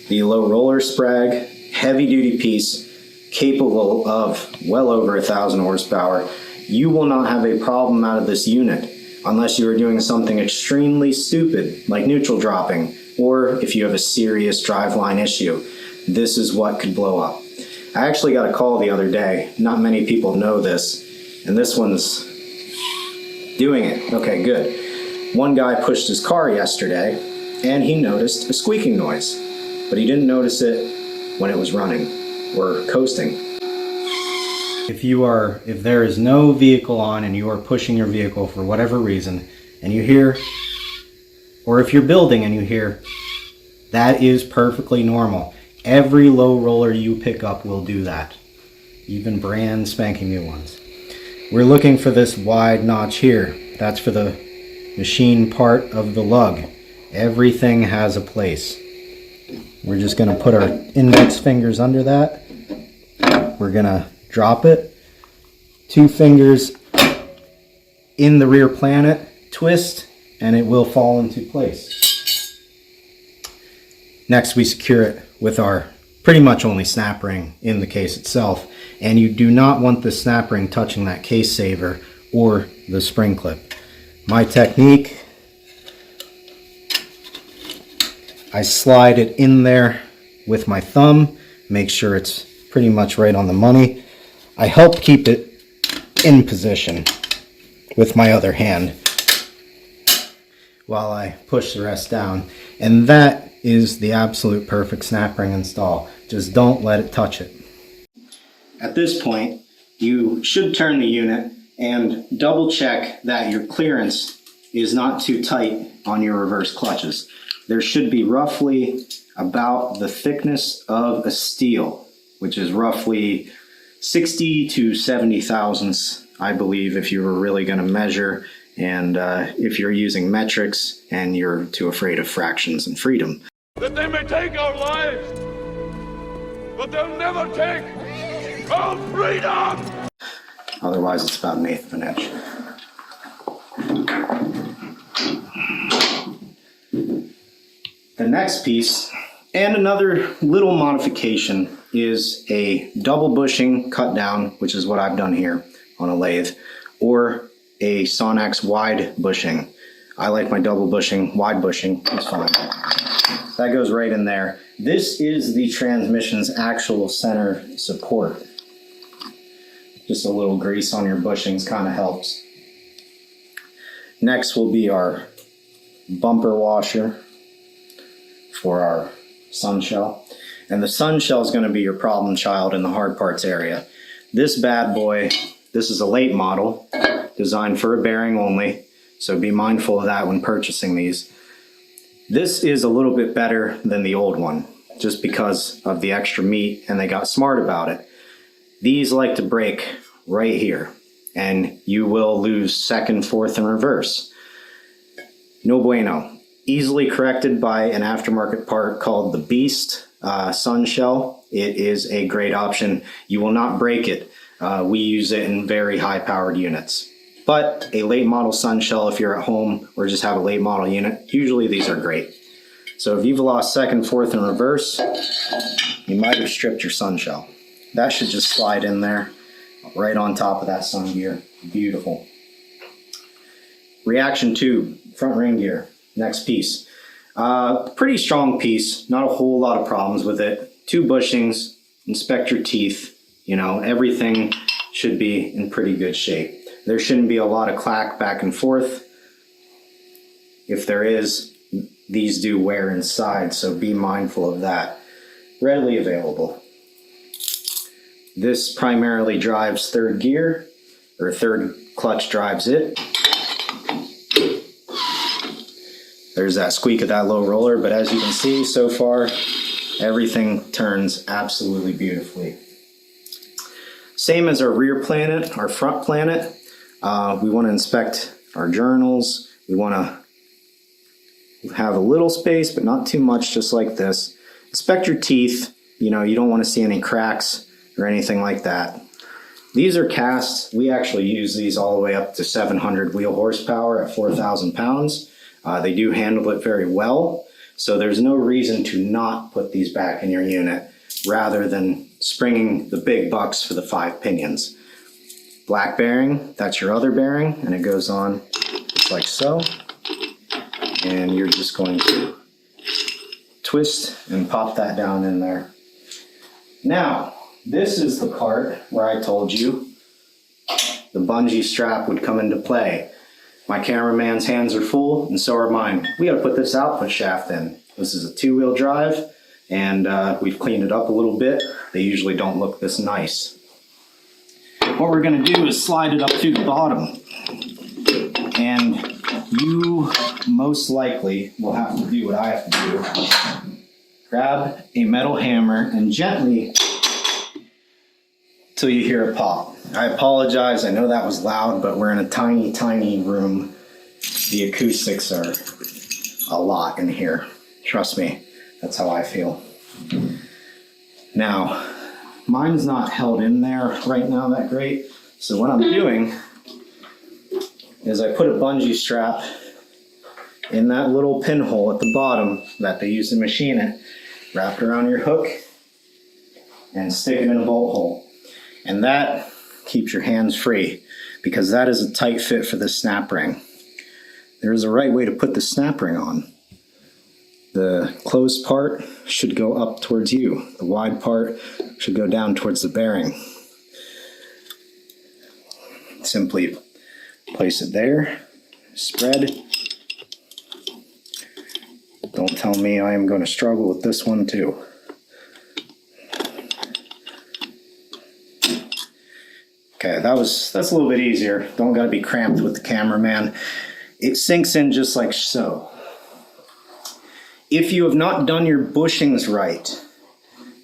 the low roller sprag, heavy duty piece, capable of well over 1,000 horsepower. You will not have a problem out of this unit unless you are doing something extremely stupid like neutral dropping, or if you have a serious driveline issue. This is what could blow up. I actually got a call the other day. Not many people know this, and this one's doing it. Okay, good. One guy pushed his car yesterday and he noticed a squeaking noise, but he didn't notice it when it was running or coasting. If there is no vehicle on and you are pushing your vehicle for whatever reason and you hear, or if you're building and you hear, that is perfectly normal. Every low roller you pick up will do that, even brand spanking new ones. We're looking for this wide notch here. That's for the machine part of the lug. Everything has a place. We're just going to put our index fingers under that. We're going to drop it. 2 fingers in the rear planet, twist, and it will fall into place. Next, we secure it with our pretty much only snap ring in the case itself. And you do not want the snap ring touching that case saver or the spring clip. My technique, I slide it in there with my thumb, make sure it's pretty much right on the money. I help keep it in position with my other hand while I push the rest down. And that is the absolute perfect snap ring install. Just don't let it touch it. At this point, you should turn the unit and double check that your clearance is not too tight on your reverse clutches. There should be roughly about the thickness of a steel, which is roughly 60 to 70 thousandths, I believe, if you were really going to measure, and if you're using metrics and you're too afraid of fractions and freedom. That they may take our lives, but they'll never take our freedom! Otherwise, it's about 1/8 of an inch. The next piece, and another little modification, is a double bushing cut down, which is what I've done here on a lathe, or a Sonax wide bushing. I like my double bushing, wide bushing, it's fine. That goes right in there. This is the transmission's actual center support. Just a little grease on your bushings kind of helps. Next will be our bumper washer for our sun shell. And the sun shell is going to be your problem child in the hard parts area. This bad boy, this is a late model, designed for a bearing only, so be mindful of that when purchasing these. This is a little bit better than the old one, just because of the extra meat, and they got smart about it. These like to break right here, and you will lose second, fourth, and reverse. No bueno. Easily corrected by an aftermarket part called the Beast Sun Shell. It is a great option. You will not break it. We use it in very high powered units. But a late model sun shell, if you're at home or just have a late model unit, usually these are great. So if you've lost second, fourth, and reverse, you might have stripped your sun shell. That should just slide in there right on top of that sun gear. Beautiful. Reaction tube, front ring gear, next piece. Pretty strong piece, not a whole lot of problems with it. 2 bushings, inspect your teeth, you know, everything should be in pretty good shape. There shouldn't be a lot of clack back and forth. If there is, these do wear inside, so be mindful of that. Readily available. This primarily drives third gear, or third clutch drives it. There's that squeak of that low roller, but as you can see so far, everything turns absolutely beautifully. Same as our rear planet, our front planet. We want to inspect our journals. We want to have a little space, but not too much, just like this. Inspect your teeth. You know, you don't want to see any cracks or anything like that. These are casts. We actually use these all the way up to 700 wheel horsepower at 4,000 pounds. They do handle it very well. So there's no reason to not put these back in your unit rather than springing the big bucks for the 5 pinions. Black bearing, that's your other bearing, and it goes on just like so. And you're just going to twist and pop that down in there. Now, this is the part where I told you the bungee strap would come into play. My cameraman's hands are full, and so are mine. We gotta put this output shaft in. This is a 2-wheel drive, and we've cleaned it up a little bit. They usually don't look this nice. What we're gonna do is slide it up to the bottom. And you most likely will have to do what I have to do. Grab a metal hammer and gently till you hear it pop. I apologize, I know that was loud, but we're in a tiny, tiny room. The acoustics are a lot in here. Trust me, that's how I feel. Now, mine's not held in there right now that great, so what I'm doing is I put a bungee strap in that little pinhole at the bottom that they use to machine it, wrap it around your hook, and stick it in a bolt hole. And that keeps your hands free because that is a tight fit for the snap ring. There is a right way to put the snap ring on. The closed part should go up towards you. The wide part should go down towards the bearing. Simply place it there, spread. Don't tell me I am going to struggle with this one too. Okay, that's a little bit easier. Don't gotta be cramped with the cameraman. It sinks in just like so. If you have not done your bushings right,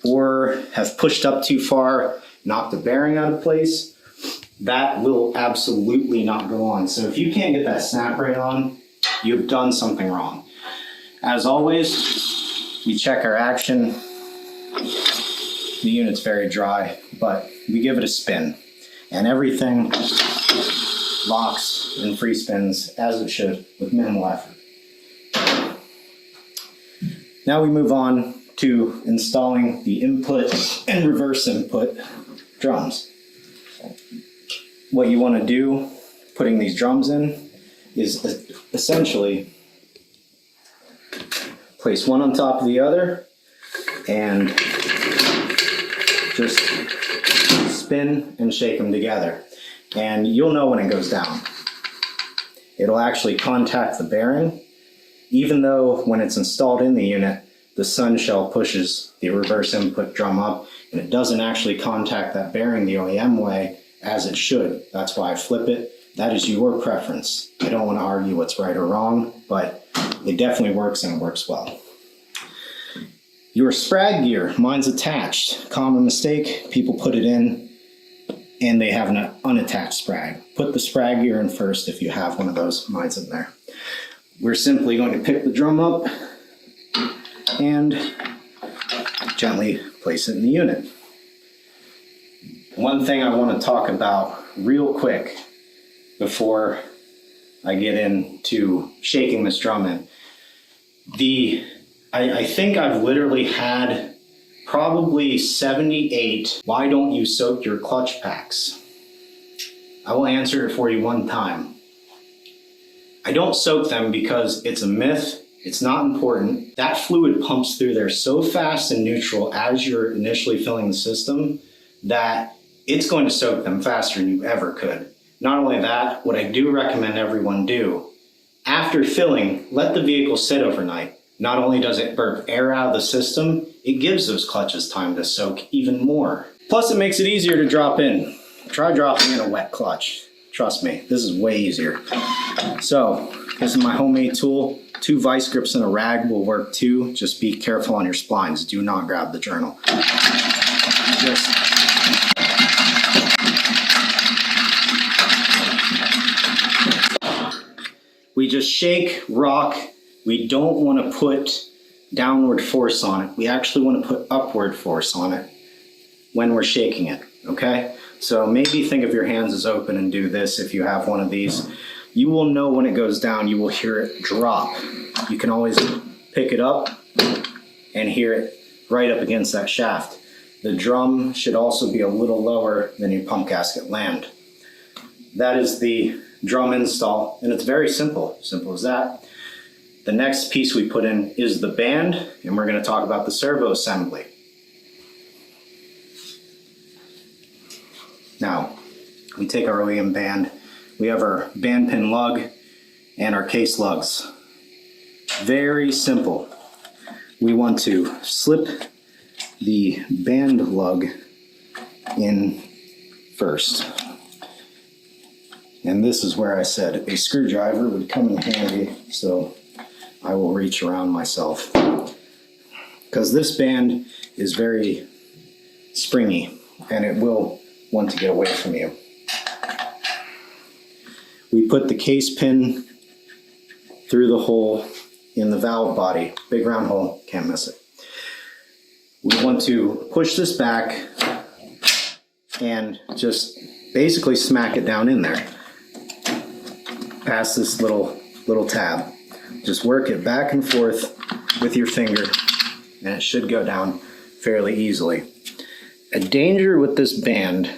or have pushed up too far, knocked the bearing out of place, that will absolutely not go on. So if you can't get that snap ring on, you've done something wrong. As always, we check our action. The unit's very dry, but we give it a spin. And everything locks and free spins as it should with minimal effort. Now we move on to installing the input and reverse input drums. What you want to do, putting these drums in, is essentially place one on top of the other and just spin and shake them together. And you'll know when it goes down. It'll actually contact the bearing, even though when it's installed in the unit, the sun shell pushes the reverse input drum up and it doesn't actually contact that bearing the OEM way as it should. That's why I flip it. That is your preference. I don't want to argue what's right or wrong, but it definitely works and it works well. Your sprag gear, mine's attached. Common mistake, people put it in and they have an unattached sprag. Put the sprag gear in first if you have one of those. Mine's in there. We're simply going to pick the drum up and gently place it in the unit. One thing I want to talk about real quick before I get into shaking this drum in. I think I've literally had probably 78 "why don't you soak your clutch packs?" I will answer it for you one time. I don't soak them because it's a myth. It's not important. That fluid pumps through there so fast in neutral as you're initially filling the system that it's going to soak them faster than you ever could. Not only that, what I do recommend everyone do, after filling, let the vehicle sit overnight. Not only does it burp air out of the system, it gives those clutches time to soak even more. Plus it makes it easier to drop in. Try dropping in a wet clutch. Trust me, this is way easier. So, this is my homemade tool. 2 vice grips and a rag will work too. Just be careful on your splines. Do not grab the journal. We just shake, rock. We don't want to put downward force on it. We actually want to put upward force on it when we're shaking it, okay? So maybe think of your hands as open and do this if you have one of these. You will know when it goes down, you will hear it drop. You can always pick it up and hear it right up against that shaft. The drum should also be a little lower than your pump gasket land. That is the drum install, and it's very simple, simple as that. The next piece we put in is the band, and we're going to talk about the servo assembly. Now, we take our OEM band, we have our band pin lug and our case lugs. Very simple. We want to slip the band lug in first. And this is where I said a screwdriver would come in handy, so I will reach around myself. Because this band is very springy and it will want to get away from you. We put the case pin through the hole in the valve body. Big round hole, can't miss it. We want to push this back and just basically smack it down in there. Past this little tab. Just work it back and forth with your finger and it should go down fairly easily. A danger with this band,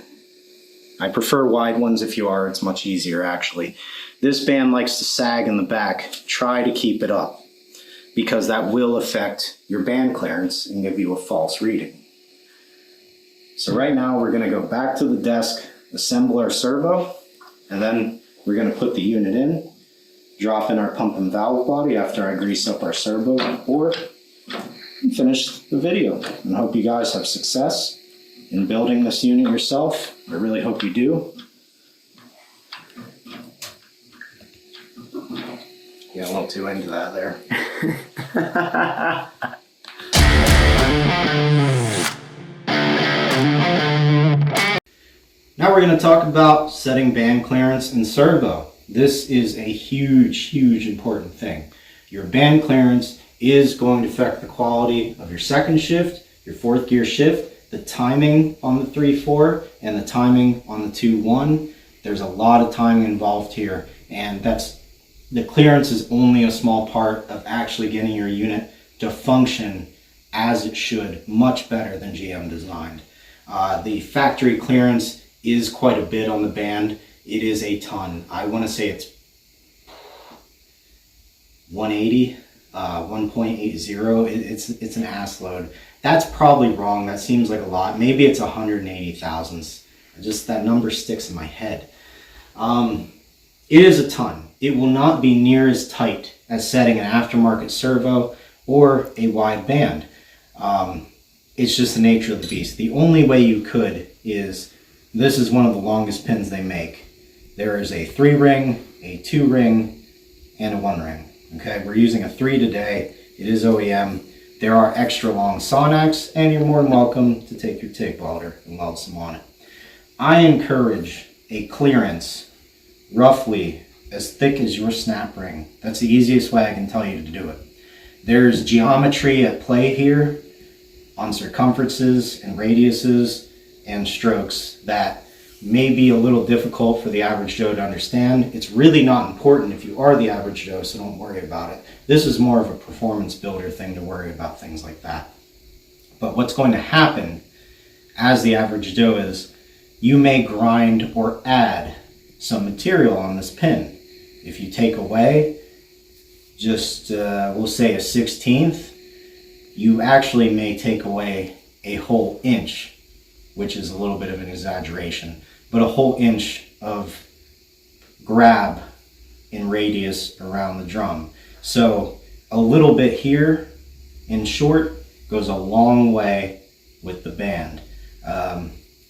I prefer wide ones if you are, it's much easier actually. This band likes to sag in the back. Try to keep it up because that will affect your band clearance and give you a false reading. So right now we're going to go back to the desk, assemble our servo, and then we're going to put the unit in, drop in our pump and valve body after I grease up our servo board, and finish the video. And I hope you guys have success in building this unit yourself. I really hope you do. Get a little too into that there. Now we're going to talk about setting band clearance and servo. This is a huge important thing. Your band clearance is going to affect the quality of your second shift, your fourth gear shift, the timing on the 3/4, and the timing on the 2/1. There's a lot of timing involved here, and the clearance is only a small part of actually getting your unit to function as it should, much better than GM designed. The factory clearance is quite a bit on the band. It is a ton. I want to say it's 180, 1.80. It's an ass load. That's probably wrong. That seems like a lot. Maybe it's 180 thousandths. Just that number sticks in my head. It is a ton. It will not be near as tight as setting an aftermarket servo or a wide band. It's just the nature of the beast. The only way you could is, this is one of the longest pins they make. There is a 3-ring, a 2-ring, and a 1-ring. Okay, we're using a 3 today. It is OEM. There are extra long Sonax, and you're more than welcome to take your TIG welder and weld some on it. I encourage a clearance roughly as thick as your snap ring. That's the easiest way I can tell you to do it. There's geometry at play here on circumferences and radiuses and strokes that may be a little difficult for the average Joe to understand. It's really not important if you are the average Joe, so don't worry about it. This is more of a performance builder thing to worry about things like that. But what's going to happen as the average Joe is, you may grind or add some material on this pin. If you take away just, we'll say a 1/16, you actually may take away a whole inch, which is a little bit of an exaggeration, but a whole inch of grab in radius around the drum. So a little bit here, in short, goes a long way with the band.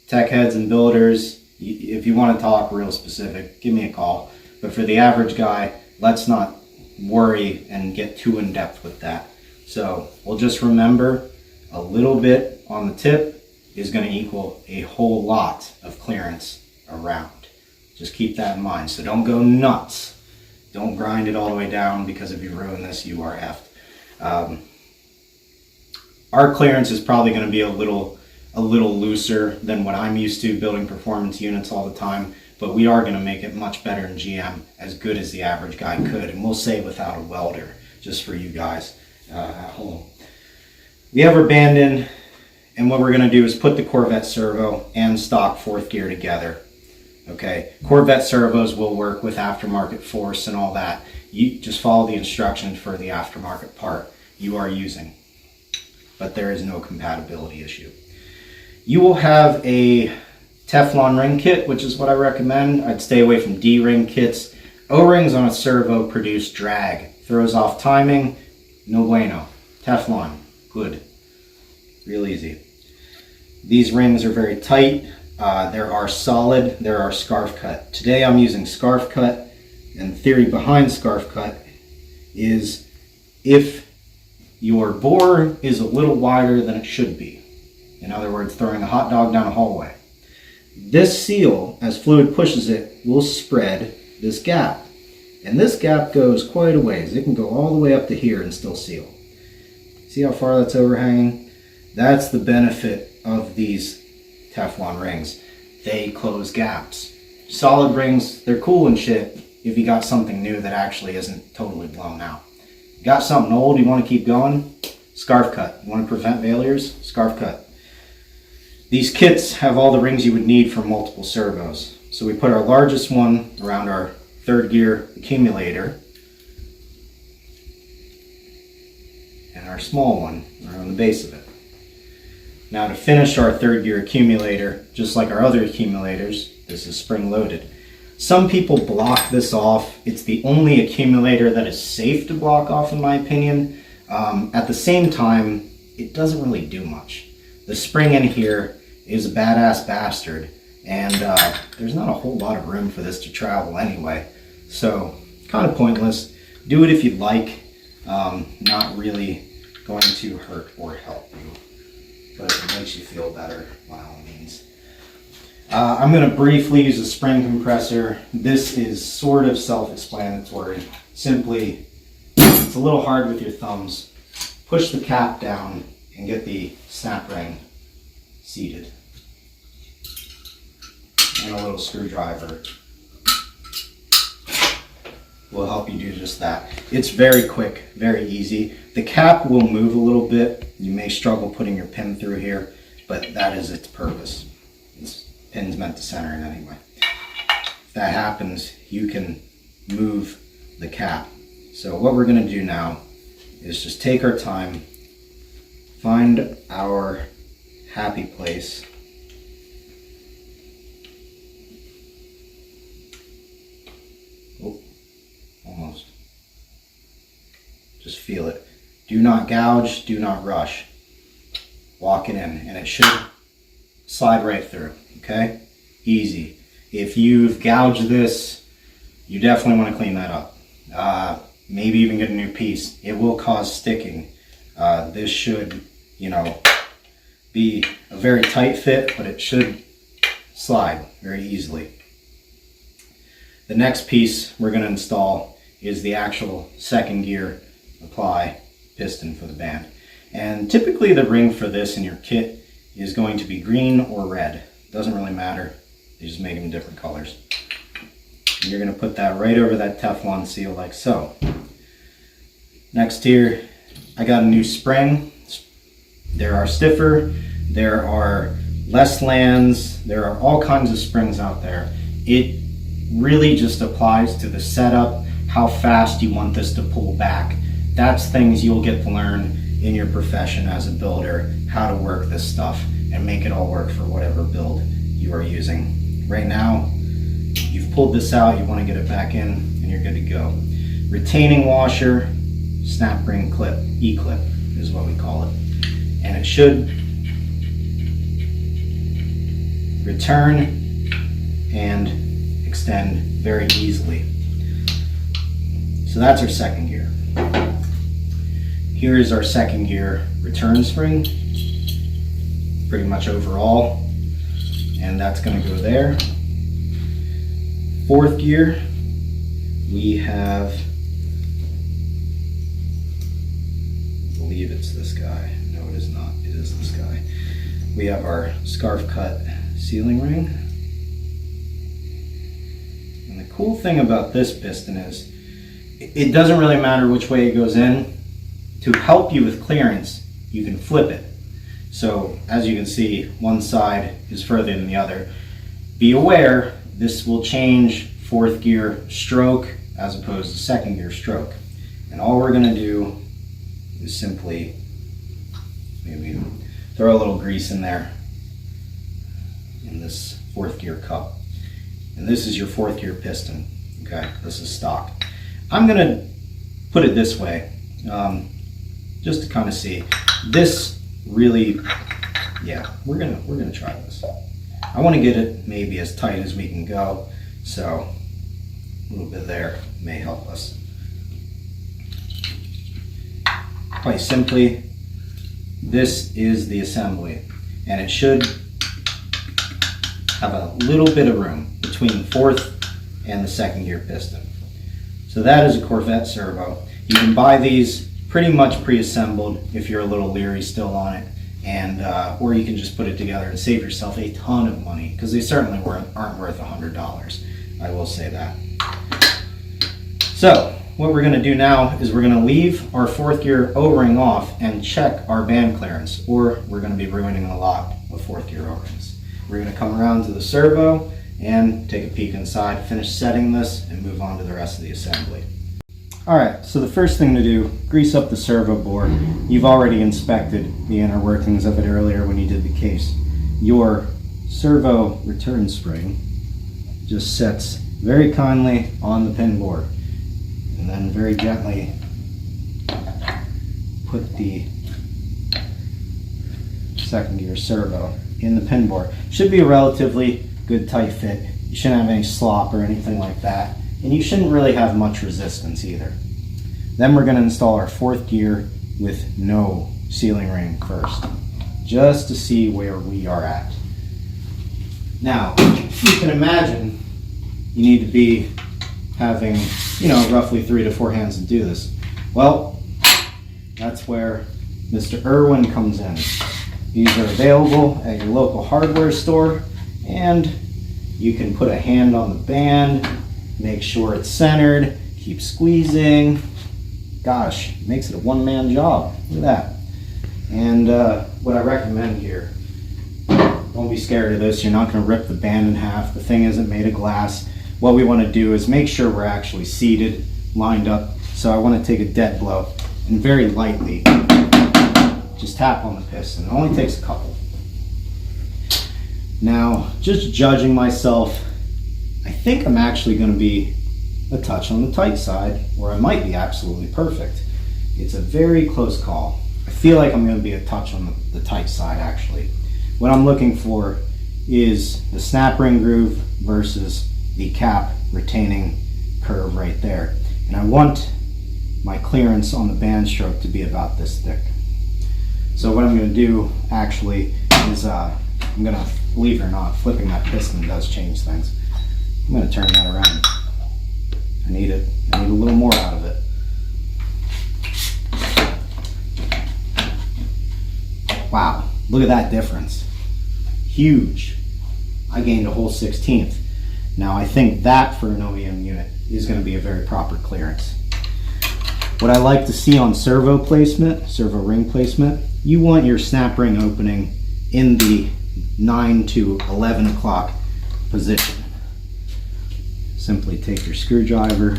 Tech heads and builders, if you want to talk real specific, give me a call. But for the average guy, let's not worry and get too in depth with that. So we'll just remember a little bit on the tip is going to equal a whole lot of clearance around. Just keep that in mind. So don't go nuts. Don't grind it all the way down, because if you ruin this, you are effed. Our clearance is probably going to be a little looser than what I'm used to building performance units all the time, but we are going to make it much better in GM, as good as the average guy could, and we'll say without a welder, just for you guys. at home. We have our band in, and what we're going to do is put the Corvette servo and stock fourth gear together. Okay, Corvette servos will work with aftermarket force and all that. You just follow the instructions for the aftermarket part you are using, but there is no compatibility issue. You will have a Teflon ring kit, which is what I recommend. I'd stay away from D-ring kits. O-rings on a servo produce drag, throws off timing, no bueno. Teflon, good, real easy. These rings are very tight. There are solid, there are scarf cut. Today I'm using scarf cut, and the theory behind scarf cut is if your bore is a little wider than it should be, in other words, throwing a hot dog down a hallway, this seal, as fluid pushes it, will spread this gap. And this gap goes quite a ways. It can go all the way up to here and still seal. See how far that's overhanging? That's the benefit of these Teflon rings. They close gaps. Solid rings, they're cool and shit if you got something new that actually isn't totally blown out. You got something old, you want to keep going? Scarf cut. You want to prevent failures? Scarf cut. These kits have all the rings you would need for multiple servos. So we put our largest one around our third gear accumulator and our small one around the base of it. Now to finish our third gear accumulator, just like our other accumulators, this is spring loaded. Some people block this off. It's the only accumulator that is safe to block off in my opinion. At the same time, it doesn't really do much. The spring in here is a badass bastard, and there's not a whole lot of room for this to travel anyway, so kind of pointless. Do it if you'd like, not really going to hurt or help you, but if it makes you feel better, by all means. I'm going to briefly use a spring compressor. This is sort of self-explanatory. Simply, it's a little hard with your thumbs. Push the cap down and get the snap ring seated. And a little screwdriver will help you do just that. It's very quick, very easy. The cap will move a little bit. You may struggle putting your pin through here, but that is its purpose. This pin's meant to center it anyway. If that happens, you can move the cap. So what we're going to do now is just take our time, find our happy place. Oh, almost. Just feel it. Do not gouge, do not rush. Walk it in, and it should slide right through, okay? Easy. If you've gouged this, you definitely want to clean that up. Maybe even get a new piece. It will cause sticking. This should, be a very tight fit, but it should slide very easily. The next piece we're going to install is the actual second gear apply piston for the band. And typically the ring for this in your kit is going to be green or red. Doesn't really matter. They just make them different colors. And you're going to put that right over that Teflon seal like so. Next here, I got a new spring. There are stiffer, there are less lands, there are all kinds of springs out there. It really just applies to the setup, how fast you want this to pull back. That's things you'll get to learn in your profession as a builder, how to work this stuff and make it all work for whatever build you are using. Right now, you've pulled this out, you want to get it back in, and you're good to go. Retaining washer, snap ring clip, E-clip is what we call it. And it should return and extend very easily. So that's our second gear. Here is our second gear return spring, pretty much overall, and that's going to go there. Fourth gear, we have, I believe it's this guy. No, it is not. It is this guy. We have our scarf cut sealing ring. And the cool thing about this piston is it doesn't really matter which way it goes in. to help you with clearance, you can flip it. So as you can see, one side is further than the other. Be aware, this will change fourth gear stroke as opposed to second gear stroke. And all we're going to do is simply maybe throw a little grease in there in this fourth gear cup. And this is your fourth gear piston. Okay, this is stock. I'm going to put it this way, just to kind of see. This really, yeah, we're gonna try this. I want to get it maybe as tight as we can go, so a little bit there may help us. Quite simply, this is the assembly, and it should have a little bit of room between fourth and the second gear piston. So that is a Corvette servo. You can buy these pretty much pre-assembled if you're a little leery still on it, and or you can just put it together and save yourself a ton of money, because they certainly aren't worth $100. I will say that. So what we're going to do now is we're going to leave our fourth gear O-ring off and check our band clearance, or we're going to be ruining a lot of fourth gear O-rings. We're going to come around to the servo and take a peek inside, finish setting this, and move on to the rest of the assembly. Alright, so the first thing to do, grease up the servo bore. You've already inspected the inner workings of it earlier when you did the case. Your servo return spring just sets very kindly on the pin board, and then very gently put the second gear servo in the pin board. Should be a relatively good tight fit. You shouldn't have any slop or anything like that. And you shouldn't really have much resistance either. Then we're going to install our fourth gear with no sealing ring first, just to see where we are at. Now, you can imagine you need to be having, roughly 3 to 4 hands to do this. Well, that's where Mr. Irwin comes in. These are available at your local hardware store, and you can put a hand on the band, make sure it's centered, keep squeezing. Gosh, it makes it a one-man job. Look at that. And what I recommend here, don't be scared of this. You're not going to rip the band in half. The thing isn't made of glass. What we want to do is make sure we're actually seated, lined up. So I want to take a dead blow and very lightly just tap on the piston. It only takes a couple. Now, just judging myself, I think I'm actually going to be a touch on the tight side, or I might be absolutely perfect. It's a very close call. I feel like I'm going to be a touch on the tight side, actually. What I'm looking for is the snap ring groove versus the cap retaining curve right there. And I want my clearance on the band stroke to be about this thick. So what I'm going to do, actually, is I'm going to, believe it or not, flipping that piston does change things. I'm going to turn that around. I need a little more out of it. Wow, look at that difference. Huge. I gained a whole 1/16. Now I think that for an OEM unit is going to be a very proper clearance. What I like to see on servo placement, servo ring placement, you want your snap ring opening in the 9 to 11 o'clock position. Simply take your screwdriver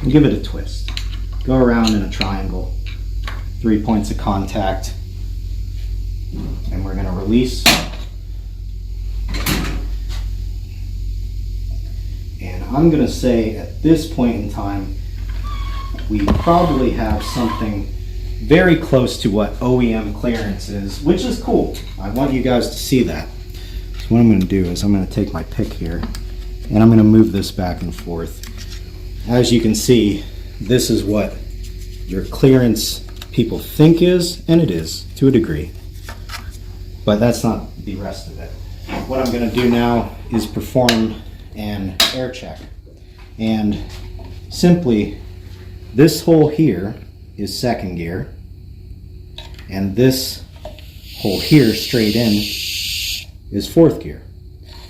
and give it a twist. Go around in a triangle, 3 points of contact, and we're going to release. And I'm going to say at this point in time, we probably have something very close to what OEM clearance is, which is cool. I want you guys to see that. So what I'm going to do is I'm going to take my pick here and I'm going to move this back and forth. As you can see, this is what your clearance people think is, and it is to a degree, but that's not the rest of it. What I'm going to do now is perform an air check, and simply this hole here is second gear, and this hole here straight in is fourth gear.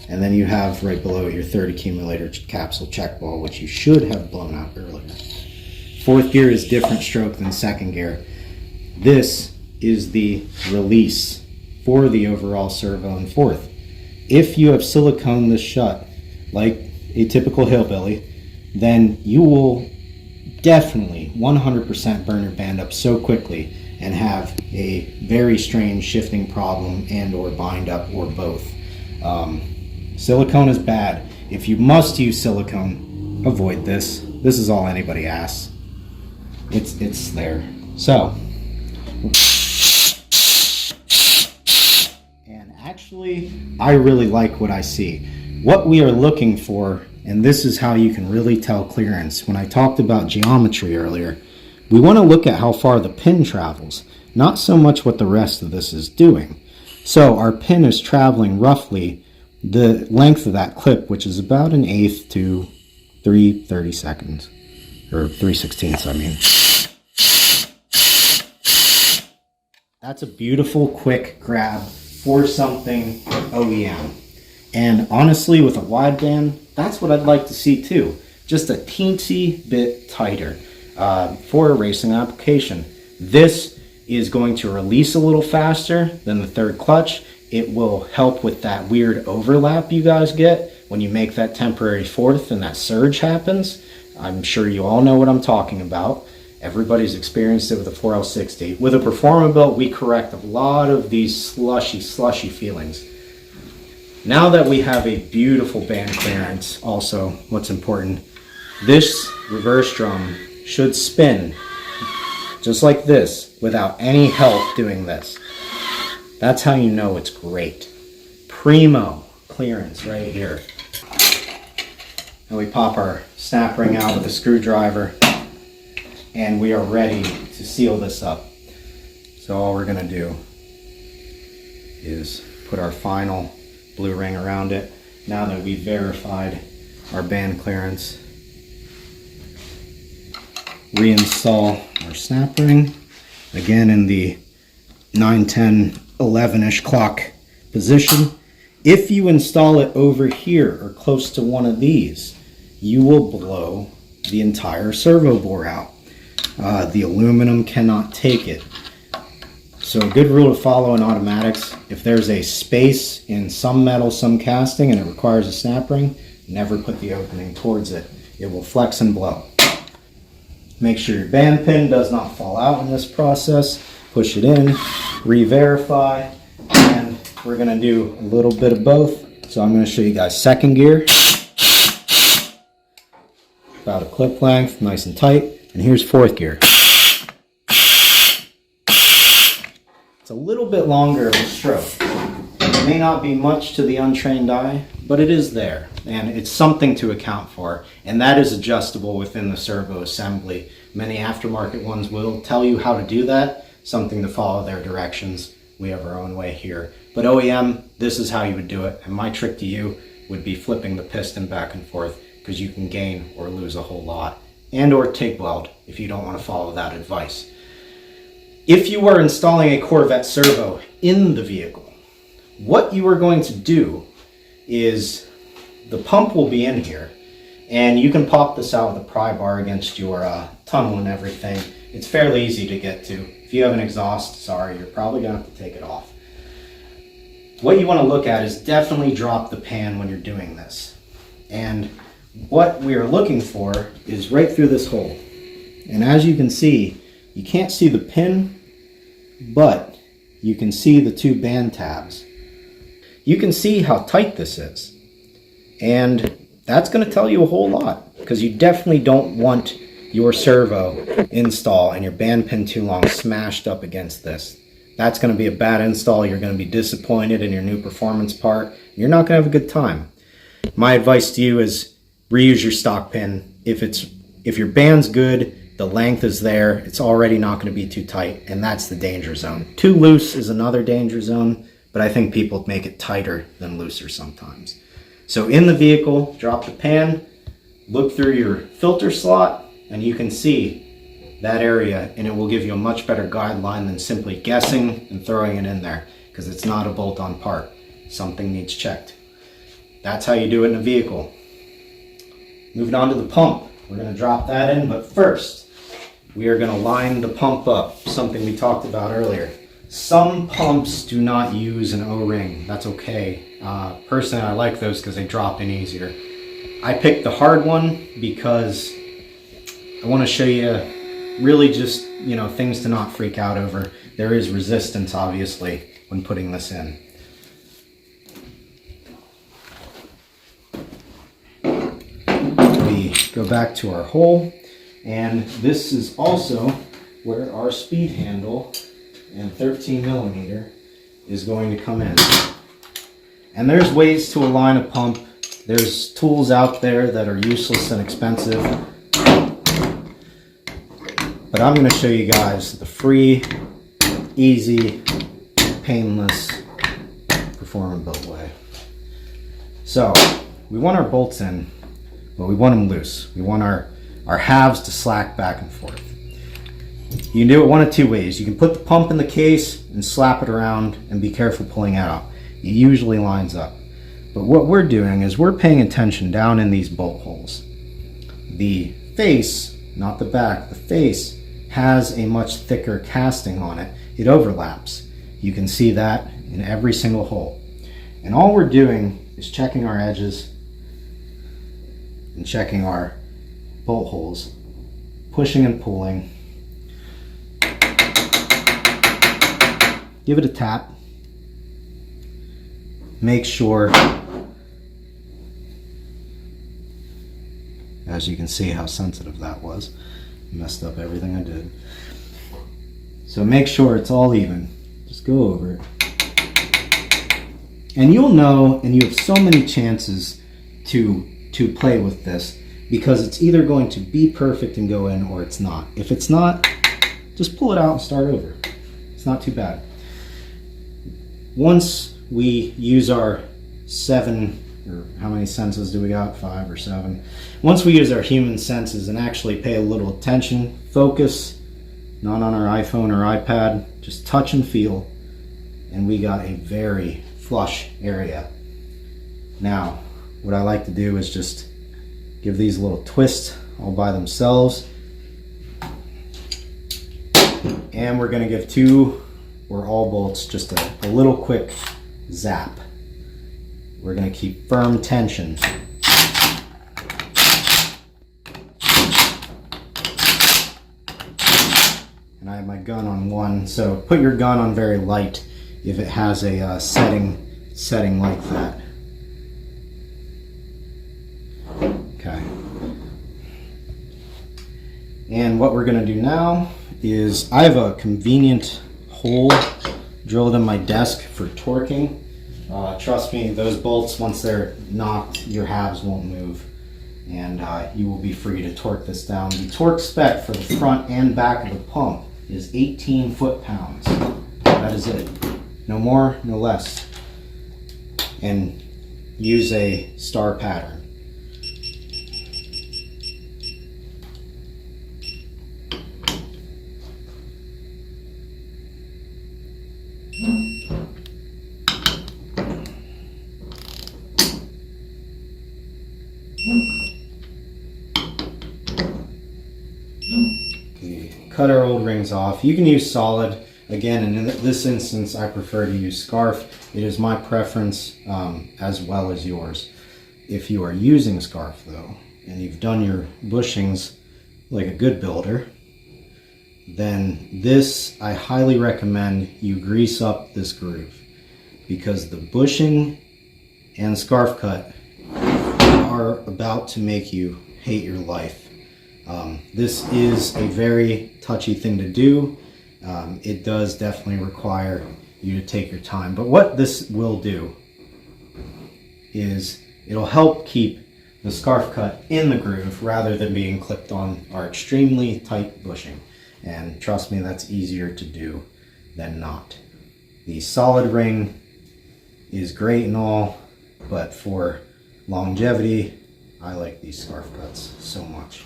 And then you have right below your third accumulator capsule check ball, which you should have blown out earlier. Fourth gear is different stroke than second gear. This is the release for the overall servo and forth. If you have silicone this shut like a typical hillbilly, then you will definitely 100% burn your band up so quickly and have a very strange shifting problem and or bind up or both. Silicone is bad. If you must use silicone, avoid this. This is all anybody asks. It's there. So, and actually, I really like what I see. What we are looking for, and this is how you can really tell clearance. When I talked about geometry earlier, we want to look at how far the pin travels, not so much what the rest of this is doing. So our pin is traveling roughly the length of that clip, which is about 1/8 to 3/32, or 3/16, I mean. That's a beautiful, quick grab for something OEM. And honestly, with a wideband, that's what I'd like to see too. Just a teensy bit tighter for a racing application. This is going to release a little faster than the third clutch. It will help with that weird overlap you guys get when you make that temporary fourth and that surge happens. I'm sure you all know what I'm talking about. Everybody's experienced it with a 4L60. With a PerformaBuilt, we correct a lot of these slushy feelings. Now that we have a beautiful band clearance, also what's important, this reverse drum should spin just like this without any help doing this. That's how you know it's great. Primo clearance right here. And we pop our snap ring out with a screwdriver and we are ready to seal this up. So all we're gonna do is put our final blue ring around it. Now that we've verified our band clearance, reinstall our snap ring, again in the 9, 10, 11-ish clock position. If you install it over here or close to one of these, you will blow the entire servo bore out. The aluminum cannot take it. So a good rule to follow in automatics, if there's a space in some metal, some casting, and it requires a snap ring, never put the opening towards it. It will flex and blow. Make sure your band pin does not fall out in this process. Push it in, re-verify, and we're gonna do a little bit of both. So I'm gonna show you guys second gear. About a clip length, nice and tight. And here's fourth gear. It's a little bit longer of a stroke. It may not be much to the untrained eye, but it is there. And it's something to account for. And that is adjustable within the servo assembly. Many aftermarket ones will tell you how to do that. Something to follow their directions. We have our own way here. But OEM, this is how you would do it. And my trick to you would be flipping the piston back and forth, because you can gain or lose a whole lot. And or TIG weld if you don't want to follow that advice. If you are installing a Corvette servo in the vehicle, what you are going to do is the pump will be in here, and you can pop this out with a pry bar against your tunnel and everything. It's fairly easy to get to. If you have an exhaust, sorry, you're probably going to have to take it off. What you want to look at is definitely drop the pan when you're doing this. And what we are looking for is right through this hole. And as you can see, you can't see the pin, but you can see the two band tabs. You can see how tight this is. And that's going to tell you a whole lot, because you definitely don't want your servo install and your band pin too long smashed up against this. That's going to be a bad install. You're going to be disappointed in your new performance part. You're not going to have a good time. My advice to you is reuse your stock pin. If your band's good, the length is there, it's already not going to be too tight, and that's the danger zone. Too loose is another danger zone, but I think people make it tighter than looser sometimes. So in the vehicle, drop the pan, look through your filter slot, and you can see that area, and it will give you a much better guideline than simply guessing and throwing it in there, because it's not a bolt-on part. Something needs checked. That's how you do it in a vehicle. Moving on to the pump. We're going to drop that in, but first, we are going to line the pump up, something we talked about earlier. Some pumps do not use an O-ring. That's okay. Personally, I like those because they drop in easier. I picked the hard one because I want to show you really just, you know, things to not freak out over. There is resistance, obviously, when putting this in. We go back to our hole, and this is also where our speed handle and 13 millimeter is going to come in. And there's ways to align a pump. There's tools out there that are useless and expensive. But I'm going to show you guys the free, easy, painless PerformaBuilt way. So, we want our bolts in, but we want them loose. We want our halves to slack back and forth. You can do it one of two ways. You can put the pump in the case and slap it around and be careful pulling it out. It usually lines up. But what we're doing is we're paying attention down in these bolt holes. The face, not the back, the face has a much thicker casting on it. It overlaps. You can see that in every single hole. And all we're doing is checking our edges and checking our bolt holes, pushing and pulling. Give it a tap. Make sure, as you can see how sensitive that was. Messed up everything I did. So make sure it's all even. Just go over it. And you'll know, and you have so many chances to play with this, because it's either going to be perfect and go in or it's not. If it's not, just pull it out and start over. It's not too bad. Once we use our 7, or how many senses do we got? 5 or 7. Once we use our human senses and actually pay a little attention, focus, not on our iPhone or iPad, just touch and feel, and we got a very flush area. Now, what I like to do is just give these a little twist all by themselves. And we're going to give 2 or all bolts just a little quick zap. We're going to keep firm tension. And I have my gun on 1, so put your gun on very light if it has a setting like that. Okay. And what we're going to do now is I have a convenient hole drilled in my desk for torquing. Trust me, those bolts, once they're knocked, your halves won't move, and you will be free to torque this down. The torque spec for the front and back of the pump is 18 foot-pounds. That is it. No more, no less. And use a star pattern. Okay, cut our old rings off. You can use solid. Again, in this instance, I prefer to use scarf. It is my preference as well as yours. If you are using scarf though, and you've done your bushings like a good builder, then this, I highly recommend you grease up this groove, because the bushing and scarf cut are about to make you hate your life. This is a very touchy thing to do. It does definitely require you to take your time. But what this will do is it'll help keep the scarf cut in the groove rather than being clipped on our extremely tight bushing. And trust me, that's easier to do than not. The solid ring is great and all, but for longevity, I like these scarf cuts so much.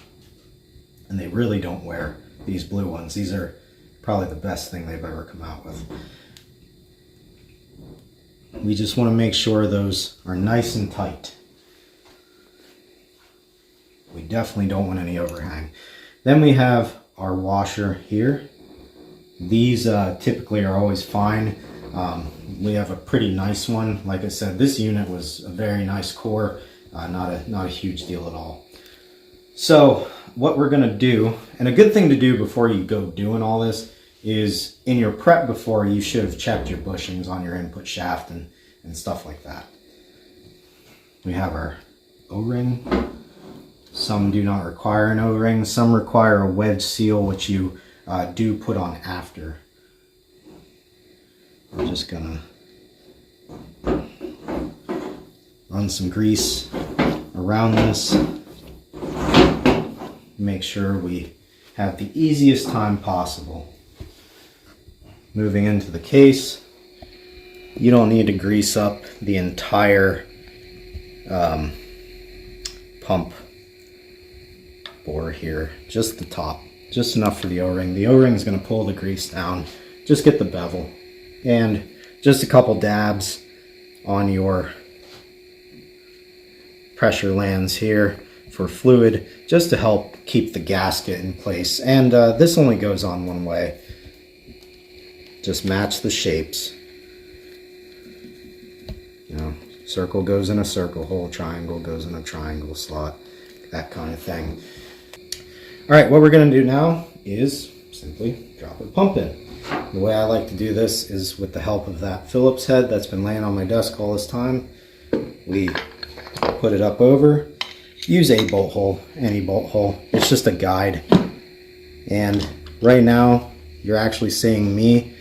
And they really don't wear, these blue ones. These are probably the best thing they've ever come out with. We just want to make sure those are nice and tight. We definitely don't want any overhang. Then we have our washer here. These typically are always fine. We have a pretty nice one. Like I said, this unit was a very nice core, not a huge deal at all. So what we're gonna do, and a good thing to do before you go doing all this, is in your prep before, you should have checked your bushings on your input shaft and stuff like that. We have our O-ring. Some do not require an O-ring. Some require a wedge seal, which you do put on after. We're just gonna run some grease around this. Make sure we have the easiest time possible. Moving into the case, you don't need to grease up the entire pump bore here, just the top, just enough for the O-ring. The O-ring is going to pull the grease down. Just get the bevel and just a couple dabs on your pressure lands here for fluid, just to help keep the gasket in place. And this only goes on one way. Just match the shapes. You know, circle goes in a circle hole, triangle goes in a triangle slot, that kind of thing. All right, what we're going to do now is simply drop a pump in. The way I like to do this is with the help of that Phillips head that's been laying on my desk all this time. We put it up over, use a bolt hole, any bolt hole. It's just a guide. And right now, you're actually seeing me.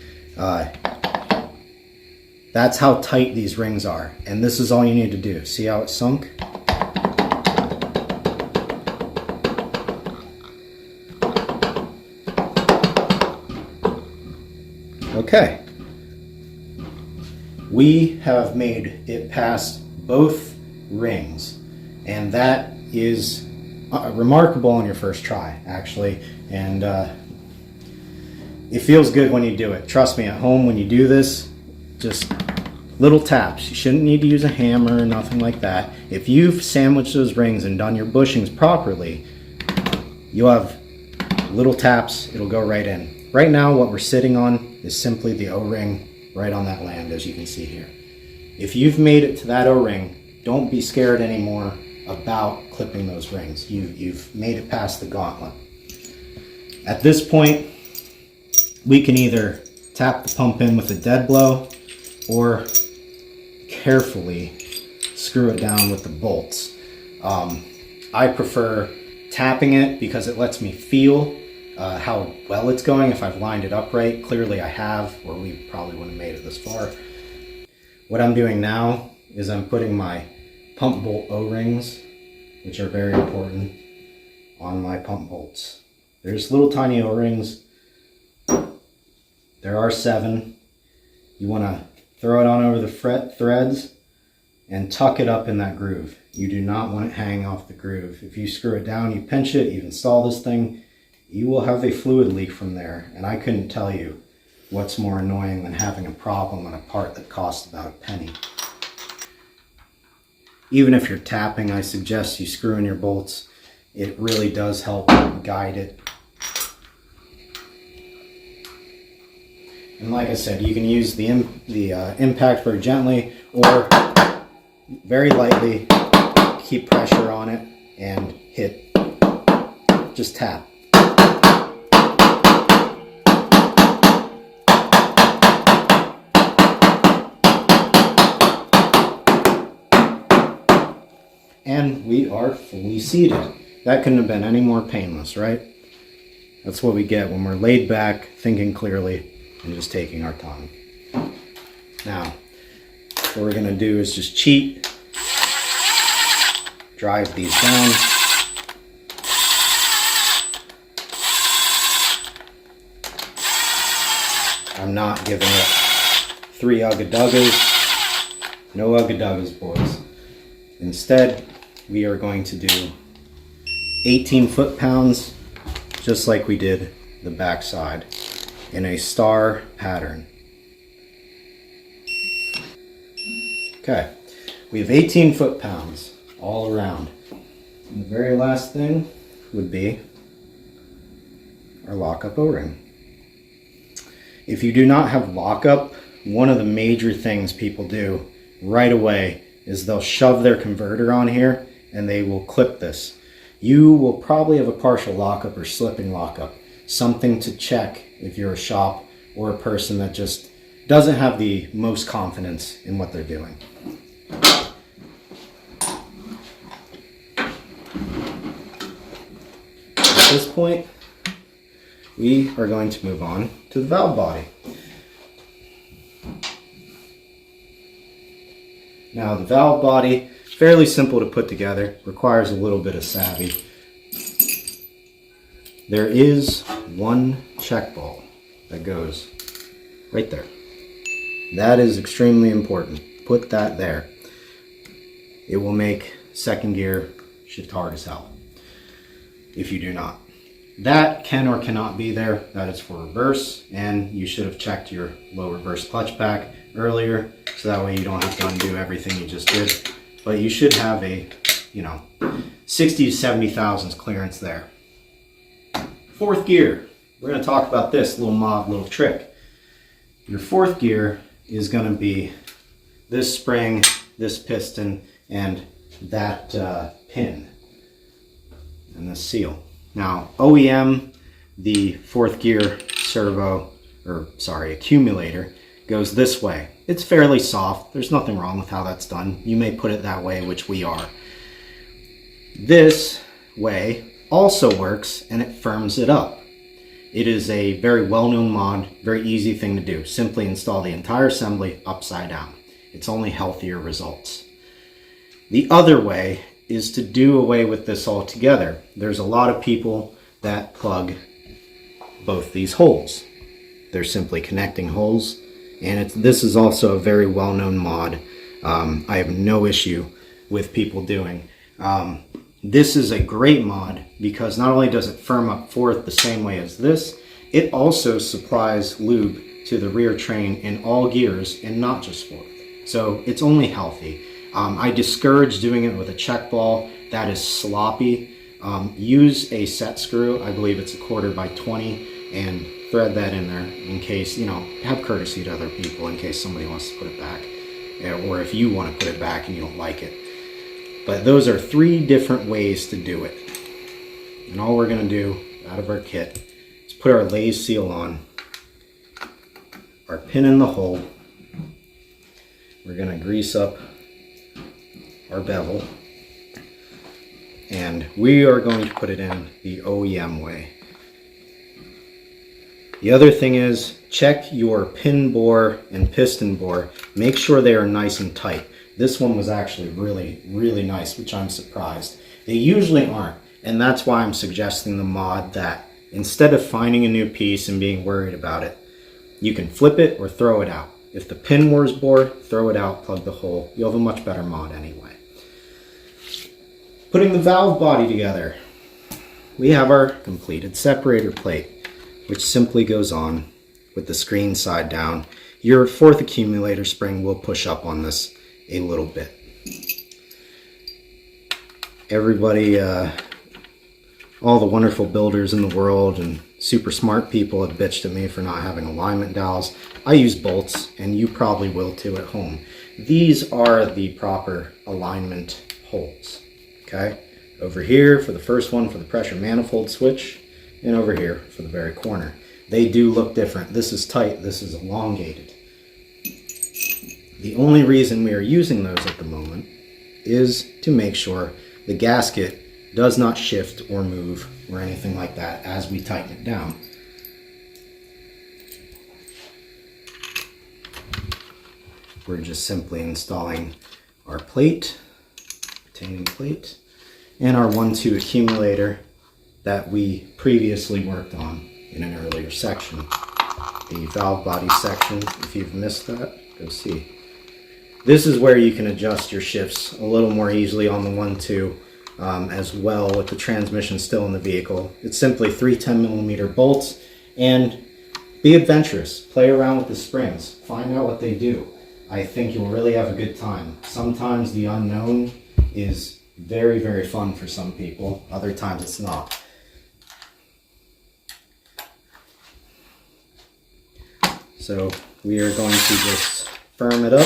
That's how tight these rings are. And this is all you need to do. See how it's sunk? Okay. We have made it past both rings. And that is remarkable on your first try, actually. And it feels good when you do it. Trust me, at home when you do this, just little taps. You shouldn't need to use a hammer or nothing like that. If you've sandwiched those rings and done your bushings properly, you'll have little taps, it'll go right in. Right now what we're sitting on is simply the O-ring right on that land, as you can see here. If you've made it to that O-ring, don't be scared anymore about clipping those rings. You've made it past the gauntlet. At this point, we can either tap the pump in with a dead blow or carefully screw it down with the bolts. I prefer tapping it because it lets me feel how well it's going. If I've lined it up right, clearly I have, or we probably wouldn't have made it this far. What I'm doing now is I'm putting my pump bolt O-rings, which are very important, on my pump bolts. There's little tiny O-rings. There are 7. You want to throw it on over the fret threads and tuck it up in that groove. You do not want it hanging off the groove. If you screw it down, you pinch it, you install this thing, you will have a fluid leak from there. And I couldn't tell you what's more annoying than having a problem on a part that costs about a penny. Even if you're tapping, I suggest you screw in your bolts. It really does help guide it. And like I said, you can use the impact very gently or very lightly, keep pressure on it and hit, just tap. And we are fully seated. That couldn't have been any more painless, right? That's what we get when we're laid back, thinking clearly, and just taking our time. Now, what we're gonna do is just cheat, drive these down. I'm not giving it 3 ugga-duggas. No ugga-duggas, boys. Instead, we are going to do 18 foot-pounds, just like we did the backside, in a star pattern. Okay, we have 18 foot-pounds all around. And the very last thing would be our lockup O-ring. If you do not have lockup, one of the major things people do right away is they'll shove their converter on here and they will clip this. You will probably have a partial lockup or slipping lockup, something to check if you're a shop or a person that just doesn't have the most confidence in what they're doing. At this point, we are going to move on to the valve body. Now the valve body, fairly simple to put together, requires a little bit of savvy. There is one check ball that goes right there. That is extremely important. Put that there. It will make second gear shift hard as hell if you do not. That can or cannot be there. That is for reverse, and you should have checked your low reverse clutch pack earlier, so that way you don't have to undo everything you just did. But you should have a, 60 to 70 thousandths clearance there. Fourth gear. We're going to talk about this little mod, little trick. Your fourth gear is going to be this spring, this piston, and that pin, and this seal. Now, OEM, the fourth gear servo, accumulator, goes this way. It's fairly soft. There's nothing wrong with how that's done. You may put it that way, which we are. This way also works, and it firms it up. It is a very well-known mod, very easy thing to do. Simply install the entire assembly upside down. It's only healthier results. The other way is to do away with this altogether. There's a lot of people that plug both these holes. They're simply connecting holes, and this is also a very well-known mod. I have no issue with people doing. This is a great mod because not only does it firm up fourth the same way as this, it also supplies lube to the rear train in all gears and not just fourth. So it's only healthy. I discourage doing it with a check ball. That is sloppy. Use a set screw. I believe it's 1/4 by 20, and thread that in there in case, have courtesy to other people in case somebody wants to put it back, or if you want to put it back and you don't like it. But those are 3 different ways to do it. And all we're going to do out of our kit is put our lathe seal on, our pin in the hole. We're going to grease up our bevel, and we are going to put it in the OEM way. The other thing is, check your pin bore and piston bore. Make sure they are nice and tight. This one was actually really, really nice, which I'm surprised. They usually aren't, and that's why I'm suggesting the mod that instead of finding a new piece and being worried about it, you can flip it or throw it out. If the pin was bore, throw it out, plug the hole. You'll have a much better mod anyway. Putting the valve body together, we have our completed separator plate, which simply goes on with the screen side down. Your fourth accumulator spring will push up on this a little bit. Everybody, all the wonderful builders in the world and super smart people have bitched at me for not having alignment dowels. I use bolts, and you probably will too at home. These are the proper alignment holes. Okay, over here for the first one for the pressure manifold switch, and over here for the very corner. They do look different. This is tight, this is elongated. The only reason we are using those at the moment is to make sure the gasket does not shift or move or anything like that as we tighten it down. We're just simply installing our plate, retaining plate, and our 1-2 accumulator that we previously worked on in an earlier section. The valve body section, if you've missed that, go see. This is where you can adjust your shifts a little more easily on the 1-2 as well with the transmission still in the vehicle. It's simply 3 10mm bolts, and be adventurous. Play around with the springs. Find out what they do. I think you'll really have a good time. Sometimes the unknown is very, very fun for some people. Other times it's not. So we are going to just firm it up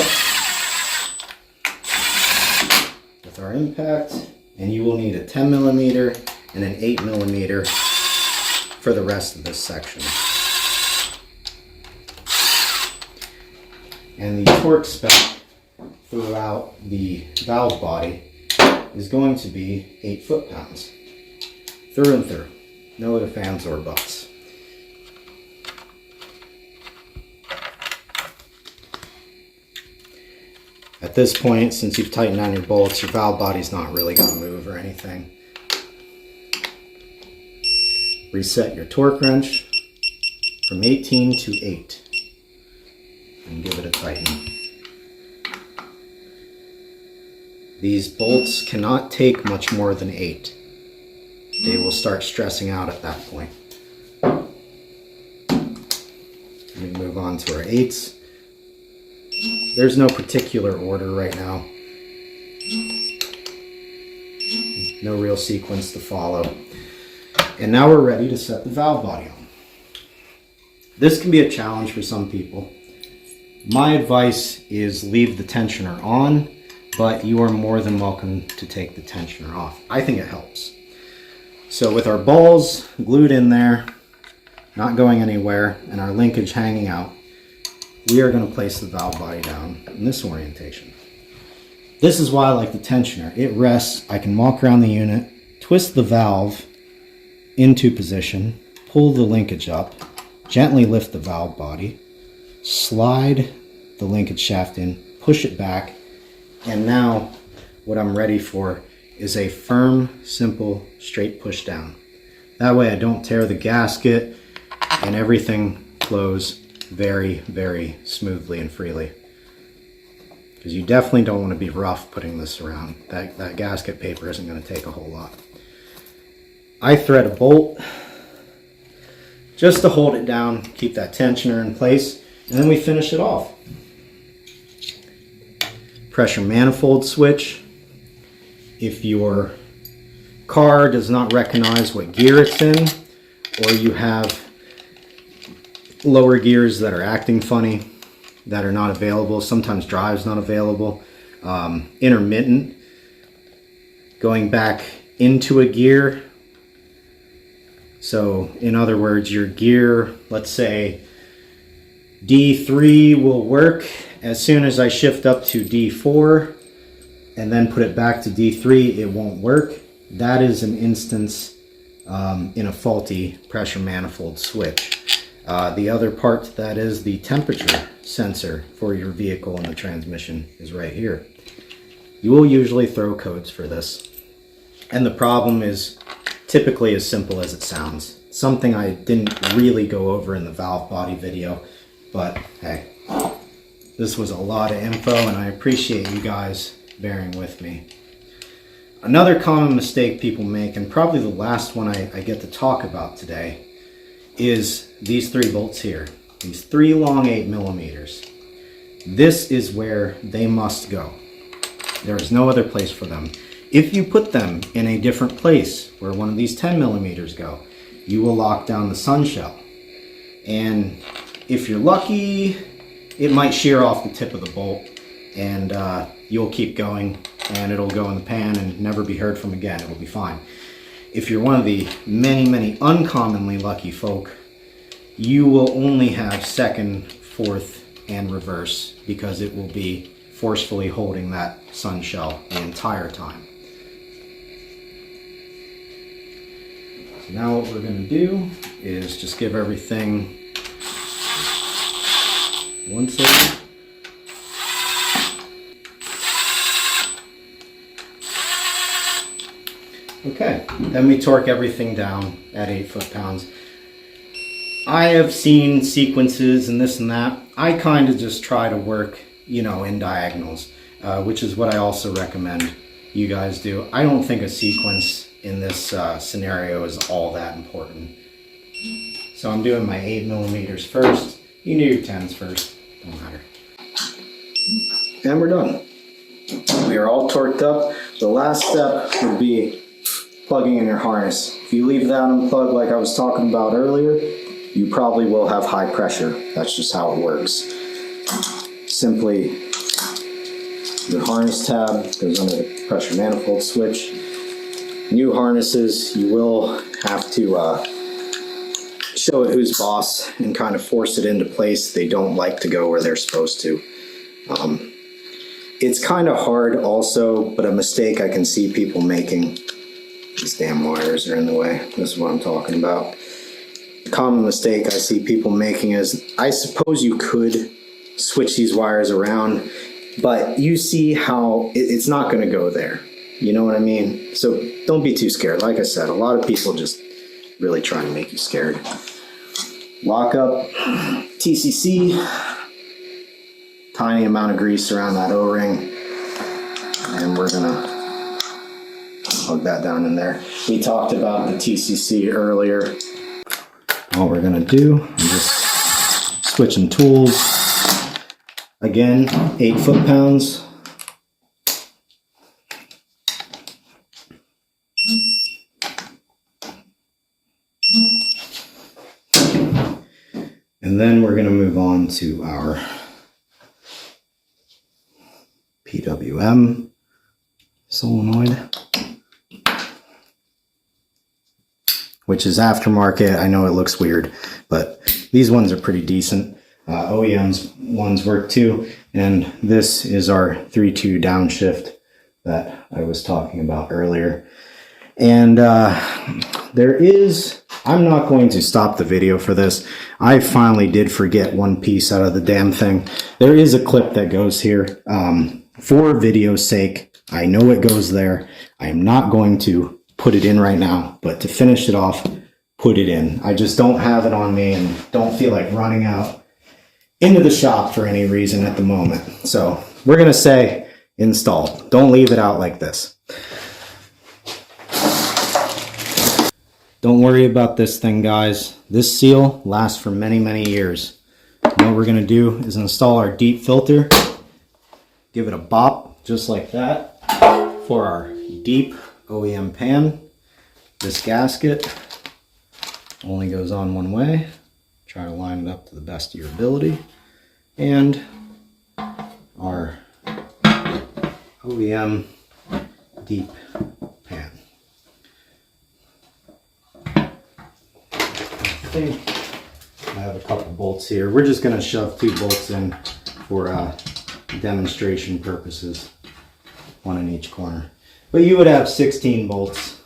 with our impact, and you will need a 10 millimeter and an 8 millimeter for the rest of this section. And the torque spec throughout the valve body is going to be 8 foot-pounds through and through. No ifs, ands, or buts. At this point, since you've tightened down your bolts, your valve body's not really going to move or anything. Reset your torque wrench from 18 to 8 and give it a tighten. These bolts cannot take much more than 8. They will start stressing out at that point. We move on to our 8s. There's no particular order right now. No real sequence to follow. And now we're ready to set the valve body on. This can be a challenge for some people. My advice is leave the tensioner on, but you are more than welcome to take the tensioner off. I think it helps. So with our balls glued in there, not going anywhere, and our linkage hanging out, we are going to place the valve body down in this orientation. This is why I like the tensioner. It rests, I can walk around the unit, twist the valve into position, pull the linkage up, gently lift the valve body, slide the linkage shaft in, push it back, and now what I'm ready for is a firm, simple, straight push down. That way I don't tear the gasket and everything flows very, very smoothly and freely. Because you definitely don't want to be rough putting this around. That gasket paper isn't going to take a whole lot. I thread a bolt just to hold it down, keep that tensioner in place, and then we finish it off. Pressure manifold switch. If your car does not recognize what gear it's in, or you have lower gears that are acting funny, that are not available, sometimes drive's not available, intermittent, going back into a gear. So in other words, your gear, let's say D3 will work as soon as I shift up to D4 and then put it back to D3, it won't work. That is an instance in a faulty pressure manifold switch. The other part to that is the temperature sensor for your vehicle and the transmission is right here. You will usually throw codes for this. And the problem is typically as simple as it sounds. Something I didn't really go over in the valve body video, but hey, this was a lot of info and I appreciate you guys bearing with me. Another common mistake people make, and probably the last one I get to talk about today, is these 3 bolts here. These 3 long 8 millimeters. This is where they must go. There is no other place for them. If you put them in a different place where one of these 10 millimeters go, you will lock down the sun shell. And if you're lucky, it might shear off the tip of the bolt and you'll keep going and it'll go in the pan and never be heard from again. It'll be fine. If you're one of the many, many uncommonly lucky folk, you will only have second, fourth, and reverse because it will be forcefully holding that sun shell the entire time. So now what we're going to do is just give everything once over. Okay, then we torque everything down at 8 foot-pounds. I have seen sequences and this and that. I kind of just try to work, in diagonals, which is what I also recommend you guys do. I don't think a sequence in this scenario is all that important. So I'm doing my 8 millimeters first. You do your 10s first, don't matter. And we're done. We are all torqued up. The last step would be plugging in your harness. If you leave that unplugged like I was talking about earlier, you probably will have high pressure. That's just how it works. Simply, your harness tab goes under the pressure manifold switch. New harnesses, you will have to show it who's boss and kind of force it into place. They don't like to go where they're supposed to. It's kind of hard also, but a mistake I can see people making, these damn wires are in the way. This is what I'm talking about. A common mistake I see people making is, I suppose you could switch these wires around, but you see how it's not going to go there. You know what I mean? So don't be too scared. Like I said, a lot of people just really try to make you scared. Lock up TCC, tiny amount of grease around that O-ring, and we're gonna plug that down in there. We talked about the TCC earlier. All we're gonna do is just switching tools. Again, 8 foot-pounds. And then we're going to move on to our PWM solenoid, which is aftermarket. I know it looks weird, but these ones are pretty decent. OEM's ones work too. And this is our 3-2 downshift that I was talking about earlier. And I'm not going to stop the video for this. I finally did forget one piece out of the damn thing. There is a clip that goes here. For video's sake, I know it goes there. I am not going to put it in right now, but to finish it off, put it in. I just don't have it on me and don't feel like running out into the shop for any reason at the moment. So we're going to say install. Don't leave it out like this. Don't worry about this thing, guys. This seal lasts for many, many years. And what we're going to do is install our deep filter. Give it a bop, just like that, for our deep OEM pan. This gasket only goes on one way. Try to line it up to the best of your ability. And our OEM deep pan. I think I have a couple bolts here. We're just going to shove 2 bolts in for demonstration purposes, 1 in each corner. But you would have 16 bolts.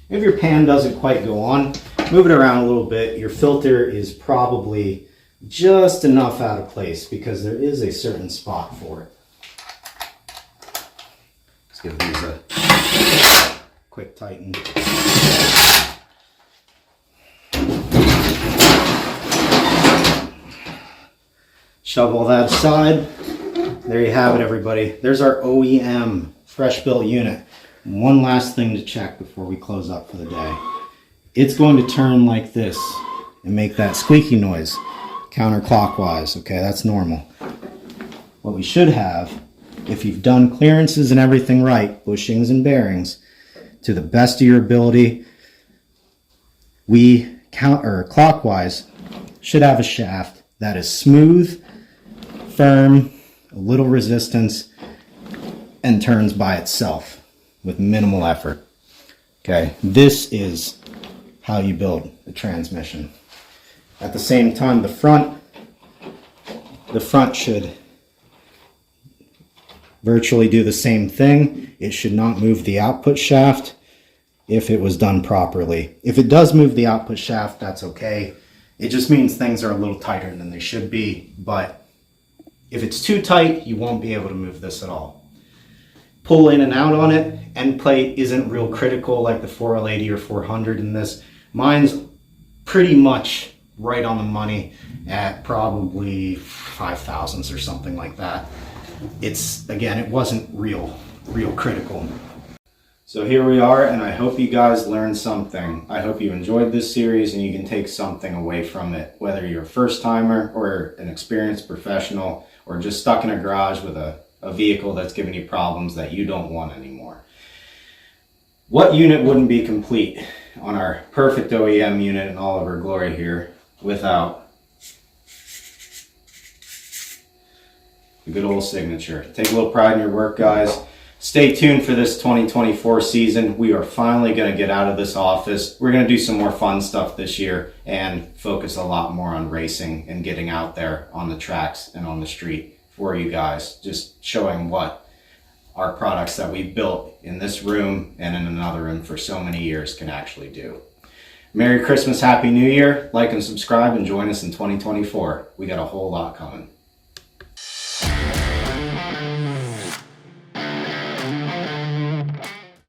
If your pan doesn't quite go on, move it around a little bit. Your filter is probably just enough out of place because there is a certain spot for it. Let's give these a quick tighten. Shove all that aside. There you have it, everybody. There's our OEM fresh built unit. One last thing to check before we close up for the day. It's going to turn like this and make that squeaky noise counterclockwise. Okay, that's normal. What we should have, if you've done clearances and everything right, bushings and bearings, to the best of your ability, we clockwise should have a shaft that is smooth, firm, a little resistance, and turns by itself with minimal effort. Okay, this is how you build a transmission. At the same time, the front should virtually do the same thing. It should not move the output shaft if it was done properly. If it does move the output shaft, that's okay. It just means things are a little tighter than they should be, but if it's too tight, you won't be able to move this at all. Pull in and out on it. End plate isn't real critical like the 4L80 or 400 in this. Mine's pretty much right on the money at probably 5 thousandths or something like that. Again, it wasn't real critical. So here we are, and I hope you guys learned something. I hope you enjoyed this series and you can take something away from it, whether you're a first timer or an experienced professional or just stuck in a garage with a vehicle that's giving you problems that you don't want anymore. What unit wouldn't be complete on our Perfect OEM unit in all of her glory here without the good old signature. Take a little pride in your work, guys. Stay tuned for this 2024 season. We are finally going to get out of this office. We're going to do some more fun stuff this year and focus a lot more on racing and getting out there on the tracks and on the street for you guys. Just showing what our products that we built in this room and in another room for so many years can actually do. Merry Christmas, Happy New Year. Like and subscribe and join us in 2024. We got a whole lot coming.